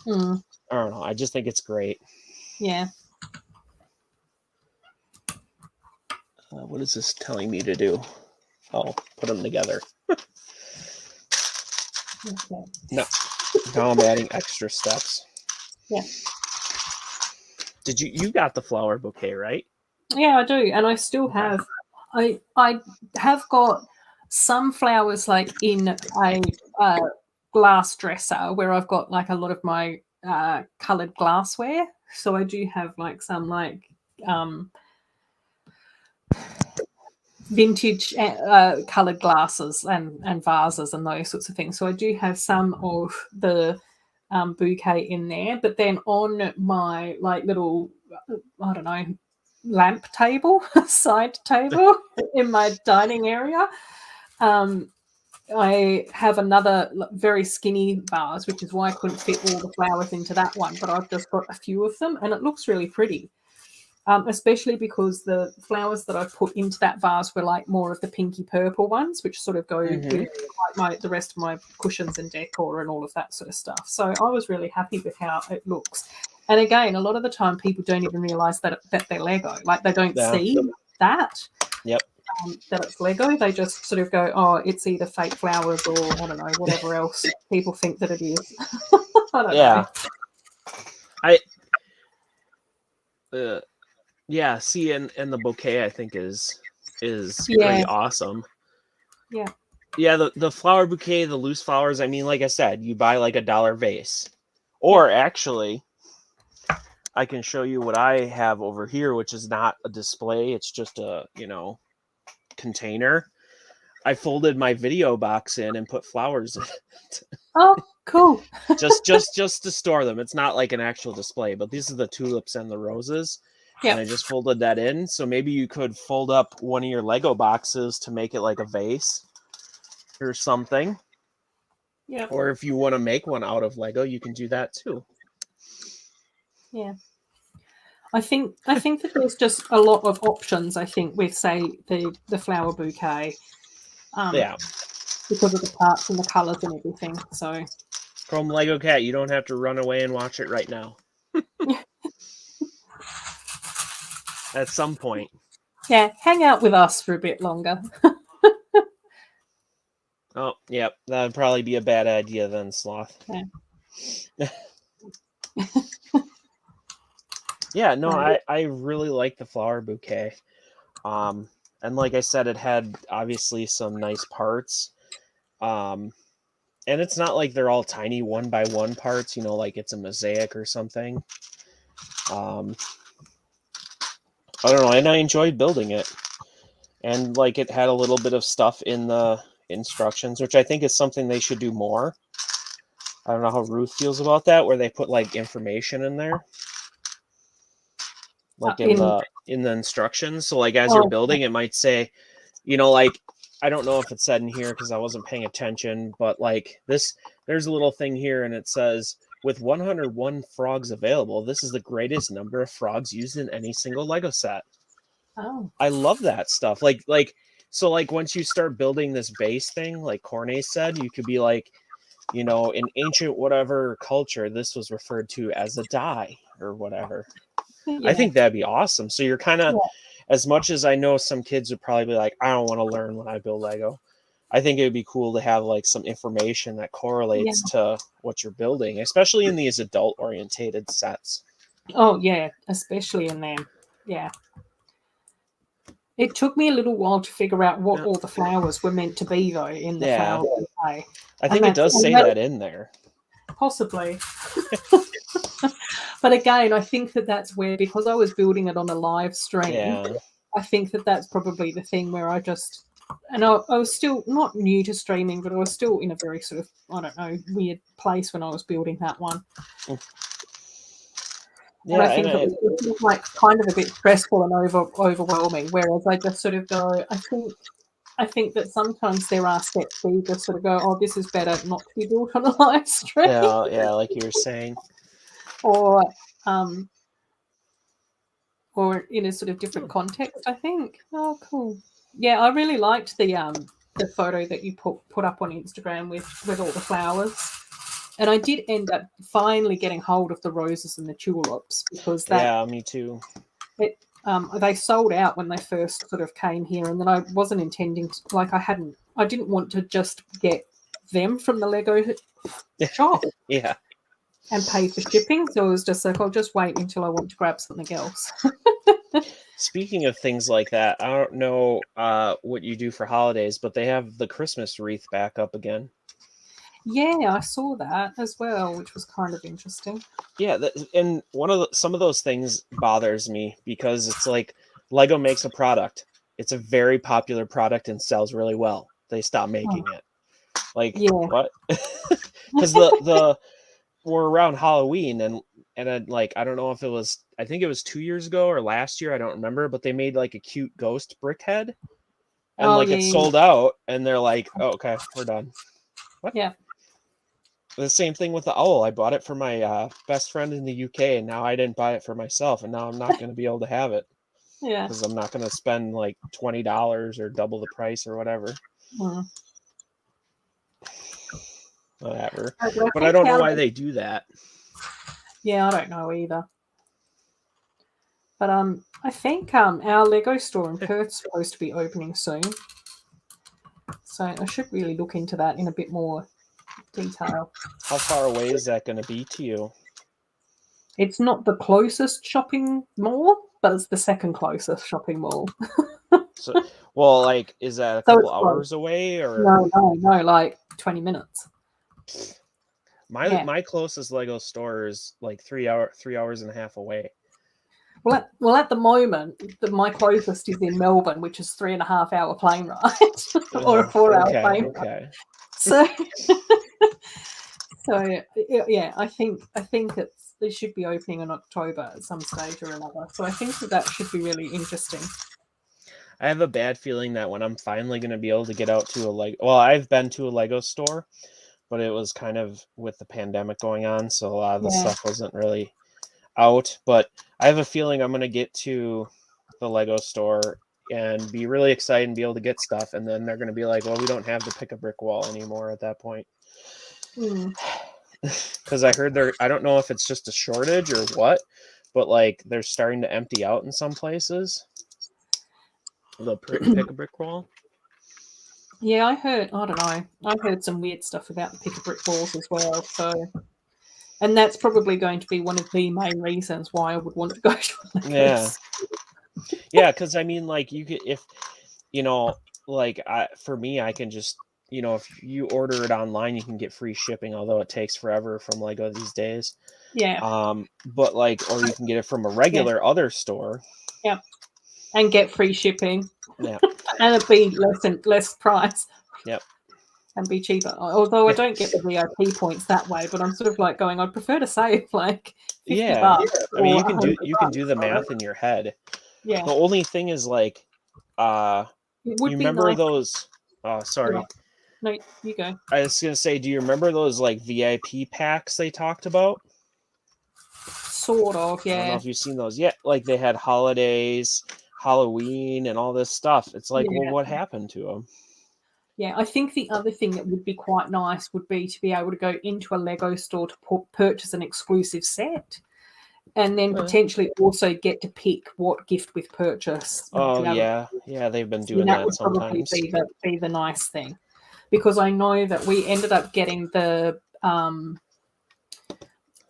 Speaker 1: I don't know. I just think it's great.
Speaker 2: Yeah.
Speaker 1: What is this telling me to do? Oh, put them together.
Speaker 2: Okay.
Speaker 1: No, now I'm adding extra steps.
Speaker 2: Yeah.
Speaker 1: Did you got the flower bouquet, right?
Speaker 2: Yeah, I do, and I still have. I have got some flowers like in a glass dresser where I've got like a lot of my coloured glassware. So I do have like some like vintage coloured glasses and vases and those sorts of things. So I do have some of the bouquet in there, but then on my like little I don't know lamp table, side table in my dining area, I have another very skinny vase, which is why I couldn't fit all the flowers into that one, but I've just got a few of them and it looks really pretty. Especially because the flowers that I put into that vase were like more of the pinky purple ones, which sort of go with like the rest of my cushions and decor and all of that sort of stuff. So I was really happy with how it looks. And again, a lot of the time people don't even realise that they're Lego. Like they don't see that.
Speaker 1: Yep.
Speaker 2: That it's Lego. They just sort of go, oh, it's either fake flowers or I don't know, whatever else people think that it is. I don't
Speaker 1: know. Yeah, see, and the bouquet I think is
Speaker 2: Yeah.
Speaker 1: pretty awesome.
Speaker 2: Yeah.
Speaker 1: Yeah, the flower bouquet, the loose flowers, I mean, like I said, you buy like $1 vase. Or actually, I can show you what I have over here, which is not a display, it's just a, container. I folded my video box in and put flowers in it.
Speaker 2: Oh, cool.
Speaker 1: just to store them. It's not like an actual display, but these are the tulips and the roses. And I just folded that in. So maybe you could fold up one of your Lego boxes to make it like a vase or something.
Speaker 2: Yeah.
Speaker 1: Or if you want to make one out of Lego, you can do that too.
Speaker 2: Yeah. I think that there's just a lot of options, I think, with say the flower bouquet.
Speaker 1: Yeah.
Speaker 2: Because of the parts and the colours and everything. So
Speaker 1: From Lego Cat, you don't have to run away and watch it right now. At some point.
Speaker 2: Yeah, hang out with us for a bit longer.
Speaker 1: Oh, yep. That'd probably be a bad idea then, Sloth.
Speaker 2: Yeah.
Speaker 1: Yeah, no, I really like the flower bouquet. And like I said, it had obviously some nice parts. And it's not like they're all tiny 1x1 parts, like it's a mosaic or something. I don't know, and I enjoyed building it. And like it had a little bit of stuff in the instructions, which I think is something they should do more. I don't know how Ruth feels about that, where they put like information in there, like in the instructions. So like as you're building, it might say, like I don't know if it's said in here because I wasn't paying attention, but like this, there's a little thing here, and it says with 101 frogs available, this is the greatest number of frogs used in any single Lego set.
Speaker 2: Oh.
Speaker 1: I love that stuff. So like once you start building this base thing, like Corne said, you could be like, in ancient whatever culture, this was referred to as a die or whatever.
Speaker 2: Yeah.
Speaker 1: I think that'd be awesome. So you're kind of, as much as I know some kids would probably be like, I don't want to learn when I build Lego. I think it would be cool to have like some information that correlates to what you're building, especially in these adult orientated sets.
Speaker 2: Oh yeah, especially in them. Yeah. It took me a little while to figure out what all the flowers were meant to be, though, in the flower display.
Speaker 1: I think it does say that in there.
Speaker 2: Possibly. But again, I think that's where, because I was building it on a live stream, I think that's probably the thing where I just, and I was still not new to streaming, but I was still in a very sort of, I don't know, weird place when I was building that one. Yeah, and I think it was like kind of a bit stressful and overwhelming. Whereas I just sort of go, I think that sometimes there are steps where you just sort of go, oh, this is better not to be built on a live stream.
Speaker 1: Yeah, like you were saying.
Speaker 2: Or in a sort of different context, I think. Oh, cool. Yeah, I really liked the photo that you put up on Instagram with all the flowers. And I did end up finally getting hold of the roses and the tulips because
Speaker 1: me too.
Speaker 2: They sold out when they first sort of came here, and then I wasn't intending to, like I didn't want to just get them from the Lego shop.
Speaker 1: Yeah.
Speaker 2: And pay for shipping, so it was just like, I'll just wait until I want to grab something else.
Speaker 1: Speaking of things like that, I don't know what you do for holidays, but they have the Christmas wreath back up again.
Speaker 2: Yeah, I saw that as well, which was kind of interesting.
Speaker 1: Yeah, and some of those things bothers me because it's like Lego makes a product. It's a very popular product and sells really well. They stop making it. Like, what? Because we're around Halloween and I don't know if it was, I think it was 2 years ago or last year, I don't remember, but they made like a cute ghost brick head and it sold out and they're like, oh, okay, we're done. What?
Speaker 2: Yeah.
Speaker 1: The same thing with the owl. I bought it for my best friend in the UK and now I didn't buy it for myself and now I'm not going to be able to have it.
Speaker 2: Yeah.
Speaker 1: Because I'm not going to spend like $20 or double the price or whatever. Whatever. But I don't know why they do that.
Speaker 2: Yeah, I don't know either. But I think our Lego store in Perth's supposed to be opening soon. So I should really look into that in a bit more detail.
Speaker 1: How far away is that going to be to you?
Speaker 2: It's not the closest shopping mall, but it's the second closest shopping mall.
Speaker 1: So, well, like, is that a couple hours away or?
Speaker 2: No, like 20 minutes.
Speaker 1: My closest Lego store is like 3 hours and a half away.
Speaker 2: Well, at the moment, my closest is in Melbourne, which is 3.5 hour plane ride, or a 4 hour plane ride. So, yeah, I think it should be opening in October at some stage or another. So I think that should be really interesting.
Speaker 1: I have a bad feeling that when I'm finally going to be able to get out to I've been to a Lego store, but it was kind of with the pandemic going on, so a lot of the stuff wasn't really out. But I have a feeling I'm going to get to the Lego store and be really excited and be able to get stuff, and then they're going to be like, well, we don't have the pick a brick wall anymore at that point. Because I heard I don't know if it's just a shortage or what, but like they're starting to empty out in some places. The pick a brick wall.
Speaker 2: Yeah, I don't know. I heard some weird stuff about the pick a brick walls as well. So, and that's probably going to be one of the main reasons why I would want to go to Legos.
Speaker 1: Yeah, because I mean, like you could, if for me, I can just if you order it online, you can get free shipping, although it takes forever from Lego these days.
Speaker 2: Yeah.
Speaker 1: But or you can get it from a regular other store.
Speaker 2: Yeah. and get free shipping.
Speaker 1: Yeah.
Speaker 2: And it'd be less price.
Speaker 1: Yep.
Speaker 2: And be cheaper. Although I don't get the VIP points that way, but I'm sort of like going, I'd prefer to save like $50.
Speaker 1: I mean, you can do the
Speaker 2: $100.
Speaker 1: math in your head.
Speaker 2: Yeah.
Speaker 1: The only thing is like,
Speaker 2: it would
Speaker 1: you
Speaker 2: be
Speaker 1: remember
Speaker 2: nice.
Speaker 1: those? Oh, sorry.
Speaker 2: No, you go.
Speaker 1: I was gonna say, do you remember those like VIP packs they talked about?
Speaker 2: Sort of, yeah.
Speaker 1: I don't know if you've seen those yet. Like they had holidays, Halloween, and all this stuff. It's like, well, what happened to them?
Speaker 2: Yeah, I think the other thing that would be quite nice would be to be able to go into a Lego store to purchase an exclusive set, and then potentially also get to pick what gift with purchase.
Speaker 1: Oh yeah, they've been doing
Speaker 2: that
Speaker 1: that
Speaker 2: would
Speaker 1: sometimes.
Speaker 2: Probably be the nice thing, because I know that we ended up getting the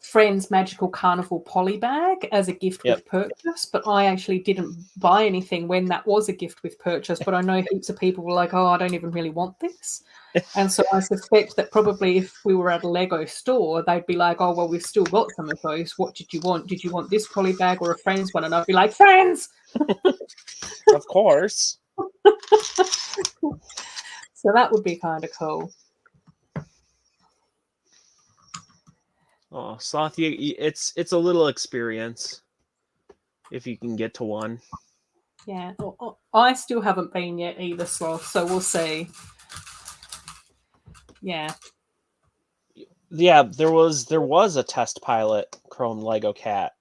Speaker 2: Friends Magical Carnival poly bag as a gift with purchase, but I actually didn't buy anything when that was a gift with purchase. But I know heaps of people were like, "Oh, I don't even really want this," and so I suspect that probably if we were at a Lego store, they'd be like, "Oh, well, we've still got some of those. What did you want? Did you want this poly bag or a Friends one?" And I'd be like, "Friends."
Speaker 1: Of course.
Speaker 2: So that would be kind of cool.
Speaker 1: Oh, Sloth, it's a little experience if you can get to one.
Speaker 2: Yeah, I still haven't been yet either, Sloth, so we'll see. Yeah.
Speaker 1: Yeah, there was a test pilot Chrome Lego Cat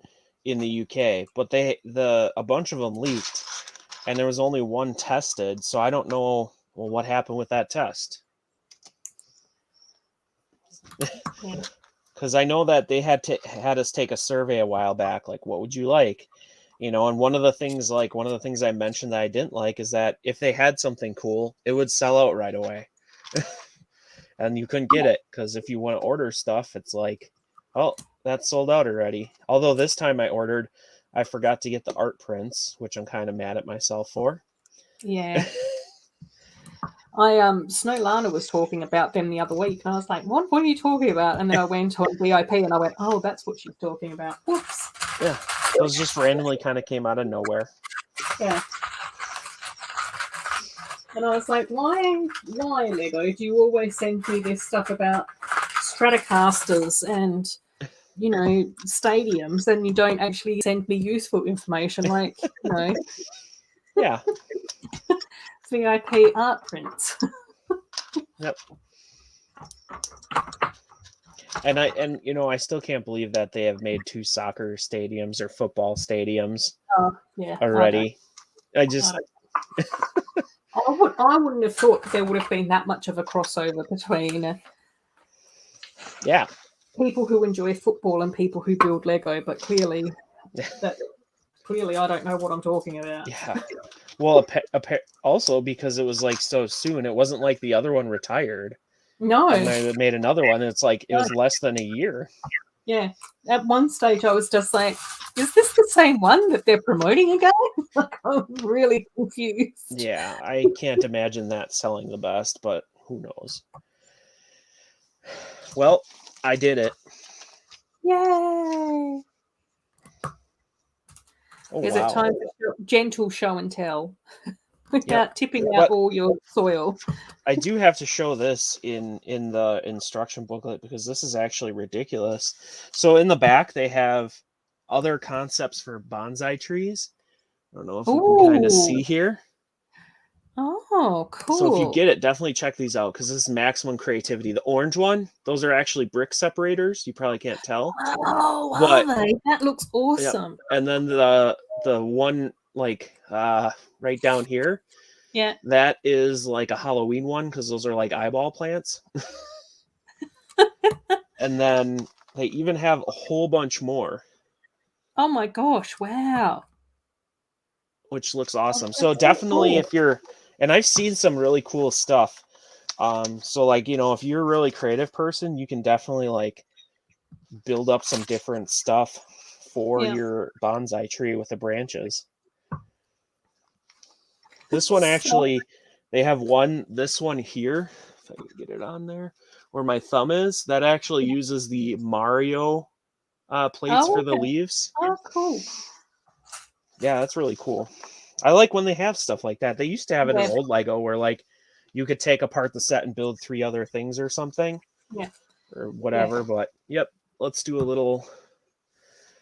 Speaker 1: in the UK, but a bunch of them leaked, and there was only one tested, so I don't know what happened with that test. Because I know that they had us take a survey a while back, like what would you like, and one of the things I mentioned that I didn't like is that if they had something cool, it would sell out right away. And you couldn't get it because if you want to order stuff, it's like, oh, that's sold out already. Although this time I forgot to get the art prints, which I'm kind of mad at myself for.
Speaker 2: Yeah. Snow Lana was talking about them the other week, and I was like, what are you talking about? And then I went on VIP and I went, oh, that's what she's talking about. Whoops.
Speaker 1: Yeah. Those just randomly kind of came out of nowhere.
Speaker 2: Yeah. And I was like, why, Lego, do you always send me this stuff about Stratocasters and, stadiums, and you don't actually send me useful information like,
Speaker 1: Yeah.
Speaker 2: VIP art prints.
Speaker 1: Yep. And I still can't believe that they have made 2 soccer stadiums or football stadiums already. I
Speaker 2: wouldn't have thought there would have been that much of a crossover between people who enjoy football and people who build Lego, but clearly I don't know what I'm talking about.
Speaker 1: Yeah. Well, also because it was like so soon, it wasn't like the other one retired.
Speaker 2: No.
Speaker 1: And they made another one. It's like it was less than a year.
Speaker 2: Yeah. At one stage, I was just like, is this the same one that they're promoting again? Like, I'm really confused.
Speaker 1: Yeah, I can't imagine that selling the best, but who knows? Well, I did it.
Speaker 2: Yay! Is it time for gentle show and tell without tipping out all your soil?
Speaker 1: I do have to show this in the instruction booklet because this is actually ridiculous. So in the back, they have other concepts for bonsai trees. I don't know if you can kind of see here.
Speaker 2: Oh, cool.
Speaker 1: So if you get it, definitely check these out because this is maximum creativity. The orange one, those are actually brick separators. You probably can't tell.
Speaker 2: Oh, are they? That looks awesome.
Speaker 1: Yeah. And then the one like right down here, that is like a Halloween one because those are like eyeball plants. And then they even have a whole bunch more.
Speaker 2: Oh my gosh, wow.
Speaker 1: Which looks awesome. So definitely if you're, and I've seen some really cool stuff. So like, if you're a really creative person, you can definitely like build up some different stuff for your bonsai tree with the branches. This one actually, they have this one here, if I can get it on there, where my thumb is, that actually uses the Mario plates for the leaves.
Speaker 2: Oh, cool.
Speaker 1: Yeah, that's really cool. I like when they have stuff like that. They used to have it in
Speaker 2: Yeah.
Speaker 1: old Lego where like you could take apart the set and build 3 other things or something.
Speaker 2: Yeah.
Speaker 1: Or whatever,
Speaker 2: Yeah.
Speaker 1: but yep, let's do a little.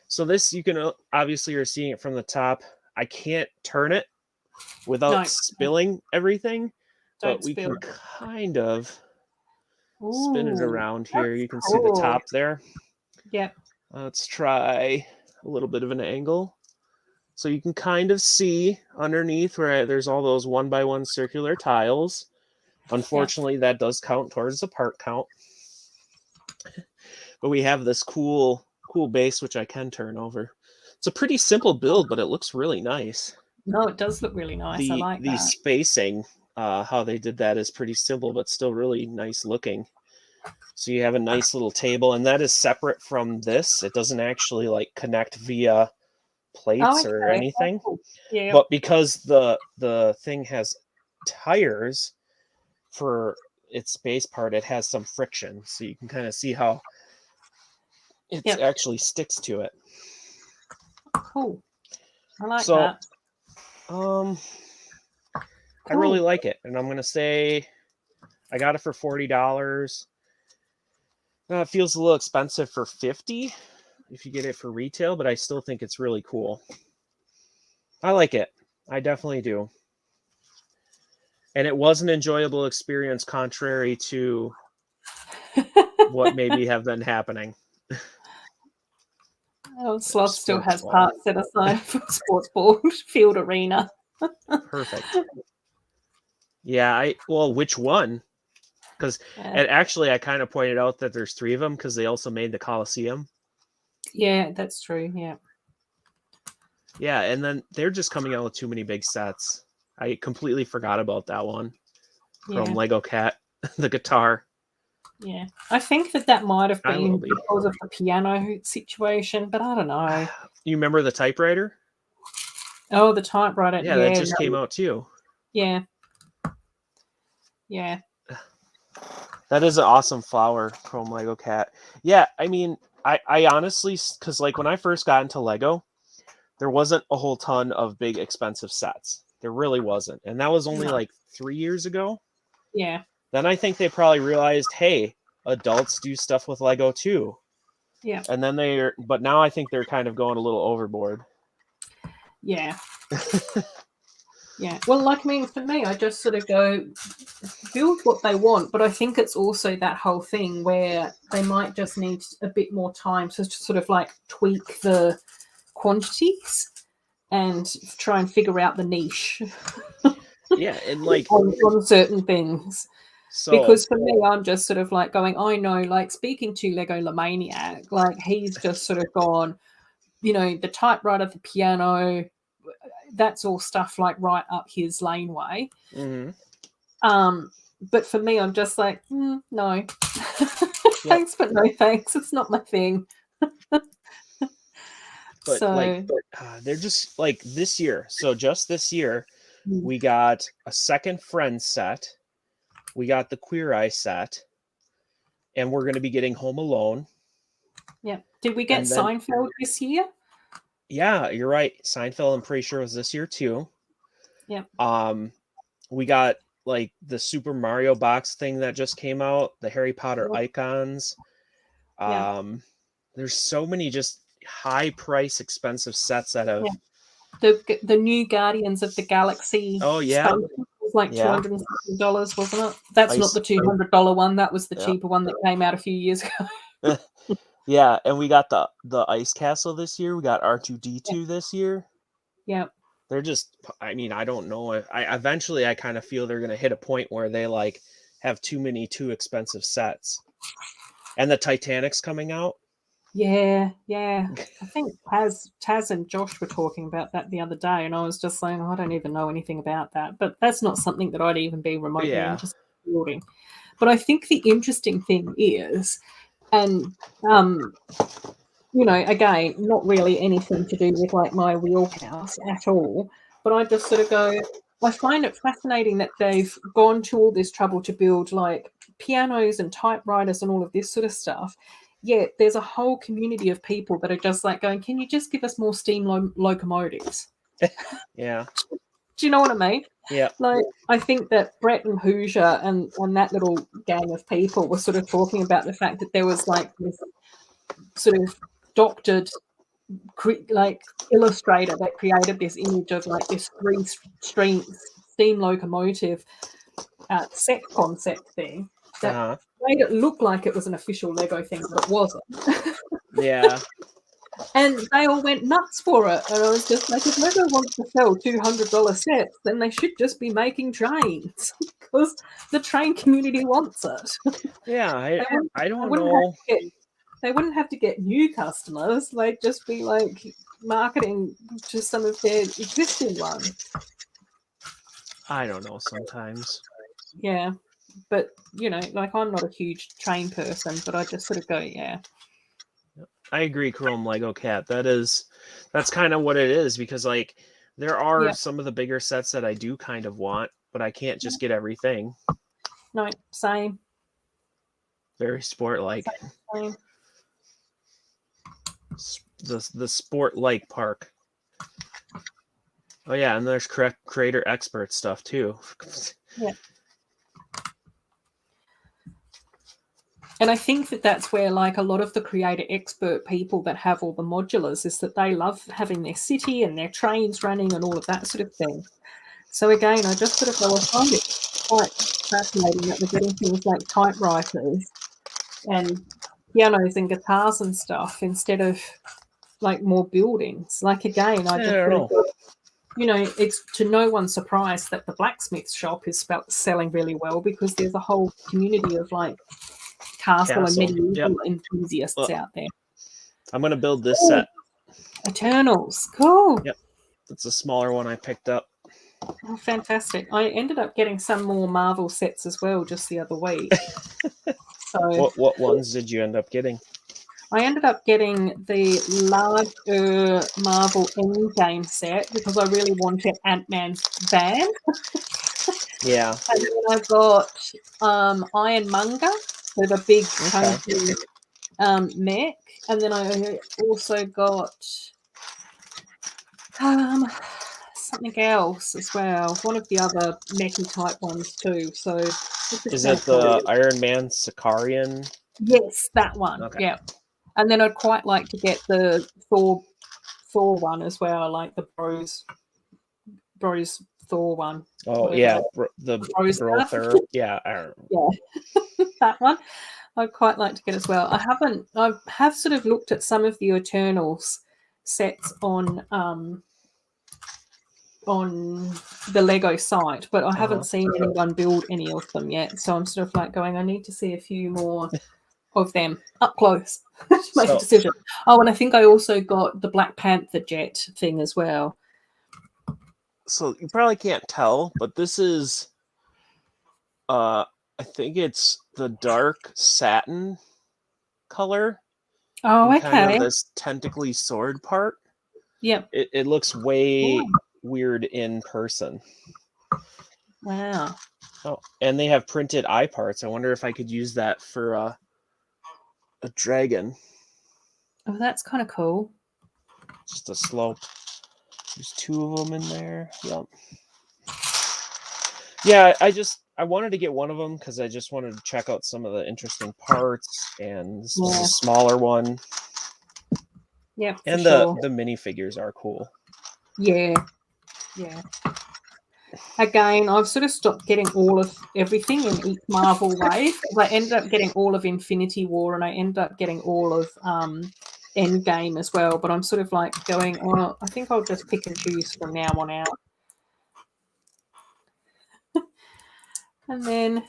Speaker 1: So this, you can obviously you're seeing it from the top. I can't turn it without
Speaker 2: No,
Speaker 1: spilling everything, but
Speaker 2: don't
Speaker 1: we
Speaker 2: spill
Speaker 1: can
Speaker 2: it.
Speaker 1: kind of spin it
Speaker 2: Ooh,
Speaker 1: around here.
Speaker 2: that's
Speaker 1: You can see the
Speaker 2: cool.
Speaker 1: top there.
Speaker 2: Yep.
Speaker 1: Let's try a little bit of an angle. So you can kind of see underneath where there's all those 1x1 circular tiles. Unfortunately, that does count towards the part count. But we have this cool base, which I can turn over. It's a pretty simple build, but it looks really nice.
Speaker 2: No, it does look really nice. I like
Speaker 1: The
Speaker 2: that.
Speaker 1: spacing, how they did that is pretty simple, but still really nice looking. So you have a nice little table, and that is separate from this. It doesn't actually like connect via plates or
Speaker 2: Okay.
Speaker 1: anything.
Speaker 2: Cool. Yeah.
Speaker 1: But because the thing has tires for its base part, it has some friction. So you can kind of see how it actually sticks to it.
Speaker 2: Cool. I like
Speaker 1: So,
Speaker 2: that.
Speaker 1: I really like it, and I'm gonna say I got it for $40. It feels a little expensive for $50 if you get it for retail, but I still think it's really cool. I like it. I definitely do. And it was an enjoyable experience, contrary to what maybe have been happening.
Speaker 2: Oh, Sloth still has
Speaker 1: ball.
Speaker 2: parts set aside for sports ball field arena.
Speaker 1: Perfect. Yeah, well, which one? Because actually, I kind of pointed out that there's 3 of them because they also made the Coliseum.
Speaker 2: Yeah, that's true. Yeah.
Speaker 1: Yeah, and then they're just coming out with too many big sets. I completely forgot about that one from Lego Cat, the guitar.
Speaker 2: Yeah, I think that might have been because of the piano situation, but I don't know.
Speaker 1: You remember the typewriter?
Speaker 2: Oh, the typewriter.
Speaker 1: Yeah, that just came out too.
Speaker 2: Yeah. Yeah.
Speaker 1: That is an awesome flower, Chrome Lego Cat. Yeah, I mean, I honestly, because like when I first got into Lego, there wasn't a whole ton of big expensive sets. There really wasn't. And that was only like 3 years ago.
Speaker 2: Yeah.
Speaker 1: Then I think they probably realized, hey, adults do stuff with Lego too.
Speaker 2: Yeah.
Speaker 1: And then but now I think they're kind of going a little overboard.
Speaker 2: Yeah. Yeah. Well, like, I mean, for me, I just sort of go build what they want, but I think it's also that whole thing where they might just need a bit more time to sort of like tweak the quantities and try and figure out the niche.
Speaker 1: Yeah, and like
Speaker 2: on certain things. So, because for me, I'm just sort of like going, I know, like speaking to Lego Lamaniac, like he's just sort of gone, you know, the typewriter, the piano, that's all stuff like right up his laneway.
Speaker 1: Mm-hmm.
Speaker 2: But for me, I'm just like, no. Thanks, but no thanks. It's not my thing.
Speaker 1: But so, like, they're just like this year. So just this year, we got a second Friends set. We got the Queer Eye set. And we're going to be getting Home Alone.
Speaker 2: Yeah. Did we get Seinfeld this year?
Speaker 1: Yeah, you're right. Seinfeld, I'm pretty sure, was this year too.
Speaker 2: Yeah.
Speaker 1: We got like the Super Mario box thing that just came out, the Harry Potter icons. There's so many just high price expensive sets that have
Speaker 2: the new Guardians of the Galaxy.
Speaker 1: Oh yeah,
Speaker 2: was like $260, wasn't it? That's not the $200 one. That was the cheaper one that came out a few years ago.
Speaker 1: Yeah, and we got the Ice Castle this year. We got R2-D2 this year.
Speaker 2: Yeah.
Speaker 1: They're just, I mean, I don't know. Eventually I kind of feel they're going to hit a point where they like have too expensive sets. And the Titanic's coming out.
Speaker 2: Yeah. I think Taz and Josh were talking about that the other day, and I was just saying, I don't even know anything about that. But that's not something that I'd even be remotely interested in building. But I think the interesting thing is, and you know, again, not really anything to do with like my wheelhouse at all, but I just sort of go, I find it fascinating that they've gone to all this trouble to build like pianos and typewriters and all of this sort of stuff. Yet there's a whole community of people that are just like going, can you just give us more steam locomotives?
Speaker 1: Yeah.
Speaker 2: Do you know what I mean?
Speaker 1: Yeah.
Speaker 2: Like, I think that Brett and Hoosier and that little gang of people were sort of talking about the fact that there was like this sort of doctored, like, illustrator that created this image of like this three-string steam locomotive set concept thing that made it look like it was an official Lego thing, but it wasn't.
Speaker 1: Yeah.
Speaker 2: And they all went nuts for it. And I was just like, if Lego wants to sell $200 sets, then they should just be making trains because the train community wants it.
Speaker 1: Yeah, I don't know.
Speaker 2: They wouldn't have to get new customers. They'd just be like marketing to some of their existing ones.
Speaker 1: I don't know sometimes.
Speaker 2: Yeah. But, you know, like, I'm not a huge train person, but I just sort of go, yeah.
Speaker 1: I agree, Chrome Lego Cat. That's kind of what it is, because like there are some of the bigger sets that I do kind of want, but I can't just get everything.
Speaker 2: No, same.
Speaker 1: Very sport-like.
Speaker 2: Same.
Speaker 1: The sport-like park. Oh yeah, and there's creator expert stuff too.
Speaker 2: Yeah. And I think that that's where, like, a lot of the creator expert people that have all the modulars is that they love having their city and their trains running and all of that sort of thing. So again, I just sort of go, I find it quite fascinating that we're getting things like typewriters and pianos and guitars and stuff instead of like more buildings. Like, again, I just sort of go, you know, it's to no one's surprise that the blacksmith shop is selling really well, because there's a whole community of like castle and medieval enthusiasts out there.
Speaker 1: I'm gonna build this set.
Speaker 2: Eternals, cool.
Speaker 1: Yep, it's a smaller one I picked up.
Speaker 2: Oh, fantastic! I ended up getting some more Marvel sets as well just the other week. So,
Speaker 1: what ones did you end up getting?
Speaker 2: I ended up getting the larger Marvel Endgame set because I really wanted Ant-Man's van.
Speaker 1: Yeah.
Speaker 2: And then I got Ironmonger, so the big chunky mech. And then I also got something else as well. One of the other mechy type ones too. So
Speaker 1: is it the Iron Man Sicarian?
Speaker 2: Yes, that one. Okay. Yeah. And then I'd quite like to get the Thor one as well, like the Bros Thor one.
Speaker 1: Oh yeah, the Brother. Yeah,
Speaker 2: yeah, that one. I'd quite like to get as well. I have sort of looked at some of the Eternals sets on the Lego site, but I haven't seen anyone build any of them yet. So I'm sort of like going, I need to see a few more of them up close to make a decision. Oh, and I think I also got the Black Panther jet thing as well.
Speaker 1: So you probably can't tell, but this is I think it's the dark satin color.
Speaker 2: Oh, okay.
Speaker 1: Kind of this tentacly sword part.
Speaker 2: Yep.
Speaker 1: It looks way weird in person.
Speaker 2: Wow.
Speaker 1: Oh, and they have printed eye parts. I wonder if I could use that for a dragon.
Speaker 2: Oh, that's kind of cool.
Speaker 1: Just a slope. There's two of them in there. Yep. Yeah, I wanted to get one of them because I just wanted to check out some of the interesting parts, and this was a smaller one.
Speaker 2: Yeah,
Speaker 1: and the minifigures are cool.
Speaker 2: Yeah. Again, I've sort of stopped getting all of everything in each Marvel wave. I ended up getting all of Infinity War, and I ended up getting all of Endgame as well. But I'm sort of like going, oh, I think I'll just pick and choose from now on out. And then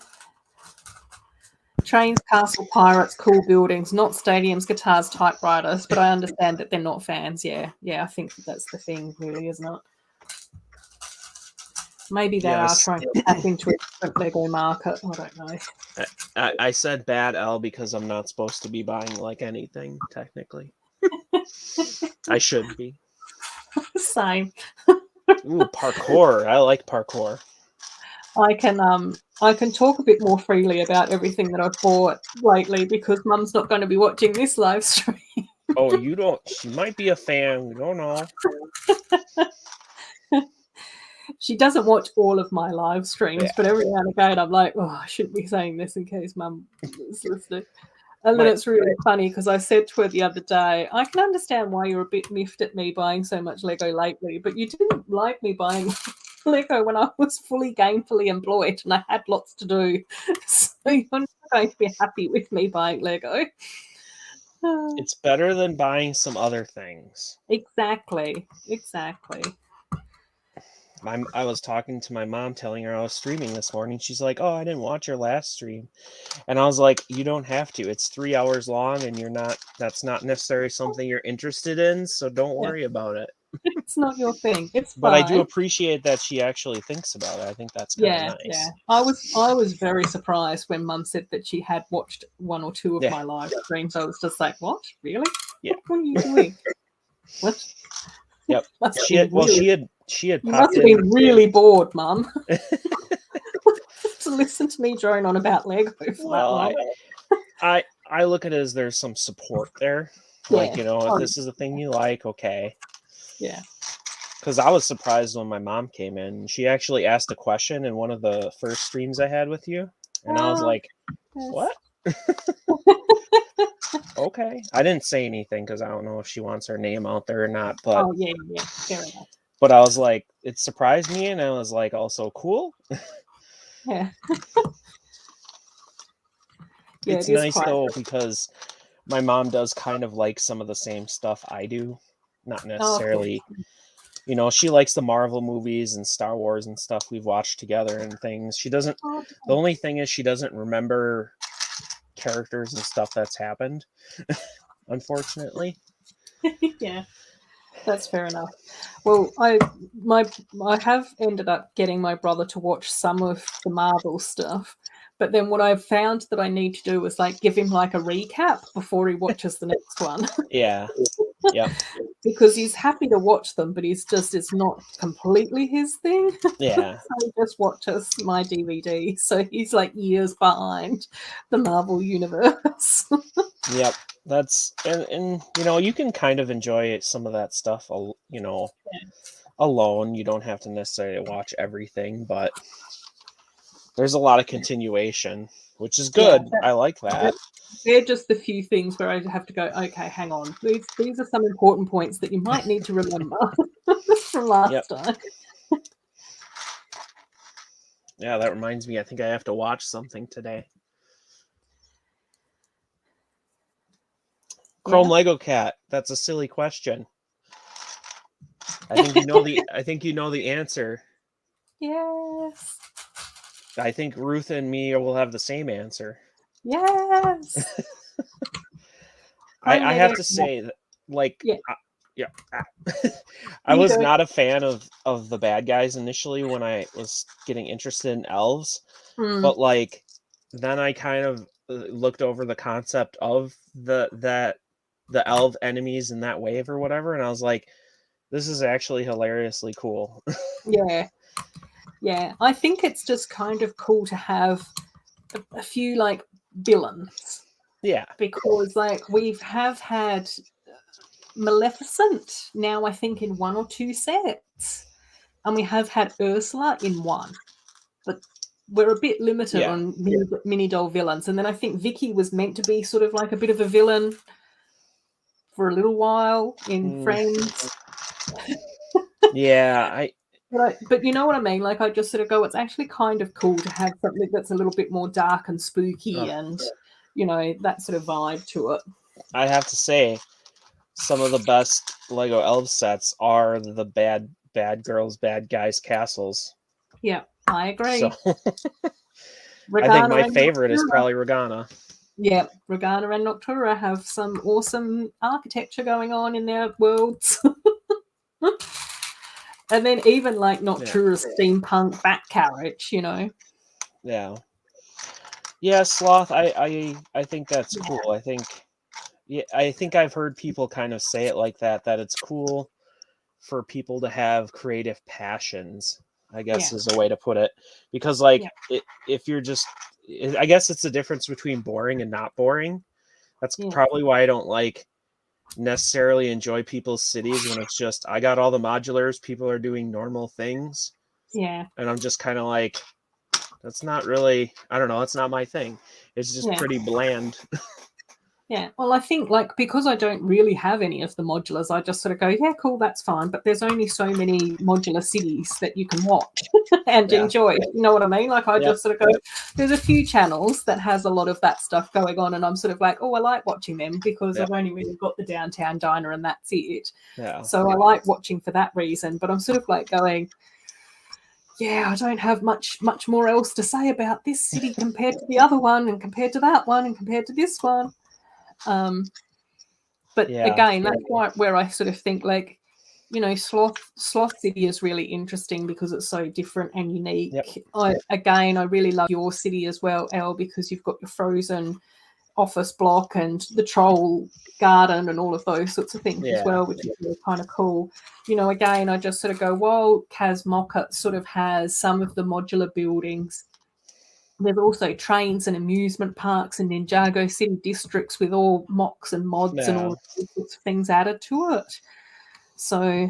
Speaker 2: trains, castle, pirates, cool buildings, not stadiums, guitars, typewriters. But I understand that they're not fans. Yeah, I think that's the thing, really, isn't it? Maybe they are trying to tap into a different Lego market. I don't know.
Speaker 1: I said bad Elle because I'm not supposed to be buying like anything, technically. I should be.
Speaker 2: Same.
Speaker 1: Ooh, parkour. I like parkour.
Speaker 2: I can talk a bit more freely about everything that I've bought lately because Mum's not going to be watching this live stream.
Speaker 1: Oh, you don't. She might be a fan. We don't know.
Speaker 2: She doesn't watch all of my live streams,
Speaker 1: Yeah.
Speaker 2: but every now and again I'm like, oh, I shouldn't be saying this in case Mum is listening. And then it's really funny because I said to her the other day, I can understand why you're a bit miffed at me buying so much Lego lately, but you didn't like me buying Lego when I was fully gainfully employed and I had lots to do. So you're not going to be happy with me buying Lego.
Speaker 1: It's better than buying some other things.
Speaker 2: Exactly.
Speaker 1: I was talking to my mom, telling her I was streaming this morning. She's like, "Oh, I didn't watch your last stream," and I was like, "You don't have to. It's 3 hours long, and that's not necessarily something you're interested in. So don't worry about it."
Speaker 2: It's not your thing. It's
Speaker 1: but
Speaker 2: fine.
Speaker 1: I do appreciate that she actually thinks about it. I think that's kind of nice.
Speaker 2: Yeah. I was very surprised when Mum said that she had watched 1 or 2 of my live streams. I was just like, "What? Really?
Speaker 1: Yeah.
Speaker 2: What are you doing?" What?
Speaker 1: Yep. She had
Speaker 2: You
Speaker 1: popped
Speaker 2: must have been really bored, Mum, to listen to me drone on about Lego for that long.
Speaker 1: I look at it as there's some support there. Like, if this is a thing you like, okay.
Speaker 2: Yeah.
Speaker 1: Because I was surprised when my mom came in. She actually asked a question in one of the first streams I had with you. And I was like, what? Okay. I didn't say anything because I don't know if she wants her name out there or not. But
Speaker 2: yeah. Fair enough.
Speaker 1: But I was like, it surprised me. And I was like, also cool.
Speaker 2: Yeah.
Speaker 1: It's nice though, because my mom does kind of like some of the same stuff I do. Not necessarily, she likes the Marvel movies and Star Wars and stuff we've watched together and things. She doesn't, the only thing is she doesn't remember characters and stuff that's happened, unfortunately.
Speaker 2: Yeah. That's fair enough. Well, I have ended up getting my brother to watch some of the Marvel stuff, but then what I've found that I need to do is give him a recap before he watches the next one.
Speaker 1: Yeah.
Speaker 2: Because he's happy to watch them, but it's not completely his thing.
Speaker 1: Yeah.
Speaker 2: So he just watches my DVD, so he's years behind the Marvel universe.
Speaker 1: Yep. That's and you can kind of enjoy some of that stuff alone. You don't have to necessarily watch everything, but there's a lot of continuation, which is good. I like that.
Speaker 2: They're just the few things where I have to go, okay, hang on. These are some important points that you might need to remember from last time.
Speaker 1: Yeah, that reminds me. I think I have to watch something today. Chrome Lego Cat. That's a silly question. I think you know the answer.
Speaker 2: Yes.
Speaker 1: I think Ruth and me will have the same answer.
Speaker 2: Yes.
Speaker 1: I have to say that, I was not a fan of the bad guys initially when I was getting interested in elves, but then I kind of looked over the concept of the elf enemies in that wave or whatever, and I was like, this is actually hilariously cool.
Speaker 2: Yeah. I think it's just kind of cool to have a few villains.
Speaker 1: Yeah.
Speaker 2: Because we've had Maleficent now, I think, in 1 or 2 sets. And we have had Ursula in 1. But we're a bit limited on mini doll villains. And then I think Vicky was meant to be sort of a bit of a villain for a little while in Friends.
Speaker 1: Yeah,
Speaker 2: but you know what I mean? I just sort of go, it's actually kind of cool to have something that's a little bit more dark and spooky and, that sort of vibe to it.
Speaker 1: I have to say, some of the best Lego elf sets are the bad girls, bad guys castles.
Speaker 2: Yeah, I agree.
Speaker 1: So I think my favorite is probably Regana.
Speaker 2: Yeah, Regana and Noctura have some awesome architecture going on in their worlds. And then even Noctura's steampunk bat carriage,
Speaker 1: Yeah. Yeah, Sloth, I think that's cool. I think I've heard people kind of say it like that it's cool for people to have creative passions, I guess is a way to put it. Because if you're just, I guess it's the difference between boring and not boring. That's probably why I don't necessarily enjoy people's cities when it's just, I got all the modulars, people are doing normal things.
Speaker 2: Yeah.
Speaker 1: And I'm just kind of like, that's not really, I don't know, it's not my thing. It's just pretty bland.
Speaker 2: Yeah. Well, I think like because I don't really have any of the modulars, I just sort of go, yeah, cool, that's fine. But there's only so many modular cities that you can watch and enjoy. You know what I mean? Like I just sort of go, there's a few channels that has a lot of that stuff going on, and I'm sort of like, oh, I like watching them because I've only really got the downtown diner and that's it.
Speaker 1: Yeah.
Speaker 2: So I like watching for that reason. But I'm sort of like going, yeah, I don't have much more else to say about this city compared to the other one and compared to that one and compared to this one. But again, that's where I sort of think like, you know, Sloth City is really interesting because it's so different and unique. I really love your city as well, Elle, because you've got your frozen office block and the troll garden and all of those sorts of things as well, which is really kind of cool. You know, again, I just sort of go, well, Casmocha sort of has some of the modular buildings. There's also trains and amusement parks and Ninjago City districts with all mocks and mods and all of those sorts of things added to it. So,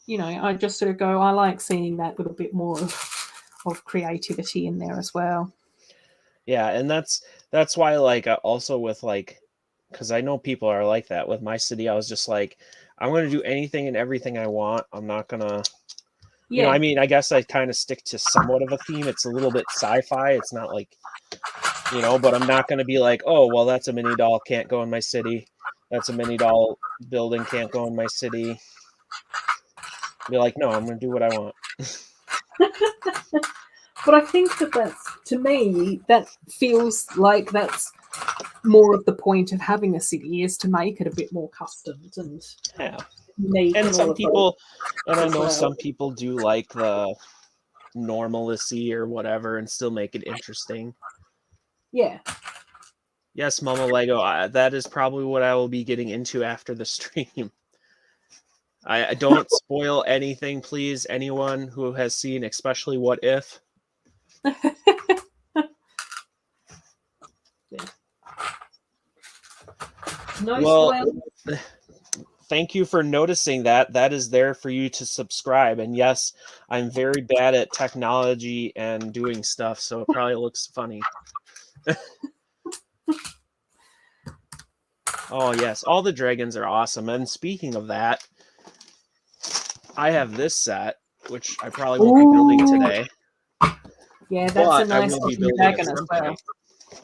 Speaker 2: you know, I just sort of go, I like seeing that with a bit more of creativity in there as well.
Speaker 1: Yeah, and that's why, like, also with, like, because I know people are like that. With my city, I was just like, I'm going to do anything and everything I want. I'm not going to, you know, I mean, I guess I kind of stick to somewhat of a theme. It's a little bit sci-fi. It's not like, you know, but I'm not going to be like, oh, well, that's a mini doll, can't go in my city. That's a mini doll building, can't go in my city. Be like, no, I'm going to do what I want.
Speaker 2: But I think that's, to me, that feels like that's more of the point of having a city, is to make it a bit more customed and unique.
Speaker 1: And some people, and I know some people do like the normalcy or whatever and still make it interesting.
Speaker 2: Yeah.
Speaker 1: Yes, Mama Lego, that is probably what I will be getting into after the stream. I don't spoil anything, please. Anyone who has seen, especially What If.
Speaker 2: Spoil.
Speaker 1: Thank you for noticing that. That is there for you to subscribe. And yes, I'm very bad at technology and doing stuff, so it probably looks funny. Oh, yes. All the dragons are awesome. And speaking of that, I have this set, which I probably won't be building today.
Speaker 2: Yeah, that's a nice dragon as well.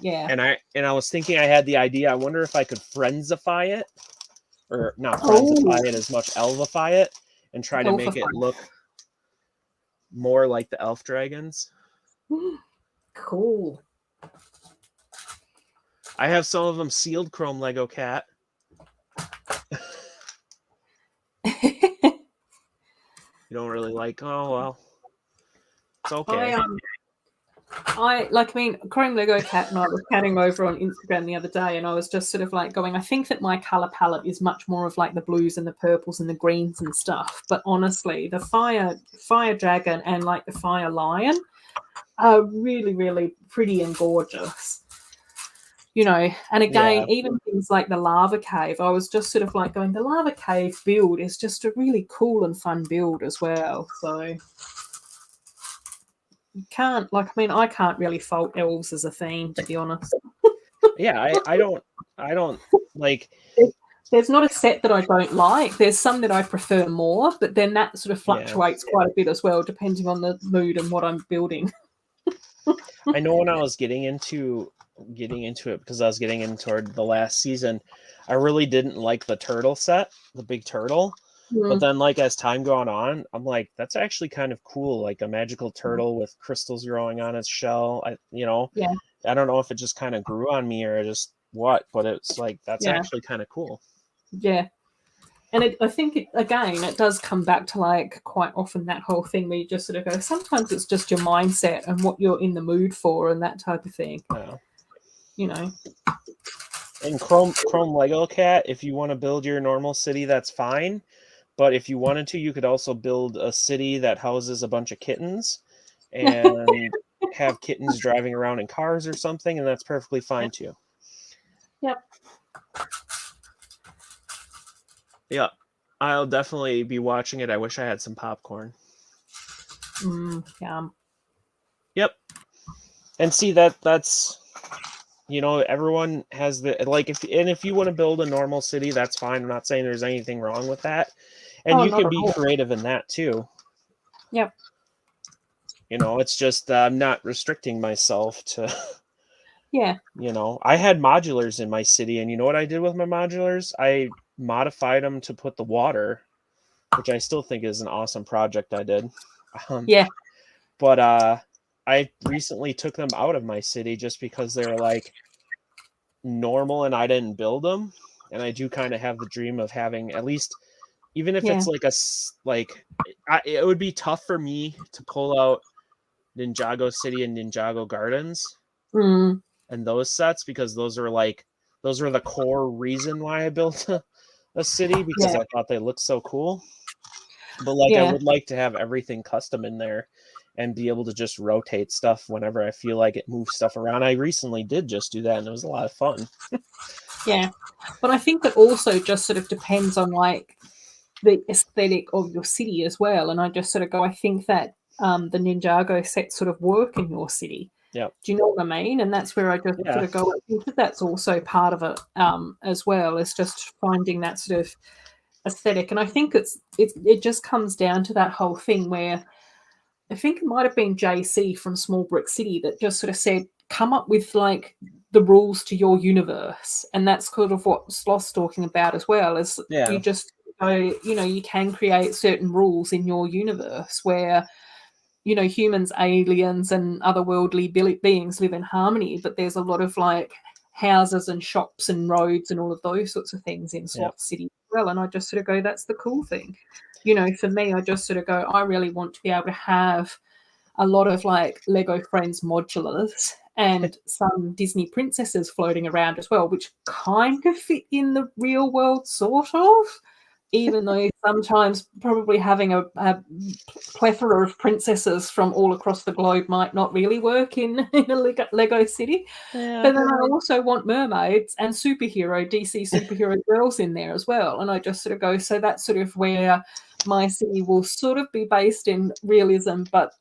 Speaker 2: Yeah.
Speaker 1: And I was thinking, I had the idea, I wonder if I could Friendsify it. Or not Friendsify it as much, Elvify it. And try to make it look more like the elf dragons.
Speaker 2: Cool.
Speaker 1: I have some of them sealed chrome Lego cat. You don't really like, oh, well, it's okay.
Speaker 2: Chrome Lego Cat and I was chatting over on Instagram the other day, and I was just sort of like going, I think that my color palette is much more of like the blues and the purples and the greens and stuff. But honestly, the fire dragon and like the fire lion are really, really pretty and gorgeous. You know, and again, even things like the lava cave, I was just sort of like going, the lava cave build is just a really cool and fun build as well. So you can't, like, I mean, I can't really fault elves as a theme, to be honest.
Speaker 1: Yeah, I don't like.
Speaker 2: There's not a set that I don't like. There's some that I prefer more, but then that sort of fluctuates quite a bit as well, depending on the mood and what I'm building.
Speaker 1: I know when I was getting into it, because I was getting in toward the last season, I really didn't like the turtle set, the big turtle. But then, like, as time gone on, I'm like, that's actually kind of cool, like a magical turtle with crystals growing on its shell. I don't know if it just kind of grew on me or just what, but it's like, that's actually kind of cool.
Speaker 2: Yeah. And I think, it does come back to, like, quite often that whole thing where you just sort of go, sometimes it's just your mindset and what you're in the mood for and that type of thing.
Speaker 1: Yeah.
Speaker 2: You know.
Speaker 1: And Chrome Lego Cat, if you want to build your normal city, that's fine. But if you wanted to, you could also build a city that houses a bunch of kittens and have kittens driving around in cars or something, and that's perfectly fine too.
Speaker 2: Yep.
Speaker 1: Yeah, I'll definitely be watching it. I wish I had some popcorn.
Speaker 2: Yum.
Speaker 1: Yep. And see that's everyone has the if you want to build a normal city, that's fine. I'm not saying there's anything wrong with that. And
Speaker 2: Oh,
Speaker 1: you
Speaker 2: not
Speaker 1: can
Speaker 2: at
Speaker 1: be
Speaker 2: all.
Speaker 1: creative in that too.
Speaker 2: Yep.
Speaker 1: It's just I'm not restricting myself to
Speaker 2: Yeah.
Speaker 1: I had modulars in my city, and you know what I did with my modulars? I modified them to put the water, which I still think is an awesome project I did.
Speaker 2: Yeah.
Speaker 1: But I recently took them out of my city just because they were like normal and I didn't build them. And I do kind of have the dream of having at least, even if
Speaker 2: Yeah.
Speaker 1: it's it would be tough for me to pull out Ninjago City and Ninjago Gardens
Speaker 2: Mm.
Speaker 1: and those sets, because those were the core reason why I built a city, because
Speaker 2: Yeah.
Speaker 1: I thought they looked so cool. But like I
Speaker 2: Yeah.
Speaker 1: would like to have everything custom in there and be able to just rotate stuff whenever I feel like it, move stuff around. I recently did just do that, and it was a lot of fun.
Speaker 2: Yeah. But I think that also just sort of depends on like the aesthetic of your city as well. And I just sort of go, I think that the Ninjago sets sort of work in your city.
Speaker 1: Yeah.
Speaker 2: Do you know what I mean? And that's where I just
Speaker 1: Yeah.
Speaker 2: sort of go, I think that that's also part of it as well, is just finding that sort of aesthetic. And I think it just comes down to that whole thing where I think it might have been JC from Small Brick City that just sort of said, come up with like the rules to your universe. And that's sort of what Sloth's talking about as well, is
Speaker 1: Yeah.
Speaker 2: you just go, you can create certain rules in your universe where, humans, aliens, and otherworldly beings live in harmony, but there's a lot of like houses and shops and roads and all of those sorts of things in
Speaker 1: Yeah.
Speaker 2: Sloth City as well. And I just sort of go, that's the cool thing. For me, I just sort of go, I really want to be able to have a lot of like Lego Friends modulars and some Disney princesses floating around as well, which kind of fit in the real world, sort of, even though sometimes probably having a plethora of princesses from all across the globe might not really work in a Lego city.
Speaker 1: Yeah.
Speaker 2: But then I also want mermaids and DC superhero girls in there as well. And I just sort of go, so that's sort of where my city will sort of be based in realism, but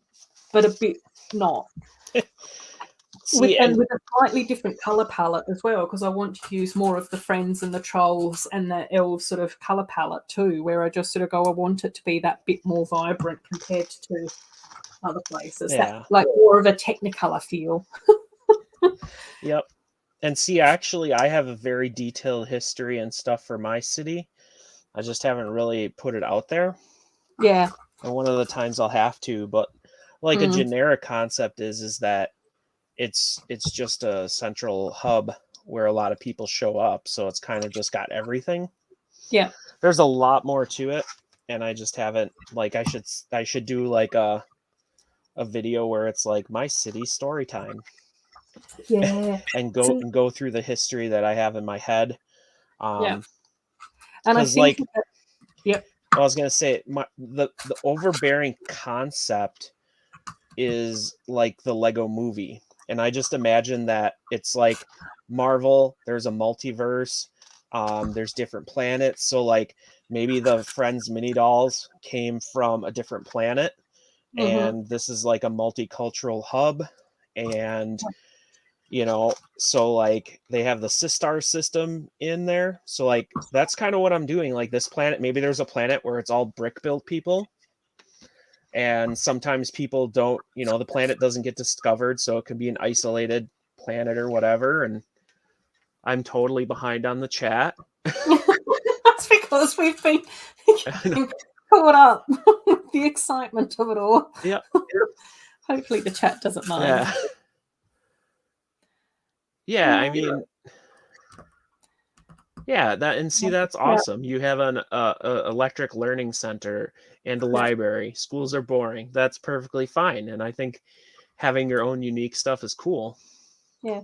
Speaker 2: a bit not. With a slightly different color palette as well, because I want to use more of the friends and the trolls and the elves sort of color palette too, where I just sort of go, I want it to be that bit more vibrant compared to other places.
Speaker 1: Yeah.
Speaker 2: That like more of a technicolor feel.
Speaker 1: Yep. And see, actually, I have a very detailed history and stuff for my city. I just haven't really put it out there.
Speaker 2: Yeah.
Speaker 1: And one of the times I'll have to, but like a generic concept is that it's just a central hub where a lot of people show up, so it's kind of just got everything.
Speaker 2: Yeah.
Speaker 1: There's a lot more to it, and I just haven't, like, I should do like a video where it's like my city story time.
Speaker 2: Yeah.
Speaker 1: and go through the history that I have in my head.
Speaker 2: Yeah. And I think
Speaker 1: like
Speaker 2: that, yep.
Speaker 1: I was gonna say, the overbearing concept is like the Lego movie. And I just imagine that it's like Marvel, there's a multiverse, there's different planets. So like maybe the Friends mini dolls came from a different planet, and this is like a multicultural hub. And so like they have the Sistar system in there. So like that's kind of what I'm doing. Like this planet, maybe there's a planet where it's all brick built people, and sometimes people don't, the planet doesn't get discovered, so it could be an isolated planet or whatever. And I'm totally behind on the chat.
Speaker 2: That's because we've been caught up with the excitement of it all.
Speaker 1: Yeah.
Speaker 2: Hopefully the chat doesn't mind.
Speaker 1: Yeah, I mean, yeah, that's awesome. You have an electric learning center and a library. Schools are boring. That's perfectly fine. And I think having your own unique stuff is cool.
Speaker 2: Yeah.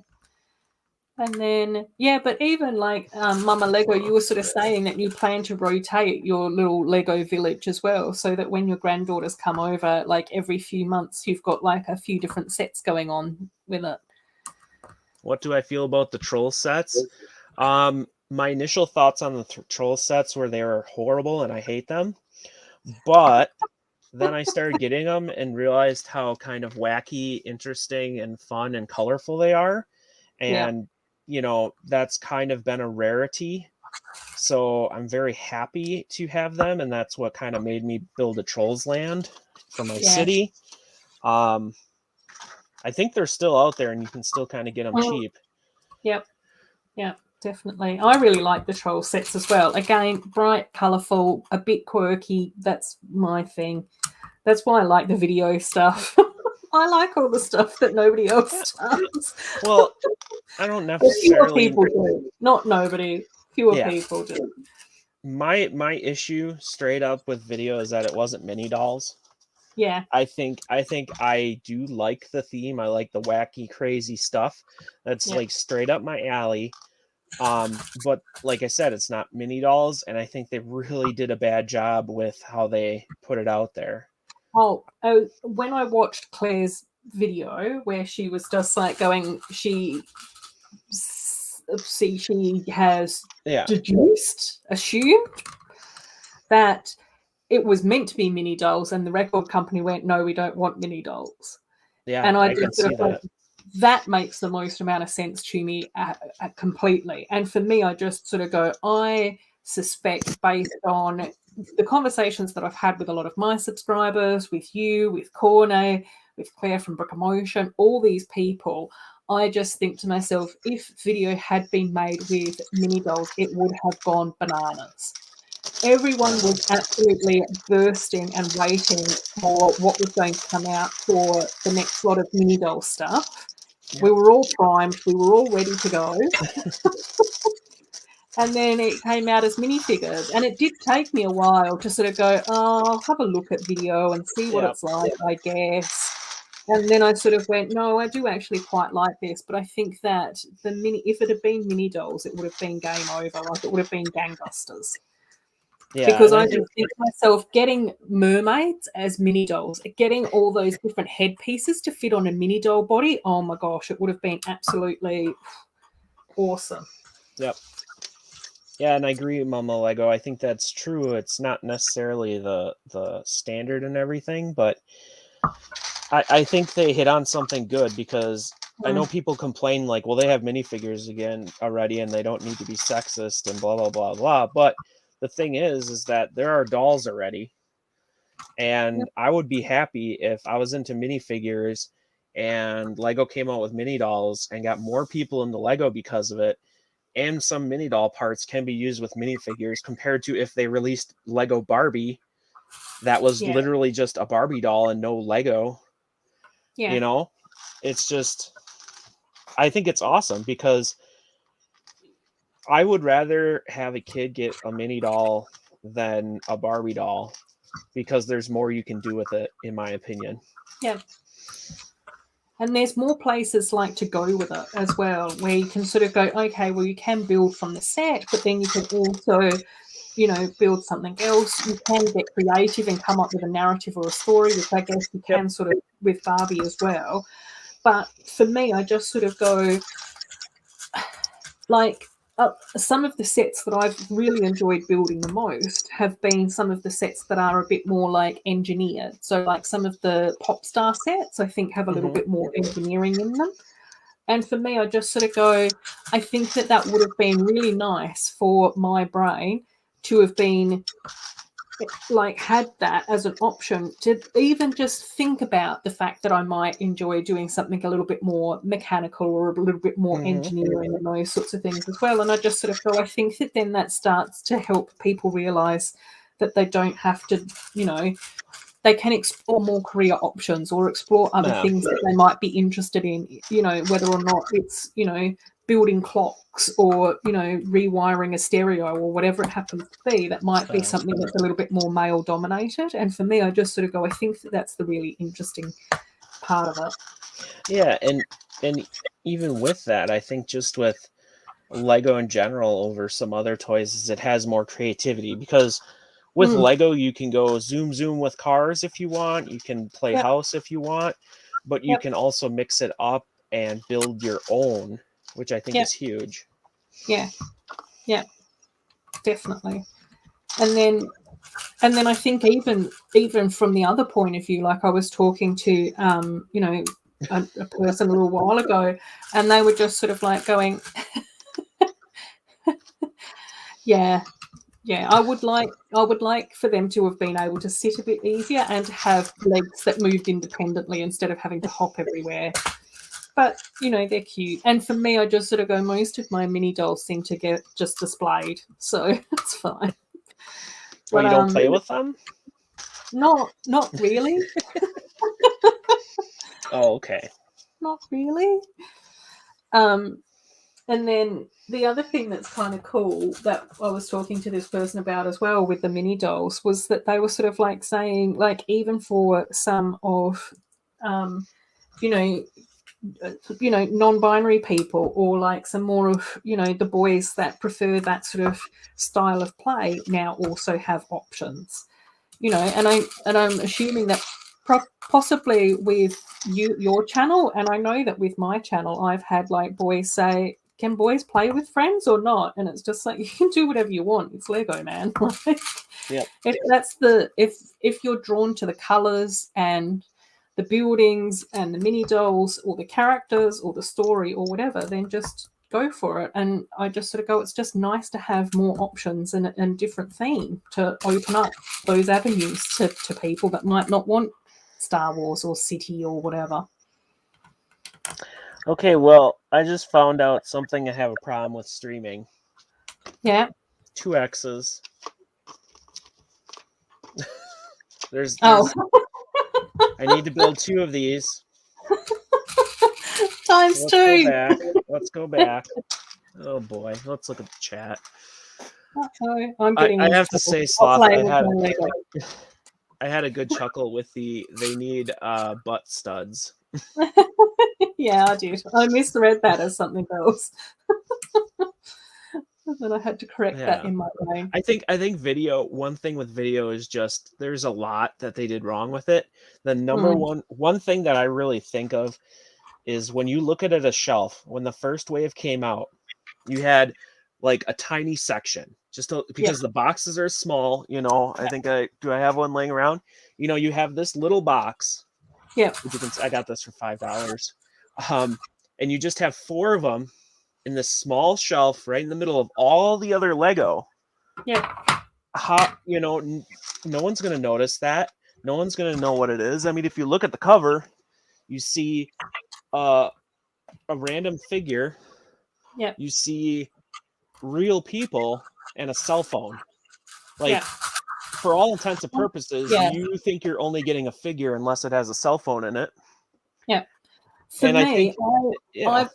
Speaker 2: And then, but even like Mama Lego, you were sort of saying that you plan to rotate your little Lego village as well, so that when your granddaughters come over, like every few months, you've got like a few different sets going on with it.
Speaker 1: What do I feel about the troll sets? My initial thoughts on the troll sets were they were horrible and I hate them. But then I started getting them and realized how kind of wacky, interesting, and fun and colorful they are.
Speaker 2: Yeah.
Speaker 1: And, you know, that's kind of been a rarity. So I'm very happy to have them. And that's what kind of made me build a Trolls Land for my
Speaker 2: Yeah.
Speaker 1: city. I think they're still out there and you can still kind of get them cheap.
Speaker 2: Yep. Yeah, definitely. I really like the troll sets as well. Again, bright, colourful, a bit quirky. That's my thing. That's why I like the video stuff. I like all the stuff that nobody else does.
Speaker 1: Well, I don't
Speaker 2: But fewer
Speaker 1: necessarily.
Speaker 2: people do. Not nobody. Fewer
Speaker 1: Yeah.
Speaker 2: people do.
Speaker 1: My issue straight up with video is that it wasn't mini dolls.
Speaker 2: Yeah.
Speaker 1: I think I do like the theme. I like the wacky, crazy stuff. That's
Speaker 2: Yeah.
Speaker 1: like straight up my alley. But like I said, it's not mini dolls, and I think they really did a bad job with how they put it out there.
Speaker 2: Oh, when I watched Claire's video where she was just like going, she has
Speaker 1: Yeah.
Speaker 2: assumed that it was meant to be mini dolls, and the record company went, "No, we don't want mini dolls."
Speaker 1: Yeah,
Speaker 2: And I
Speaker 1: I can
Speaker 2: just sort
Speaker 1: see
Speaker 2: of like,
Speaker 1: that.
Speaker 2: that makes the most amount of sense to me completely. And for me, I just sort of go, I suspect based on the conversations that I've had with a lot of my subscribers, with you, with Corne, with Claire from Brick Emotion, all these people, I just think to myself, if video had been made with mini dolls, it would have gone bananas. Everyone was absolutely bursting and waiting for what was going to come out for the next lot of mini doll stuff.
Speaker 1: Yep.
Speaker 2: We were all primed, we were all ready to go. And then it came out as minifigures. And it did take me a while to sort of go, oh, I'll have a look at video and see what it's like, I guess. And then I sort of went, no, I do actually quite like this. But I think that if it had been mini dolls, it would have been game over. Like, it would have been gangbusters.
Speaker 1: Yeah,
Speaker 2: because I just think to myself, getting mermaids as mini dolls, getting all those different headpieces to fit on a mini doll body, oh my gosh, it would have been absolutely awesome.
Speaker 1: Yep. Yeah, and I agree, Mama Lego. I think that's true. It's not necessarily the standard and everything, but I think they hit on something good because I know people complain like, well, they have minifigures again already and they don't need to be sexist and blah, blah, blah, blah. But the thing is that there are dolls already. And I would be happy if I was into minifigures and Lego came out with mini dolls and got more people into Lego because of it. And some mini doll parts can be used with minifigures compared to if they released Lego Barbie that was literally just a Barbie doll and no Lego.
Speaker 2: Yeah.
Speaker 1: You know, it's just, I think it's awesome because I would rather have a kid get a mini doll than a Barbie doll because there's more you can do with it, in my opinion.
Speaker 2: Yeah. And there's more places like to go with it as well, where you can sort of go, okay, well, you can build from the set, but then you can also, you know, build something else. You can get creative and come up with a narrative or a story, which I guess you can sort of with Barbie as well. But for me, I just sort of go, like, some of the sets that I've really enjoyed building the most have been some of the sets that are a bit more like engineered. So like some of the pop star sets, I think, have a little bit more engineering in them. And for me, I just sort of go, I think that would have been really nice for my brain to have been like had that as an option to even just think about the fact that I might enjoy doing something a little bit more mechanical or a little bit more engineering and those sorts of things as well. And I just sort of go, I think that then that starts to help people realize that they don't have to, you know, they can explore more career options or explore other things that they might be interested in, you know, whether or not it's, you know, building clocks or, you know, rewiring a stereo or whatever it happens to be. That might be something that's a little bit more male dominated. And for me, I just sort of go, I think that that's the really interesting part of it.
Speaker 1: Yeah, and even with that, I think just with Lego in general over some other toys is it has more creativity because with Lego, you can go zoom with cars if you want. You can play house if you want, but you can also mix it up and build your own, which I think is huge.
Speaker 2: Yeah, definitely. And then And then I think even from the other point of view, like I was talking to, you know, a person a little while ago, and they were just sort of like going, yeah, I would like for them to have been able to sit a bit easier and to have legs that moved independently instead of having to hop everywhere. But, you know, they're cute. And for me, I just sort of go, most of my mini dolls seem to get just displayed. So it's fine.
Speaker 1: Well, you don't play with them?
Speaker 2: Not really.
Speaker 1: Oh, okay.
Speaker 2: Not really. And then the other thing that's kind of cool that I was talking to this person about as well with the mini dolls was that they were sort of like saying, like, even for some of, you know, non-binary people, or like some more of, you know, the boys that prefer that sort of style of play now also have options, you know, and I'm assuming that possibly with your channel, and I know that with my channel I've had like boys say, can boys play with friends or not? And it's just like, you can do whatever you want. It's Lego, man. Like,
Speaker 1: Yep.
Speaker 2: If you're drawn to the colors and the buildings and the mini dolls or the characters or the story or whatever, then just go for it. And I just sort of go, it's just nice to have more options and different theme to open up those avenues to people that might not want Star Wars or City or whatever.
Speaker 1: Okay, well, I just found out something I have a problem with streaming.
Speaker 2: Yeah.
Speaker 1: 2 X's. there's
Speaker 2: Oh.
Speaker 1: I need to build 2 of these.
Speaker 2: Times
Speaker 1: Let's
Speaker 2: 2.
Speaker 1: Go back. Let's go back. Oh boy, let's look at the chat.
Speaker 2: I'm getting
Speaker 1: I have to say, Sloth, I had a good chuckle with they need butt studs.
Speaker 2: Yeah, I did. I misread that as something else. And then I had to correct that in my brain.
Speaker 1: I think video, one thing with video is just there's a lot that they did wrong with it. The number one thing that I really think of is when you look at it a shelf, when the first wave came out, you had like a tiny section because the boxes are small, you know. I think I have one laying around. You know, you have this little box.
Speaker 2: Yeah.
Speaker 1: I got this for $5. And you just have 4 of them in this small shelf right in the middle of all the other Lego.
Speaker 2: Yeah.
Speaker 1: How, you know, no one's going to notice that. No one's going to know what it is. I mean, if you look at the cover, you see a random figure.
Speaker 2: Yeah.
Speaker 1: You see real people and a cell phone. Like, for all intents and purposes, you think you're only getting a figure unless it has a cell phone in it.
Speaker 2: Yeah. For me, I've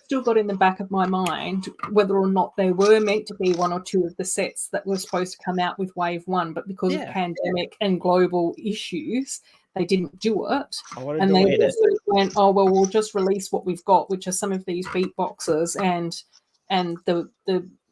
Speaker 2: still got in the back of my mind whether or not there were meant to be 1 or 2 of the sets that were supposed to come out with Wave 1, but because of pandemic and global issues, they didn't do it. And they just sort of went, oh, well, we'll just release what we've got, which are some of these beatboxes and the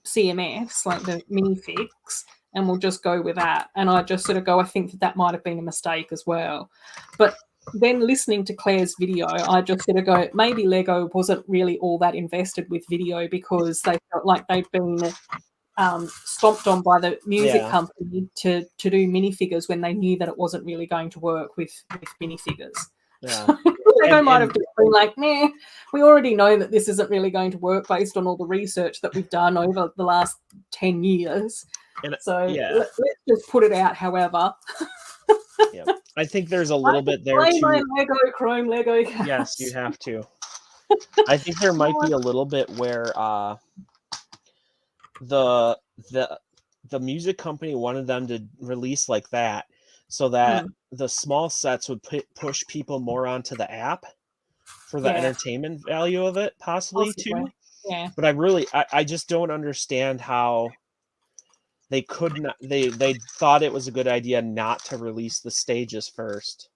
Speaker 2: CMFs, like the minifigs, and we'll just go with that. And I just sort of go, I think that might have been a mistake as well. But then listening to Claire's video, I just sort of go, maybe Lego wasn't really all that invested with video because they felt like they'd been stomped on by the music company to do minifigures when they knew that it wasn't really going to work with minifigures. Yeah. Lego might have just been like, nah, we already know that this isn't really going to work based on all the research that we've done over the last 10 years. So let's just put it out, however.
Speaker 1: Yeah. I think there's a little bit there
Speaker 2: too.
Speaker 1: My
Speaker 2: Lego Chrome Lego cats.
Speaker 1: Yes, you have to. I think there might be a little bit where the music company wanted them to release like that so that the small sets would push people more onto the app for the entertainment value of it, possibly too.
Speaker 2: Yeah.
Speaker 1: But I just don't understand how they could not. They thought it was a good idea not to release the stages first.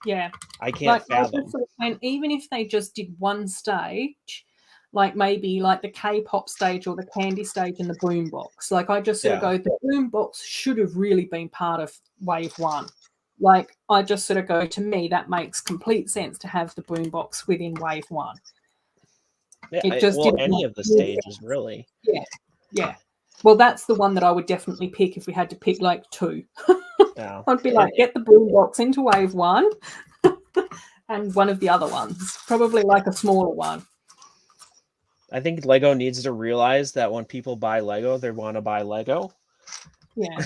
Speaker 2: Yeah,
Speaker 1: I can't fathom.
Speaker 2: And even if they just did one stage, like maybe like the K-pop stage or the candy stage and the boombox, like I just sort of go, the boombox should have really been part of Wave 1. Like I just sort of go, to me that makes complete sense to have the boombox within Wave 1.
Speaker 1: Yeah, it just didn't any of the stages really.
Speaker 2: Yeah. Well, that's the one that I would definitely pick if we had to pick like two.
Speaker 1: Yeah.
Speaker 2: I'd be like, get the boombox into wave one and one of the other ones, probably like a smaller one.
Speaker 1: I think Lego needs to realize that when people buy Lego, they want to buy Lego.
Speaker 2: Yeah.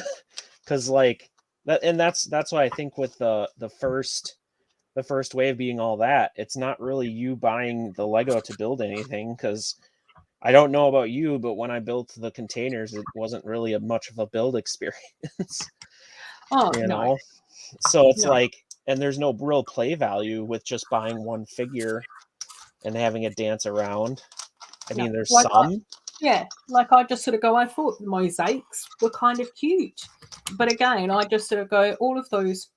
Speaker 1: Because like that, and that's why I think with the first wave being all that, it's not really you buying the Lego to build anything. Because I don't know about you, but when I built the containers, it wasn't really much of a build experience.
Speaker 2: Oh,
Speaker 1: You
Speaker 2: no.
Speaker 1: know, so it's
Speaker 2: No.
Speaker 1: like, and there's no real play value with just buying one figure and having it dance around. I mean, there's
Speaker 2: Like
Speaker 1: some.
Speaker 2: like I just sort of go, I thought the mosaics were kind of cute. But again, I just sort of go, all of those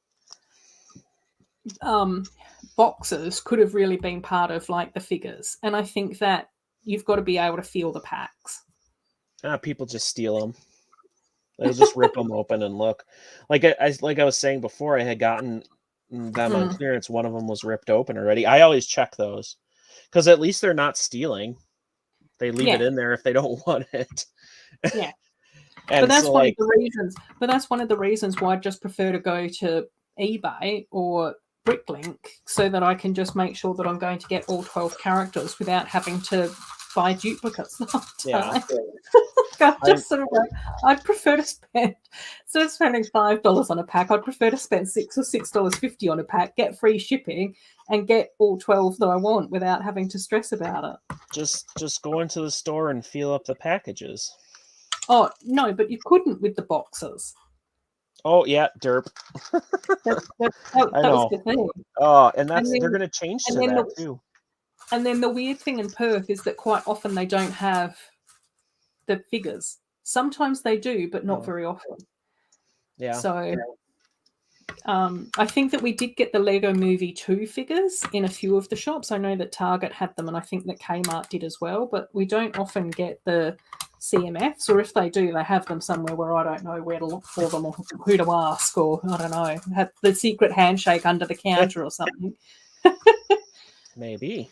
Speaker 2: boxes could have really been part of like the figures. And I think that you've got to be able to feel the packs.
Speaker 1: People just steal them. They'll just rip them open and look. Like I was saying before, I had gotten them on clearance. One of them was ripped open already. I always check those because at least they're not stealing. They leave it in there if they don't want it.
Speaker 2: Yeah.
Speaker 1: And
Speaker 2: But that's
Speaker 1: so,
Speaker 2: one
Speaker 1: like,
Speaker 2: of the reasons. But that's one of the reasons why I just prefer to go to eBay or Bricklink so that I can just make sure that I'm going to get all 12 characters without having to buy duplicates the whole time. Just sort of like, I'd prefer to spend, instead of spending $5 on a pack, I'd prefer to spend $6 or $6.50 on a pack, get free shipping, and get all 12 that I want without having to stress about it.
Speaker 1: Just go into the store and feel up the packages.
Speaker 2: Oh, no, but you couldn't with the boxes.
Speaker 1: Oh, yeah, derp.
Speaker 2: That was the thing.
Speaker 1: Oh, and they're going to change to that, too.
Speaker 2: And then the weird thing in Perth is that quite often they don't have the figures. Sometimes they do, but not very often.
Speaker 1: Yeah.
Speaker 2: So I think that we did get the Lego Movie 2 figures in a few of the shops. I know that Target had them, and I think that Kmart did as well, but we don't often get the CMFs, or if they do, they have them somewhere where I don't know where to look for them or who to ask, or I don't know, have the secret handshake under the counter or something.
Speaker 1: Maybe.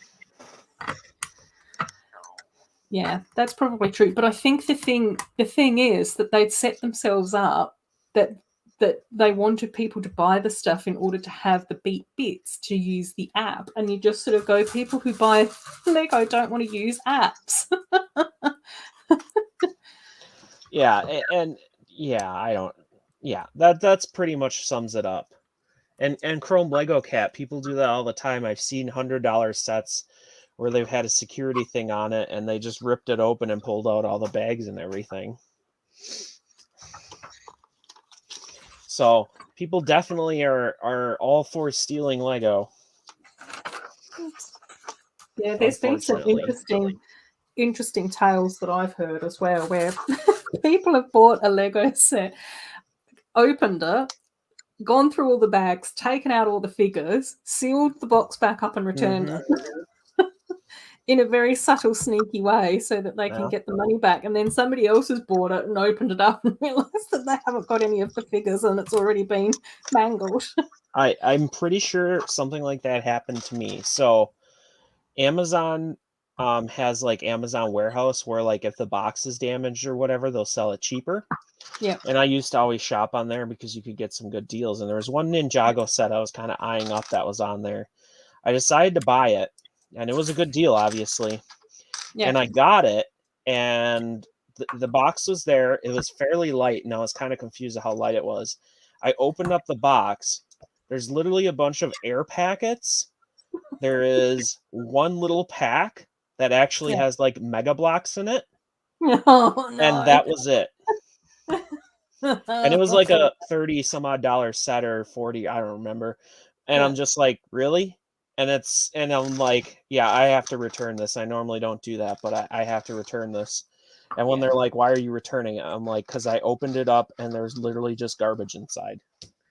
Speaker 2: Yeah, that's probably true. But I think the thing is that they'd set themselves up that they wanted people to buy the stuff in order to have the beat bits to use the app. And you just sort of go, people who buy Lego don't want to use apps.
Speaker 1: Yeah, and yeah, I don't. Yeah, that's pretty much sums it up. And Chrome Lego Cat, people do that all the time. I've seen $100 sets where they've had a security thing on it and they just ripped it open and pulled out all the bags and everything. So people definitely are all for stealing Lego.
Speaker 2: Yeah, there's been some interesting tales that I've heard as well, where people have bought a Lego set, opened it, gone through all the bags, taken out all the figures, sealed the box back up and returned it in a very subtle, sneaky way so that they can get the money back. And then somebody else has bought it and opened it up and realised that they haven't got any of the figures and it's already been mangled.
Speaker 1: I'm pretty sure something like that happened to me. So Amazon has like Amazon Warehouse where like if the box is damaged or whatever, they'll sell it cheaper.
Speaker 2: Yeah.
Speaker 1: And I used to always shop on there because you could get some good deals. And there was one Ninjago set I was kind of eyeing up that was on there. I decided to buy it, and it was a good deal, obviously. Yeah. And I got it, and the box was there. It was fairly light, and I was kind of confused at how light it was. I opened up the box. There's literally a bunch of air packets. There is one little pack that actually has like Mega Blocks in it.
Speaker 2: Oh, no.
Speaker 1: And that was it. And it was like a 30 some odd dollar set or 40, I don't remember. And I'm just like, really? And I'm like, yeah, I have to return this. I normally don't do that, but I have to return this. And when they're like, why are you returning it? I'm like, because I opened it up and there's literally just garbage inside.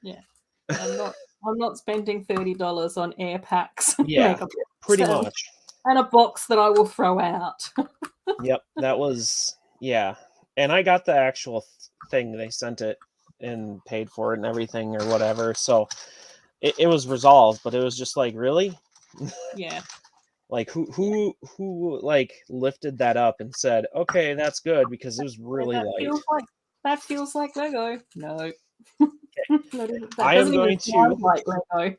Speaker 2: Yeah. I'm not spending $30 on air packs.
Speaker 1: Yeah, pretty much.
Speaker 2: And a box that I will throw out.
Speaker 1: Yep, that was, yeah. And I got the actual thing. They sent it and paid for it and everything or whatever. So it was resolved, but it was just like, really?
Speaker 2: Yeah.
Speaker 1: Like who like lifted that up and said, okay, that's good, because it was really light.
Speaker 2: That feels like Lego. No. That
Speaker 1: I am
Speaker 2: doesn't even
Speaker 1: going
Speaker 2: sound
Speaker 1: to
Speaker 2: like Lego.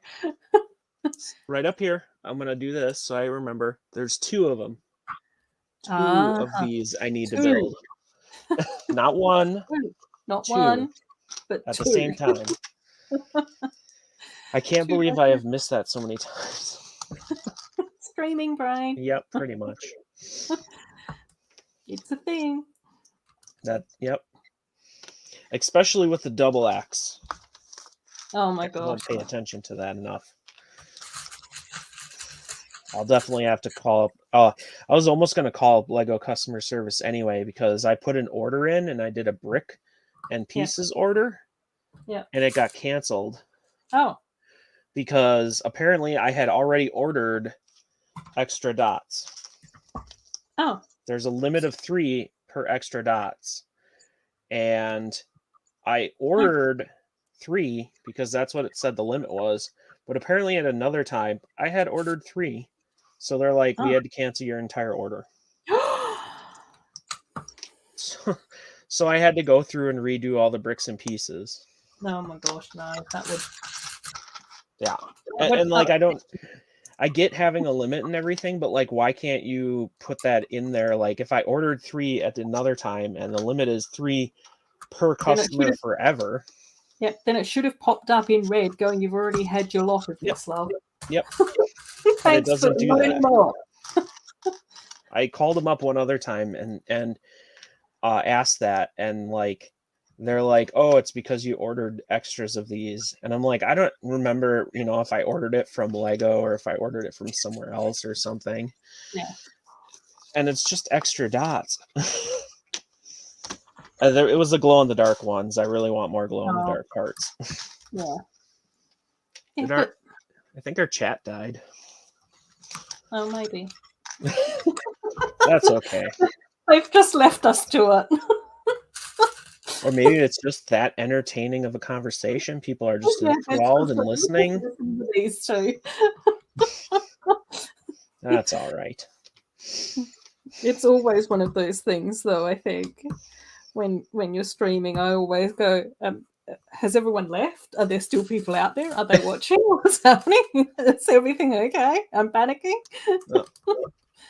Speaker 1: right up here. I'm gonna do this so I remember. There's two of them. Two
Speaker 2: Ah,
Speaker 1: of these I need to
Speaker 2: two.
Speaker 1: build. Not one,
Speaker 2: Two. Not
Speaker 1: two
Speaker 2: one, but
Speaker 1: at the
Speaker 2: two.
Speaker 1: same time. I can't
Speaker 2: Two
Speaker 1: believe I have missed that so many times.
Speaker 2: streaming brain.
Speaker 1: Yep, pretty much.
Speaker 2: It's a thing.
Speaker 1: Yep. Especially with the double axe.
Speaker 2: Oh my
Speaker 1: I don't
Speaker 2: gosh.
Speaker 1: pay attention to that enough. I'll definitely have to call up. I was almost going to call up Lego customer service anyway, because I put an order in and I did a brick and pieces order.
Speaker 2: Yeah.
Speaker 1: And it got canceled.
Speaker 2: Oh.
Speaker 1: Because apparently I had already ordered extra dots.
Speaker 2: Oh.
Speaker 1: There's a limit of 3 per extra dots. And I ordered 3 because that's what it said the limit was. But apparently at another time, I had ordered 3. So they're like, we had to cancel your entire order. So I had to go through and redo all the bricks and pieces.
Speaker 2: Oh my gosh, no, that would.
Speaker 1: Yeah. And like, I get having a limit and everything, but like, why can't you put that in there? Like, if I ordered 3 at another time and the limit is 3 per customer forever.
Speaker 2: Yeah, then it should have popped up in red going, you've already had your lot of this, love.
Speaker 1: Yep.
Speaker 2: But it doesn't do that anymore.
Speaker 1: I called them up one other time and asked that, and like, they're like, oh, it's because you ordered extras of these. And I'm like, I don't remember, if I ordered it from Lego or if I ordered it from somewhere else or something.
Speaker 2: Yeah.
Speaker 1: And it's just extra dots. It was the glow-in-the-dark ones. I really want more glow-in-the-dark parts.
Speaker 2: Yeah.
Speaker 1: I think our chat died.
Speaker 2: Oh, maybe.
Speaker 1: That's okay.
Speaker 2: They've just left us to it.
Speaker 1: Or maybe it's just that entertaining of a conversation. People are just enthralled and listening.
Speaker 2: These two.
Speaker 1: That's all right.
Speaker 2: It's always one of those things, though, I think. When you're streaming, I always go, has everyone left? Are there still people out there? Are they watching? What's happening? Is everything okay? I'm panicking.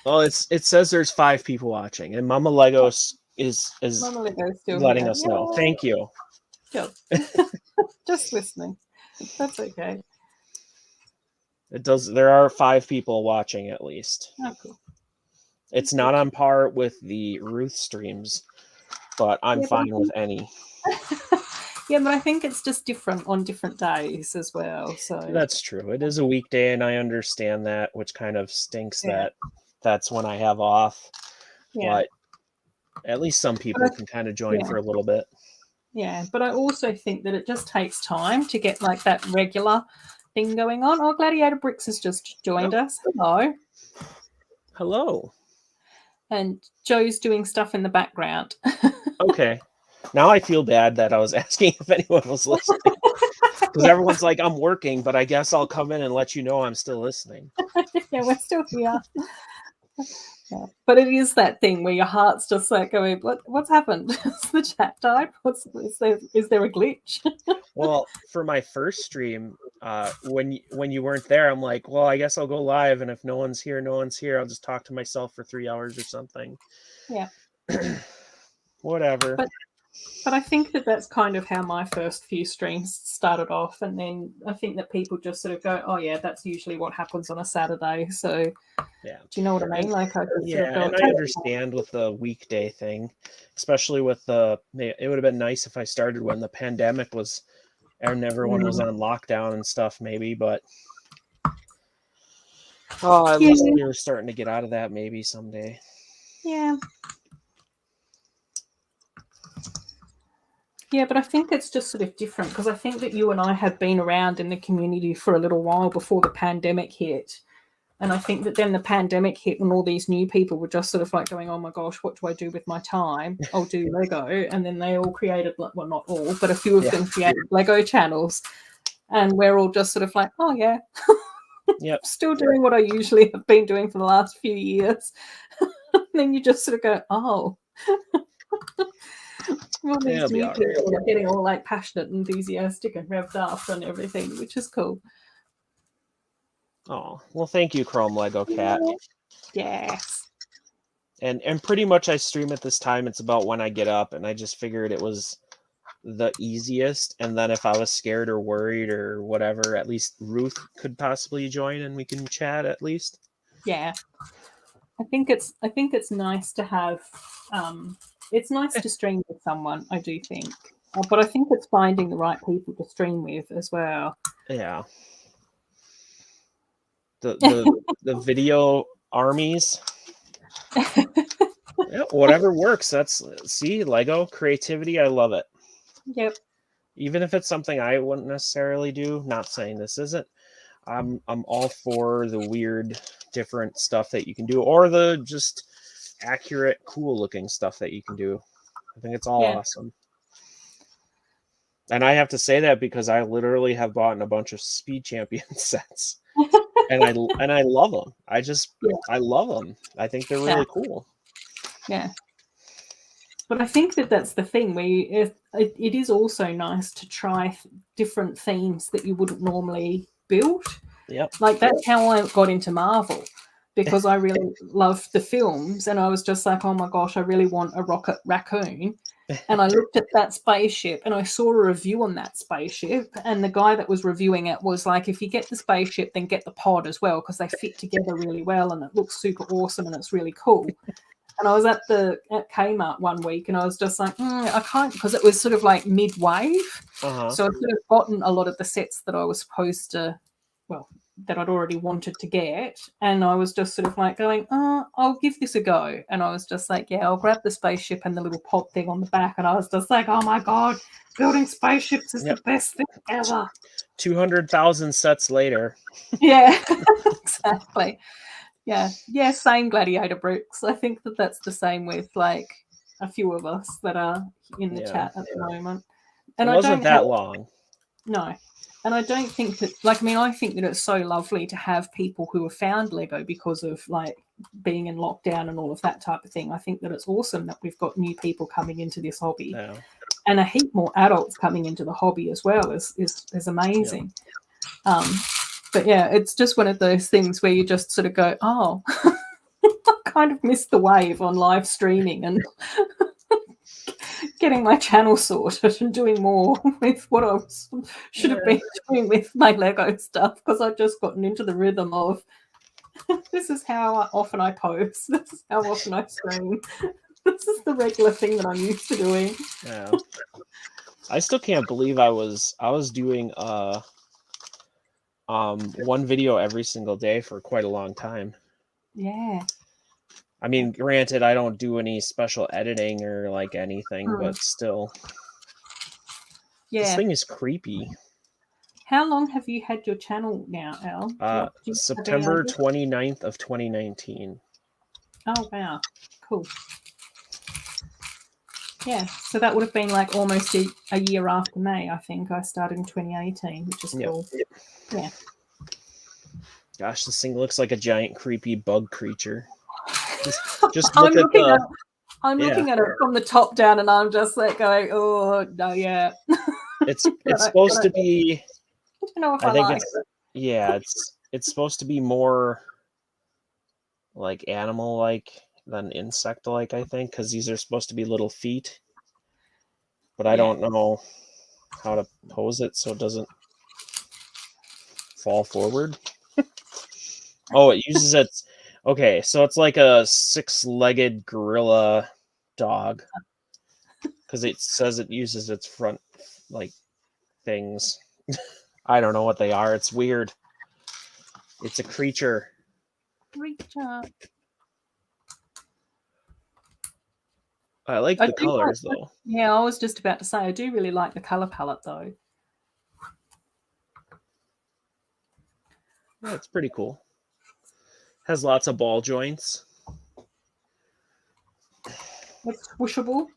Speaker 1: Well, it says there's 5 people watching, and Mama Legos is
Speaker 2: Mama Lego's still
Speaker 1: letting us know. Thank you.
Speaker 2: Sure. Just listening. That's okay.
Speaker 1: It does. There are 5 people watching at least.
Speaker 2: Oh, cool.
Speaker 1: It's not on par with the Ruth streams, but I'm fine with any.
Speaker 2: Yeah, but I think it's just different on different days as well. So
Speaker 1: that's true. It is a weekday, and I understand that, which kind of stinks that that's when I have off. Yeah. But at least some people can kind of join for a little bit.
Speaker 2: Yeah, but I also think that it just takes time to get like that regular thing going on. Oh, Gladiator Bricks has just joined us. Hello.
Speaker 1: Hello.
Speaker 2: And Joe's doing stuff in the background.
Speaker 1: Okay. Now I feel bad that I was asking if anyone was listening. Because everyone's like, I'm working, but I guess I'll come in and let you know I'm still listening.
Speaker 2: Yeah, we're still here. Yeah. But it is that thing where your heart's just like going, what's happened? Has the chat died? Is there a glitch?
Speaker 1: Well, for my first stream, when you weren't there, I'm like, well, I guess I'll go live, and if no one's here, I'll just talk to myself for 3 hours or something.
Speaker 2: Yeah.
Speaker 1: Whatever.
Speaker 2: But I think that that's kind of how my first few streams started off, and then I think that people just sort of go, oh yeah, that's usually what happens on a Saturday. So
Speaker 1: yeah,
Speaker 2: do you know what I mean? Like I just
Speaker 1: and I understand with the weekday thing, especially with it would have been nice if I started when the pandemic was and everyone was on lockdown and stuff, maybe, but at least we were starting to get out of that maybe someday.
Speaker 2: Yeah. Yeah, but I think it's just sort of different because I think that you and I have been around in the community for a little while before the pandemic hit. And I think that then the pandemic hit and all these new people were just sort of like going, oh my gosh, what do I do with my time? I'll do Lego. And then they all created, well, not all, but a few of them created Lego channels. And we're all just sort of like, oh yeah,
Speaker 1: Yep.
Speaker 2: Still doing what I usually have been doing for the last few years. And then you just sort of go, oh. All these
Speaker 1: It'll be
Speaker 2: new
Speaker 1: all right.
Speaker 2: people are getting all like passionate, enthusiastic, and revved up and everything, which is cool.
Speaker 1: Oh, well, thank you, Chrome Lego Cat.
Speaker 2: Yes.
Speaker 1: And pretty much I stream at this time. It's about when I get up, and I just figured it was the easiest. And then if I was scared or worried or whatever, at least Ruth could possibly join and we can chat at least.
Speaker 2: Yeah. I think it's nice to have it's nice to stream with someone, I do think. But I think it's finding the right people to stream with as well.
Speaker 1: Yeah. The video armies. Yeah, whatever works. See, Lego creativity, I love it.
Speaker 2: Yep.
Speaker 1: Even if it's something I wouldn't necessarily do, not saying this isn't. I'm all for the weird different stuff that you can do, or the just accurate, cool looking stuff that you can do. I think it's all awesome. And I have to say that because I literally have bought a bunch of Speed Champion sets. and I love them. I love them. I think they're really cool.
Speaker 2: Yeah. But I think that's the thing where it is also nice to try different themes that you wouldn't normally build.
Speaker 1: Yep.
Speaker 2: Like that's how I got into Marvel, because I really loved the films, and I was just like, oh my gosh, I really want a rocket raccoon. And I looked at that spaceship and I saw a review on that spaceship, and the guy that was reviewing it was like, if you get the spaceship, then get the pod as well, because they fit together really well and it looks super awesome and it's really cool. And I was at Kmart one week and I was just like, I can't, because it was sort of like mid-wave.
Speaker 1: Uh-huh.
Speaker 2: So I'd sort of gotten a lot of the sets that I was supposed to, that I'd already wanted to get. And I was just sort of like going, I'll give this a go. And I was just like, yeah, I'll grab the spaceship and the little pod thing on the back. And I was just like, oh my God, building spaceships is the best thing ever.
Speaker 1: 200,000 sets later.
Speaker 2: Yeah, exactly. Yeah, same Gladiator bricks. I think that's the same with like a few of us that are in the chat at the moment. And
Speaker 1: it wasn't that long.
Speaker 2: No. And I don't think that, I think that it's so lovely to have people who have found Lego because of like being in lockdown and all of that type of thing. I think that it's awesome that we've got new people coming into this hobby, and a heap more adults coming into the hobby as well is amazing. Yeah. But yeah, it's just one of those things where you just sort of go, oh, I kind of missed the wave on live streaming and getting my channel sorted and doing more with what I should have been doing with my Lego stuff, because I've just gotten into the rhythm of this is how often I post, this is how often I stream, this is the regular thing that I'm used to doing.
Speaker 1: Yeah. I still can't believe I was doing one video every single day for quite a long time.
Speaker 2: Yeah.
Speaker 1: I mean, granted, I don't do any special editing or like anything, but still. Yeah. This thing is creepy.
Speaker 2: How long have you had your channel now, Elle?
Speaker 1: September 29th of 2019.
Speaker 2: Oh, wow. Cool. Yeah, so that would have been like almost a year after May, I think. I started in 2018, which is cool. Yeah.
Speaker 1: Gosh, this thing looks like a giant creepy bug creature. Just look at the...
Speaker 2: I'm looking at it from the top down, and I'm just like going, oh, no, yeah.
Speaker 1: It's supposed to be...
Speaker 2: I don't know if I like it.
Speaker 1: Yeah, it's supposed to be more like animal-like than insect-like, I think, because these are supposed to be little feet. But I don't know how to pose it so it doesn't fall forward. Oh, it uses its... Okay, so it's like a 6-legged gorilla dog, because it says it uses its front, like, things. I don't know what they are. It's weird. It's a creature. I like the colors, though.
Speaker 2: Yeah, I was just about to say, I do really like the color palette, though.
Speaker 1: Yeah, it's pretty cool. Has lots of ball joints.
Speaker 2: It's squishable.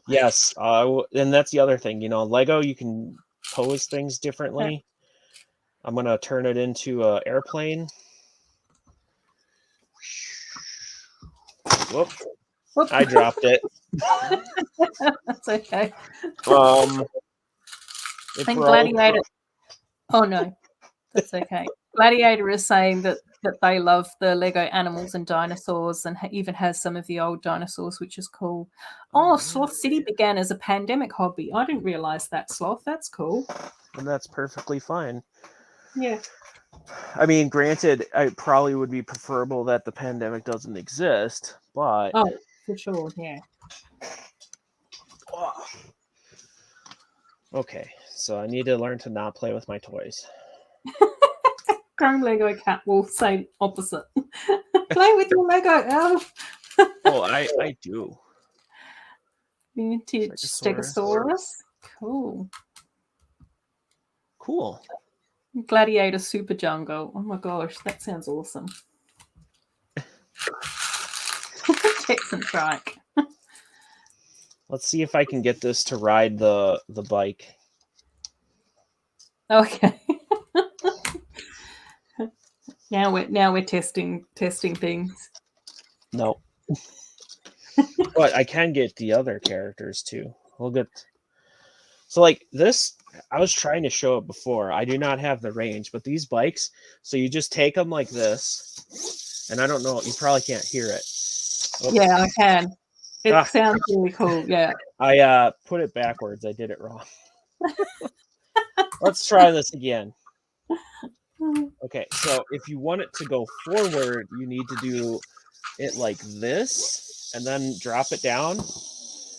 Speaker 1: Yes, and that's the other thing. You know, Lego, you can pose things differently. I'm going to turn it into an airplane. Whoop.
Speaker 2: Whoop.
Speaker 1: I dropped it.
Speaker 2: That's okay.
Speaker 1: It
Speaker 2: And
Speaker 1: broke.
Speaker 2: Gladiator. Oh no, that's okay. Gladiator is saying that they love the Lego animals and dinosaurs, and even has some of the old dinosaurs, which is cool. Oh, Sloth City began as a pandemic hobby. I didn't realize that, Sloth. That's cool.
Speaker 1: And that's perfectly fine.
Speaker 2: Yeah.
Speaker 1: I mean, granted, it probably would be preferable that the pandemic doesn't exist, but...
Speaker 2: Oh, for sure, yeah.
Speaker 1: Okay, so I need to learn to not play with my toys.
Speaker 2: Chrome Lego Cat will say opposite. Play with your Lego, Elle.
Speaker 1: Oh, I do.
Speaker 2: Vintage Stegosaurus. Cool.
Speaker 1: Cool.
Speaker 2: Gladiator Super Jungle. Oh my gosh, that sounds awesome. Texan Trike.
Speaker 1: Let's see if I can get this to ride the bike.
Speaker 2: Okay. now we're testing things.
Speaker 1: No. But I can get the other characters too. We'll get... So like this, I was trying to show it before. I do not have the range, but these bikes, so you just take them like this, and I don't know, you probably can't hear it.
Speaker 2: Oops. Yeah, I can. It sounds really cool, yeah.
Speaker 1: I put it backwards. I did it wrong. Let's try this again. Okay, so if you want it to go forward, you need to do it like this, and then drop it down.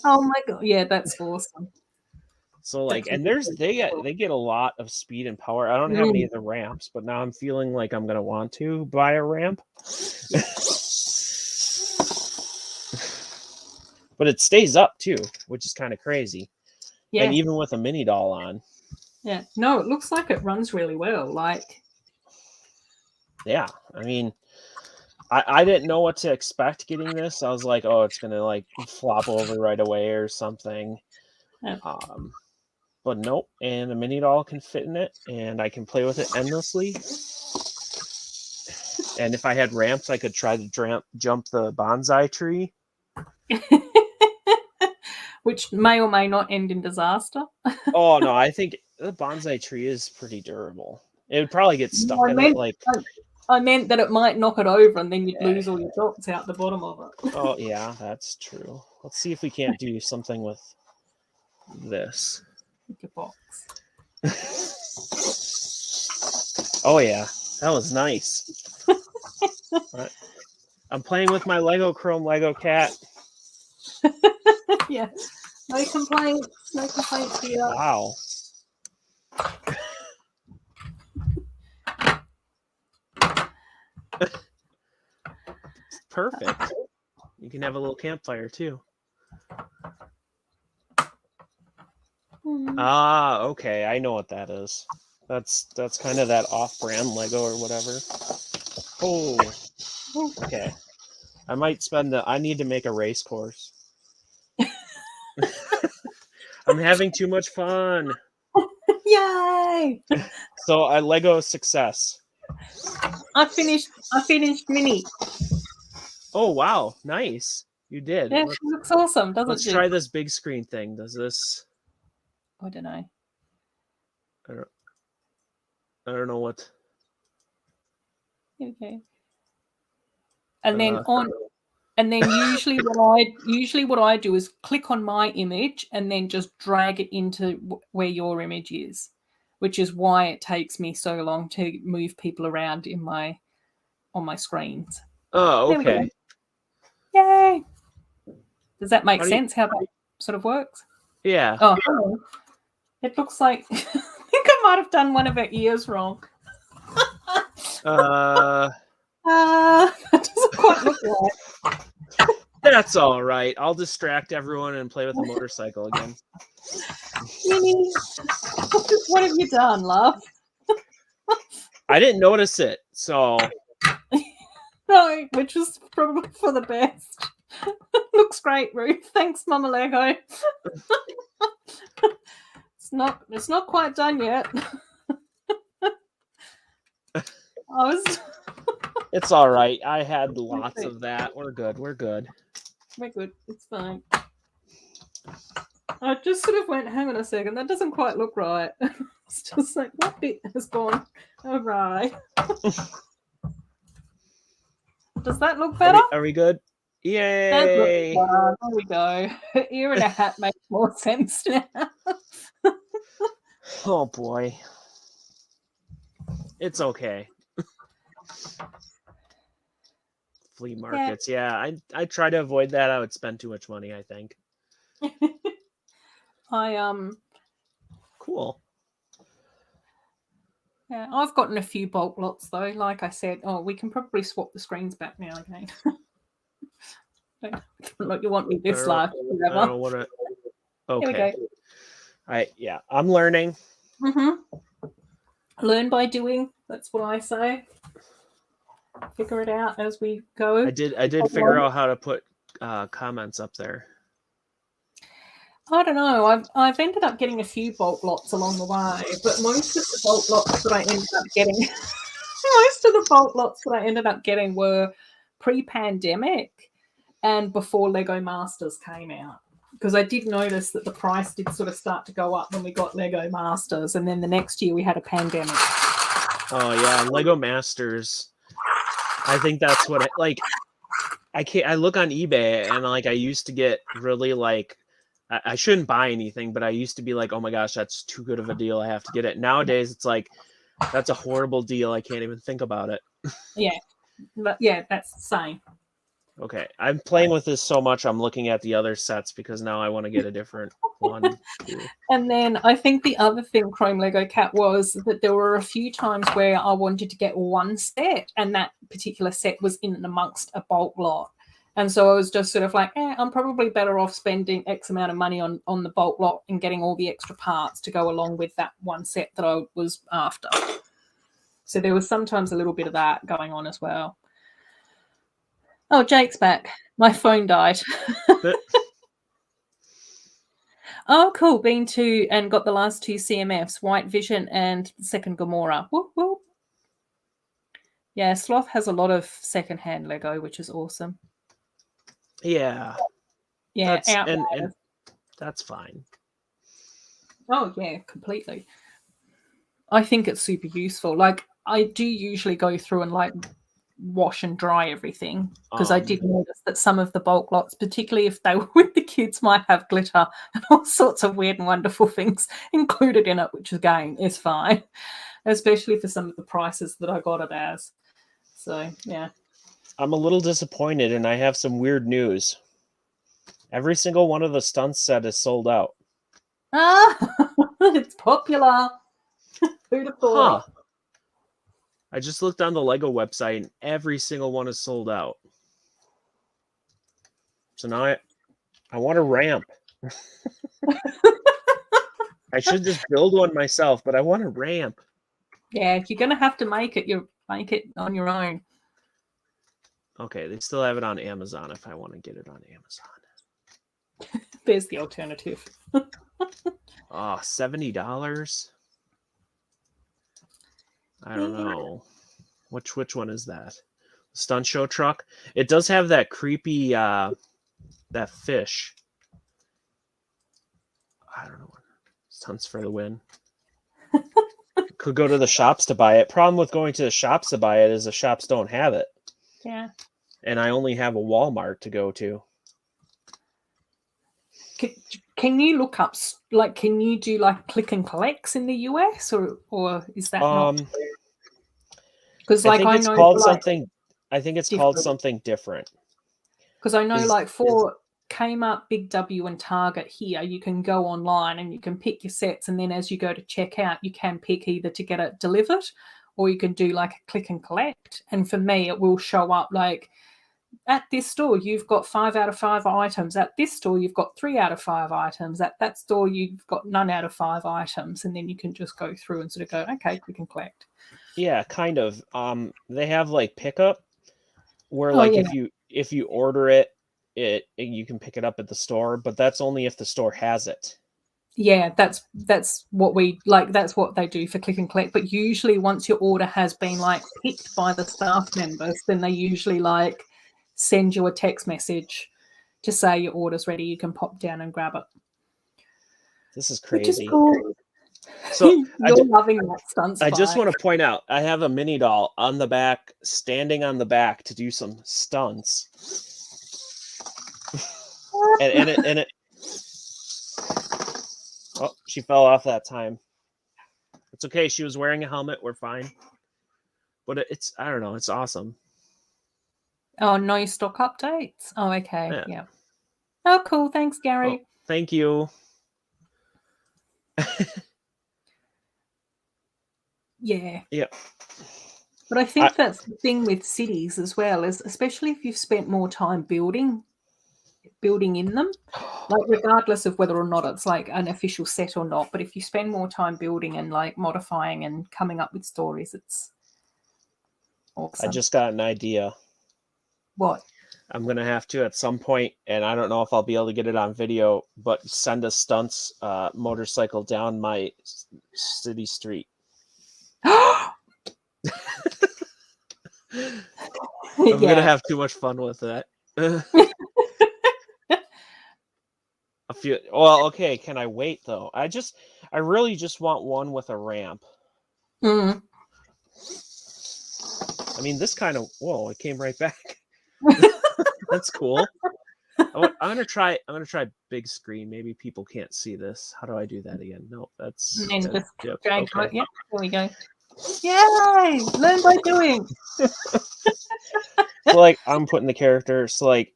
Speaker 2: Oh my god, yeah, that's awesome.
Speaker 1: So like, and they get a lot of speed and power. I don't have any of the ramps, but now I'm feeling like I'm gonna want to buy a ramp. But it stays up too, which is kind of crazy. Yeah. And even with a mini doll on.
Speaker 2: Yeah. No, it looks like it runs really well. Like.
Speaker 1: Yeah, I mean, I didn't know what to expect getting this. I was like, oh, it's gonna like flop over right away or something.
Speaker 2: Yeah.
Speaker 1: But nope, and a mini doll can fit in it, and I can play with it endlessly. And if I had ramps, I could try to jump the bonsai tree.
Speaker 2: Which may or may not end in disaster.
Speaker 1: Oh, no, I think the bonsai tree is pretty durable. It would probably get stuck in it.
Speaker 2: I meant that it might knock it over and then you'd lose all your dots out the bottom of it.
Speaker 1: Oh, yeah, that's true. Let's see if we can't do something with this.
Speaker 2: Your box.
Speaker 1: Oh, yeah, that was nice. Right. I'm playing with my Lego Chrome Lego cat.
Speaker 2: Yeah. No complaints. No complaints here.
Speaker 1: Wow. Perfect. You can have a little campfire too. Ah, okay. I know what that is. That's kind of that off-brand Lego or whatever. Oh. Okay. I might spend I need to make a race course. I'm having too much fun.
Speaker 2: Yay!
Speaker 1: So I Lego success.
Speaker 2: I finished Mini.
Speaker 1: Oh wow, nice. You did.
Speaker 2: Yeah, it looks awesome, doesn't it?
Speaker 1: Let's try this big screen thing. Does this?
Speaker 2: I don't know.
Speaker 1: I don't know what.
Speaker 2: Okay. And then usually what I do is click on my image and then just drag it into where your image is, which is why it takes me so long to move people around on my screens.
Speaker 1: Oh, okay.
Speaker 2: Yay! Does that make sense? How that sort of works?
Speaker 1: Yeah.
Speaker 2: Oh, it looks like I think I might have done one of her ears wrong.
Speaker 1: That
Speaker 2: doesn't quite look right.
Speaker 1: That's all right. I'll distract everyone and play with a motorcycle again.
Speaker 2: Minnie, what have you done, love?
Speaker 1: I didn't notice it, so.
Speaker 2: No, which is probably for the best. Looks great, Ruth. Thanks, Mama Lego. It's not quite done yet. I was.
Speaker 1: It's all right. I had lots of that. We're good. We're good.
Speaker 2: We're good. It's fine. I just sort of went, hang on a second, that doesn't quite look right. It's just like, what bit has gone awry? Does that look better?
Speaker 1: Are we good? Yay!
Speaker 2: There we go. Ear and a hat makes more sense now.
Speaker 1: Oh boy. It's okay. Flea markets. Yeah, I try to avoid that. I would spend too much money, I think. Cool.
Speaker 2: Yeah, I've gotten a few bulk lots though. Like I said, we can probably swap the screens back now again. Like you want me this large,
Speaker 1: I don't want to. Okay.
Speaker 2: Here we go.
Speaker 1: I'm learning.
Speaker 2: Learn by doing. That's what I say. Figure it out as we go.
Speaker 1: I did figure out how to put comments up there.
Speaker 2: I don't know. I've ended up getting a few bulk lots along the way, but most of the bulk lots that I ended up getting were pre-pandemic and before Lego Masters came out. Because I did notice that the price did sort of start to go up when we got Lego Masters, and then the next year we had a pandemic.
Speaker 1: Oh yeah, Lego Masters. I think that's what I look on eBay and like I used to get really like I shouldn't buy anything, but I used to be like, oh my gosh, that's too good of a deal. I have to get it. Nowadays, it's like, that's a horrible deal. I can't even think about it.
Speaker 2: Yeah. But yeah, that's the same.
Speaker 1: Okay. I'm playing with this so much, I'm looking at the other sets because now I want to get a different one. Too.
Speaker 2: And then I think the other thing, Chrome Lego Cat, was that there were a few times where I wanted to get one set and that particular set was in amongst a bulk lot. And so I was just sort of like, I'm probably better off spending X amount of money on the bulk lot and getting all the extra parts to go along with that one set that I was after. So there was sometimes a little bit of that going on as well. Oh, Jake's back. My phone died. Oh, cool. Been to and got the last two CMFs, White Vision and Second Gamora. Whoop, whoop. Yeah, Sloth has a lot of secondhand Lego, which is awesome.
Speaker 1: Yeah.
Speaker 2: Yeah,
Speaker 1: and that's fine.
Speaker 2: Oh, yeah, completely. I think it's super useful. Like, I do usually go through and, like, wash and dry everything because I did notice that some of the bulk lots, particularly if they were with the kids, might have glitter and all sorts of weird and wonderful things included in it, which, again, is fine, especially for some of the prices that I got it as. So, yeah.
Speaker 1: I'm a little disappointed, and I have some weird news. Every single one of the stunts set is sold out.
Speaker 2: It's popular. Who'd have thought?
Speaker 1: Huh. I just looked on the Lego website, and every single one is sold out. So now I want a ramp. I should just build one myself, but I want a ramp.
Speaker 2: Yeah, if you're going to have to make it, you make it on your own.
Speaker 1: Okay, they still have it on Amazon if I want to get it on Amazon.
Speaker 2: There's the alternative.
Speaker 1: $70? I don't know. Which one is that? Stunt show truck? It does have that creepy that fish. I don't know. Stunts for the win. Could go to the shops to buy it. Problem with going to the shops to buy it is the shops don't have it.
Speaker 2: Yeah.
Speaker 1: And I only have a Walmart to go to.
Speaker 2: Can you look up, like, can you do like click and collects in the US or is that not? Because like I know
Speaker 1: called something. I think it's called something different.
Speaker 2: Because I know, like for Kmart, Big W, and Target here, you can go online and you can pick your sets, and then as you go to check out, you can pick either to get it delivered or you can do like a click and collect. And for me, it will show up like, at this store, you've got 5 out of 5 items. At this store, you've got 3 out of 5 items. At that store, you've got none out of 5 items. And then you can just go through and sort of go, okay, click and collect.
Speaker 1: Yeah, kind of. They have like pickup where if you order it, you can pick it up at the store, but that's only if the store has it.
Speaker 2: Yeah, that's what we like. That's what they do for click and collect. But usually, once your order has been like picked by the staff members, then they usually like send you a text message to say your order's ready. You can pop down and grab it.
Speaker 1: This is
Speaker 2: Which is
Speaker 1: crazy.
Speaker 2: cool.
Speaker 1: So
Speaker 2: You're loving that stunt
Speaker 1: I just
Speaker 2: spike.
Speaker 1: want to point out, I have a mini doll on the back, standing on the back to do some stunts. and it oh, she fell off that time. It's okay. She was wearing a helmet. We're fine. But it's, I don't know. It's awesome.
Speaker 2: Oh, no stock updates. Oh, okay.
Speaker 1: Yeah.
Speaker 2: Yeah. Oh, cool. Thanks, Gary.
Speaker 1: Oh, thank you.
Speaker 2: Yeah.
Speaker 1: Yeah.
Speaker 2: But I think that's the thing with cities as well, is especially if you've spent more time building in them, like regardless of whether or not it's like an official set or not, but if you spend more time building and like modifying and coming up with stories, it's awesome.
Speaker 1: I just got an idea.
Speaker 2: What?
Speaker 1: I'm going to have to at some point, and I don't know if I'll be able to get it on video, but send a stunts motorcycle down my city street. I'm going to have too much fun with that. Well, okay, can I wait though? I really just want one with a ramp.
Speaker 2: Mm.
Speaker 1: I mean, this kind of, whoa, it came right back. That's cool. I'm gonna try big screen. Maybe people can't see this. How do I do that again? No, that's
Speaker 2: And then just
Speaker 1: yep,
Speaker 2: drag
Speaker 1: okay.
Speaker 2: it. Yep, there we go. Yay! Learn by doing.
Speaker 1: So like I'm putting the character. So like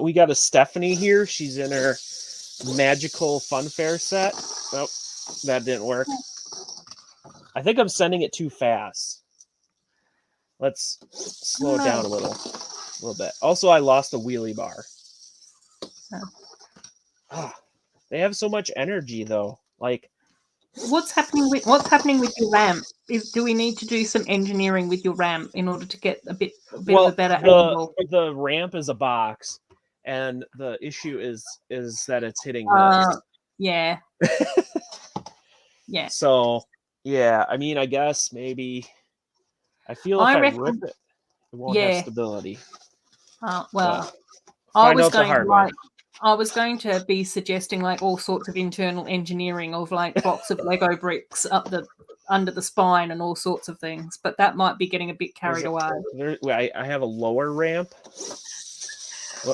Speaker 1: we got a Stephanie here. She's in her magical fun fair set. Nope, that didn't work. I think I'm sending it too fast. Let's slow it down a little bit. Also, I lost the wheelie bar. They have so much energy though. Like,
Speaker 2: what's happening with your ramp? Do we need to do some engineering with your ramp in order to get a bit of a better angle?
Speaker 1: The ramp is a box, and the issue is that it's hitting this.
Speaker 2: Yeah. Yeah.
Speaker 1: So yeah, I mean, I guess maybe I feel if I rip it, it won't have stability.
Speaker 2: Well,
Speaker 1: I
Speaker 2: was going to be suggesting like all sorts of internal engineering of like blocks of Lego bricks under the spine and all sorts of things, but that might be getting a bit carried away.
Speaker 1: I have a lower ramp.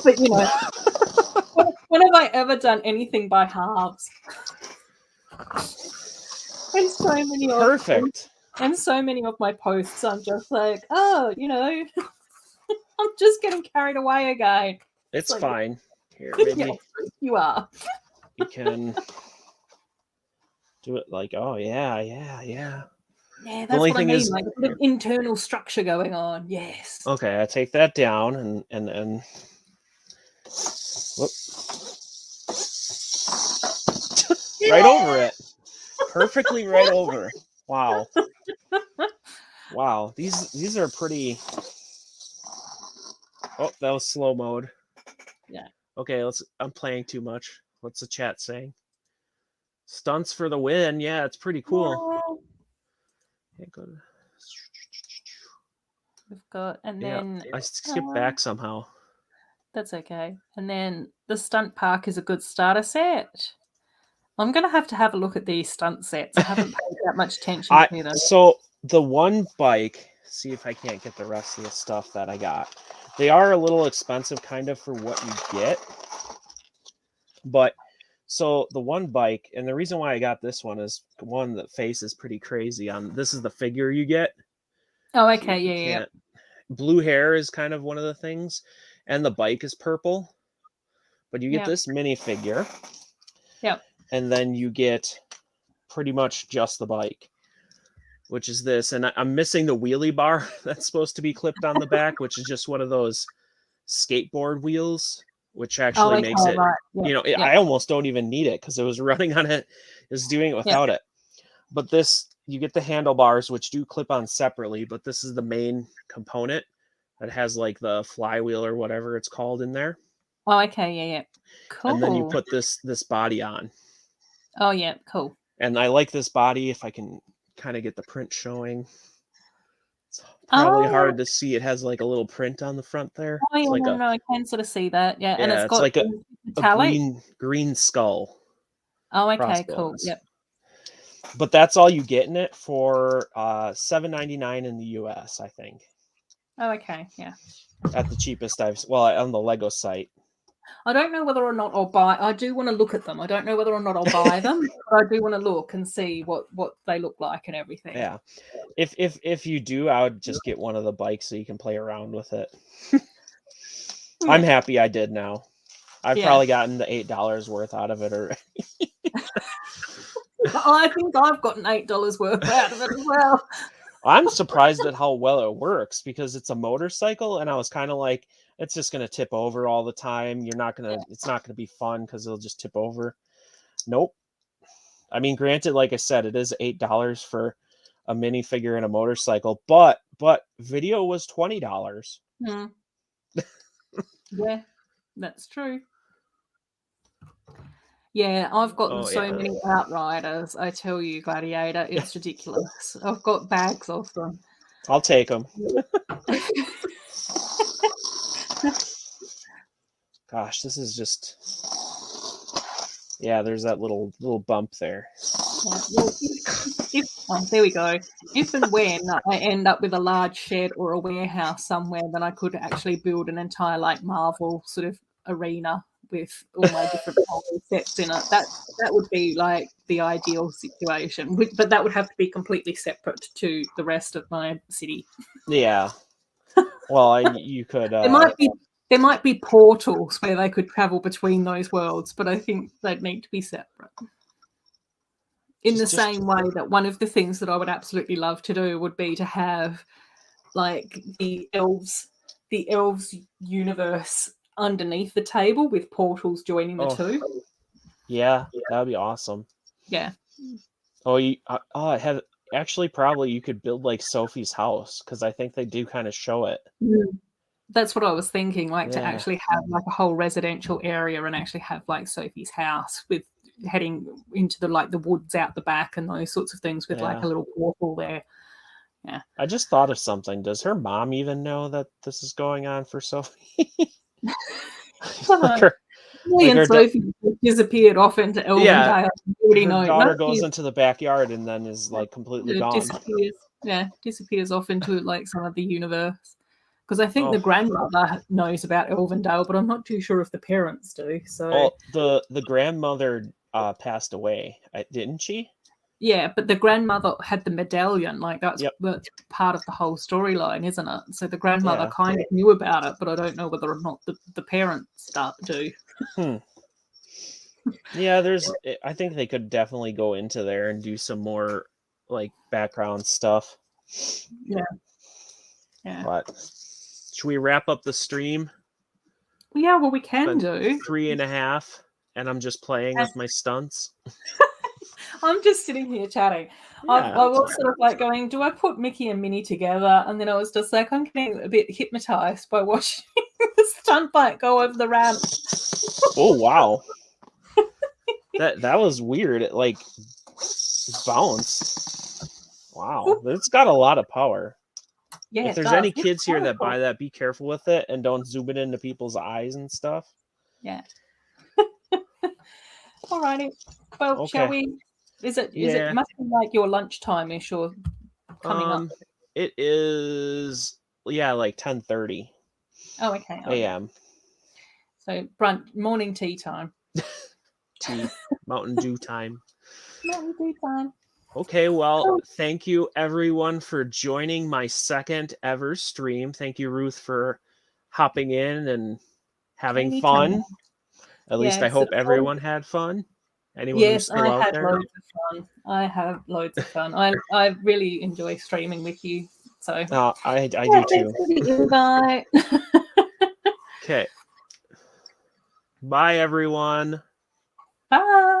Speaker 2: But you know, when have I ever done anything by halves? And so many
Speaker 1: perfect.
Speaker 2: And so many of my posts, I'm just like, oh, you know, I'm just getting carried away again.
Speaker 1: It's
Speaker 2: like,
Speaker 1: fine. Here, maybe
Speaker 2: you are.
Speaker 1: You can do it like, oh yeah.
Speaker 2: Yeah, that's what I mean. Like a bit of internal structure going on. Yes.
Speaker 1: Okay, I take that down and whoop. Right over it. Perfectly right over. Wow. Wow. These are pretty. Oh, that was slow mode.
Speaker 2: Yeah.
Speaker 1: Okay, I'm playing too much. What's the chat saying? Stunts for the win. Yeah, it's pretty cool.
Speaker 2: Yeah, we've got, and then
Speaker 1: I skipped back somehow.
Speaker 2: That's okay. And then the stunt park is a good starter set. I'm going to have a look at these stunt sets. I haven't paid that much attention to them.
Speaker 1: So the one bike, see if I can't get the rest of the stuff that I got. They are a little expensive kind of for what you get. But so the one bike, and the reason why I got this one is one, the face is pretty crazy on. This is the figure you get.
Speaker 2: Oh, okay. Yeah.
Speaker 1: Blue hair is kind of one of the things. And the bike is purple. But you get this minifigure.
Speaker 2: Yep.
Speaker 1: And then you get pretty much just the bike, which is this. And I'm missing the wheelie bar that's supposed to be clipped on the back, which is just one of those skateboard wheels, which actually makes it,
Speaker 2: right.
Speaker 1: you know, I almost don't even need it because it was running on it. It's doing it without it. But this, you get the handlebars, which do clip on separately, but this is the main component that has like the flywheel or whatever it's called in there.
Speaker 2: Oh, okay. Yeah. Cool.
Speaker 1: And then you put this body on.
Speaker 2: Oh yeah, cool.
Speaker 1: And I like this body. If I can kind of get the print showing, it's probably hard to see. It has like a little print on the front there.
Speaker 2: Oh yeah,
Speaker 1: It's like
Speaker 2: no, I can sort of see that. Yeah, and it's
Speaker 1: it's
Speaker 2: got
Speaker 1: like a
Speaker 2: metallic.
Speaker 1: green skull.
Speaker 2: Oh, okay, cool.
Speaker 1: Crossbones.
Speaker 2: Yep.
Speaker 1: But that's all you get in it for $7.99 in the US, I think.
Speaker 2: Oh, okay, yeah.
Speaker 1: At the cheapest on the Lego site.
Speaker 2: I don't know whether or not I'll buy. I do want to look at them. I don't know whether or not I'll buy them, but I do want to look and see what they look like and everything.
Speaker 1: Yeah. If you do, I would just get one of the bikes so you can play around with it. I'm happy I did now. I've probably gotten the $8 worth out of it already.
Speaker 2: I think I've gotten $8 worth out of it as well.
Speaker 1: I'm surprised at how well it works because it's a motorcycle, and I was kind of like, it's just gonna tip over all the time. It's not gonna be fun because it'll just tip over. Nope. I mean, granted, like I said, it is $8 for a minifigure and a motorcycle, but video was $20.
Speaker 2: Yeah, that's true. Yeah, I've gotten many Outriders. I tell you, Gladiator, it's ridiculous. I've got bags of them.
Speaker 1: I'll take them. Gosh, this is just... Yeah, there's that little bump there.
Speaker 2: Yeah, well, there we go. If and when I end up with a large shed or a warehouse somewhere, then I could actually build an entire like Marvel sort of arena with all my different sets in it. That would be like the ideal situation, but that would have to be completely separate to the rest of my city.
Speaker 1: Yeah. Well, you could.
Speaker 2: There might be portals where they could travel between those worlds, but I think they'd need to be separate. In the same way that one of the things that I would absolutely love to do would be to have like the elves universe underneath the table with portals joining the two.
Speaker 1: Yeah, that would be awesome.
Speaker 2: Yeah.
Speaker 1: Actually, probably you could build like Sophie's house because I think they do kind of show it.
Speaker 2: That's what I was thinking, like to actually have like a whole residential area and actually have like Sophie's house with heading into the woods out the back and those sorts of things with like a little portal there. Yeah.
Speaker 1: I just thought of something. Does her mom even know that this is going on for Sophie?
Speaker 2: Sophie disappeared off into Elvendale.
Speaker 1: Her daughter goes into the backyard and then is like completely gone.
Speaker 2: Disappears off into like some of the universe. Because I think the grandmother knows about Elvendale, but I'm not too sure if the parents do. So
Speaker 1: the grandmother passed away, didn't she?
Speaker 2: Yeah, but the grandmother had the medallion. Like that's part of the whole storyline, isn't it? So the grandmother kind of knew about it, but I don't know whether or not the parents do.
Speaker 1: Yeah, I think they could definitely go into there and do some more like background stuff.
Speaker 2: Yeah.
Speaker 1: But should we wrap up the stream?
Speaker 2: Yeah, well, we can do
Speaker 1: 3.5, and I'm just playing with my stunts.
Speaker 2: I'm just sitting here chatting. I was sort of like going, do I put Mickey and Minnie together? And then I was just like, I'm getting a bit hypnotized by watching the stunt bike go over the ramp.
Speaker 1: Oh, wow. that was weird. It like bounced. Wow. It's got a lot of power. Yeah, if there's any kids here that buy that, be careful with it and don't zoom it into people's eyes and stuff.
Speaker 2: Yeah. Alrighty. Well, shall we? Is it must be like your lunchtime-ish or coming up?
Speaker 1: It is like 10:30.
Speaker 2: Oh, okay.
Speaker 1: AM.
Speaker 2: So morning tea time.
Speaker 1: Tea. Mountain Dew time.
Speaker 2: Mountain Dew time.
Speaker 1: Okay, well, thank you everyone for joining my second ever stream. Thank you, Ruth, for hopping in and having fun. At least I hope everyone had fun. Anyone who's still out there?
Speaker 2: Loads of fun. I have loads of fun. I really enjoy streaming with you. So
Speaker 1: I do too.
Speaker 2: Bye.
Speaker 1: Okay. Bye, everyone.
Speaker 2: Bye.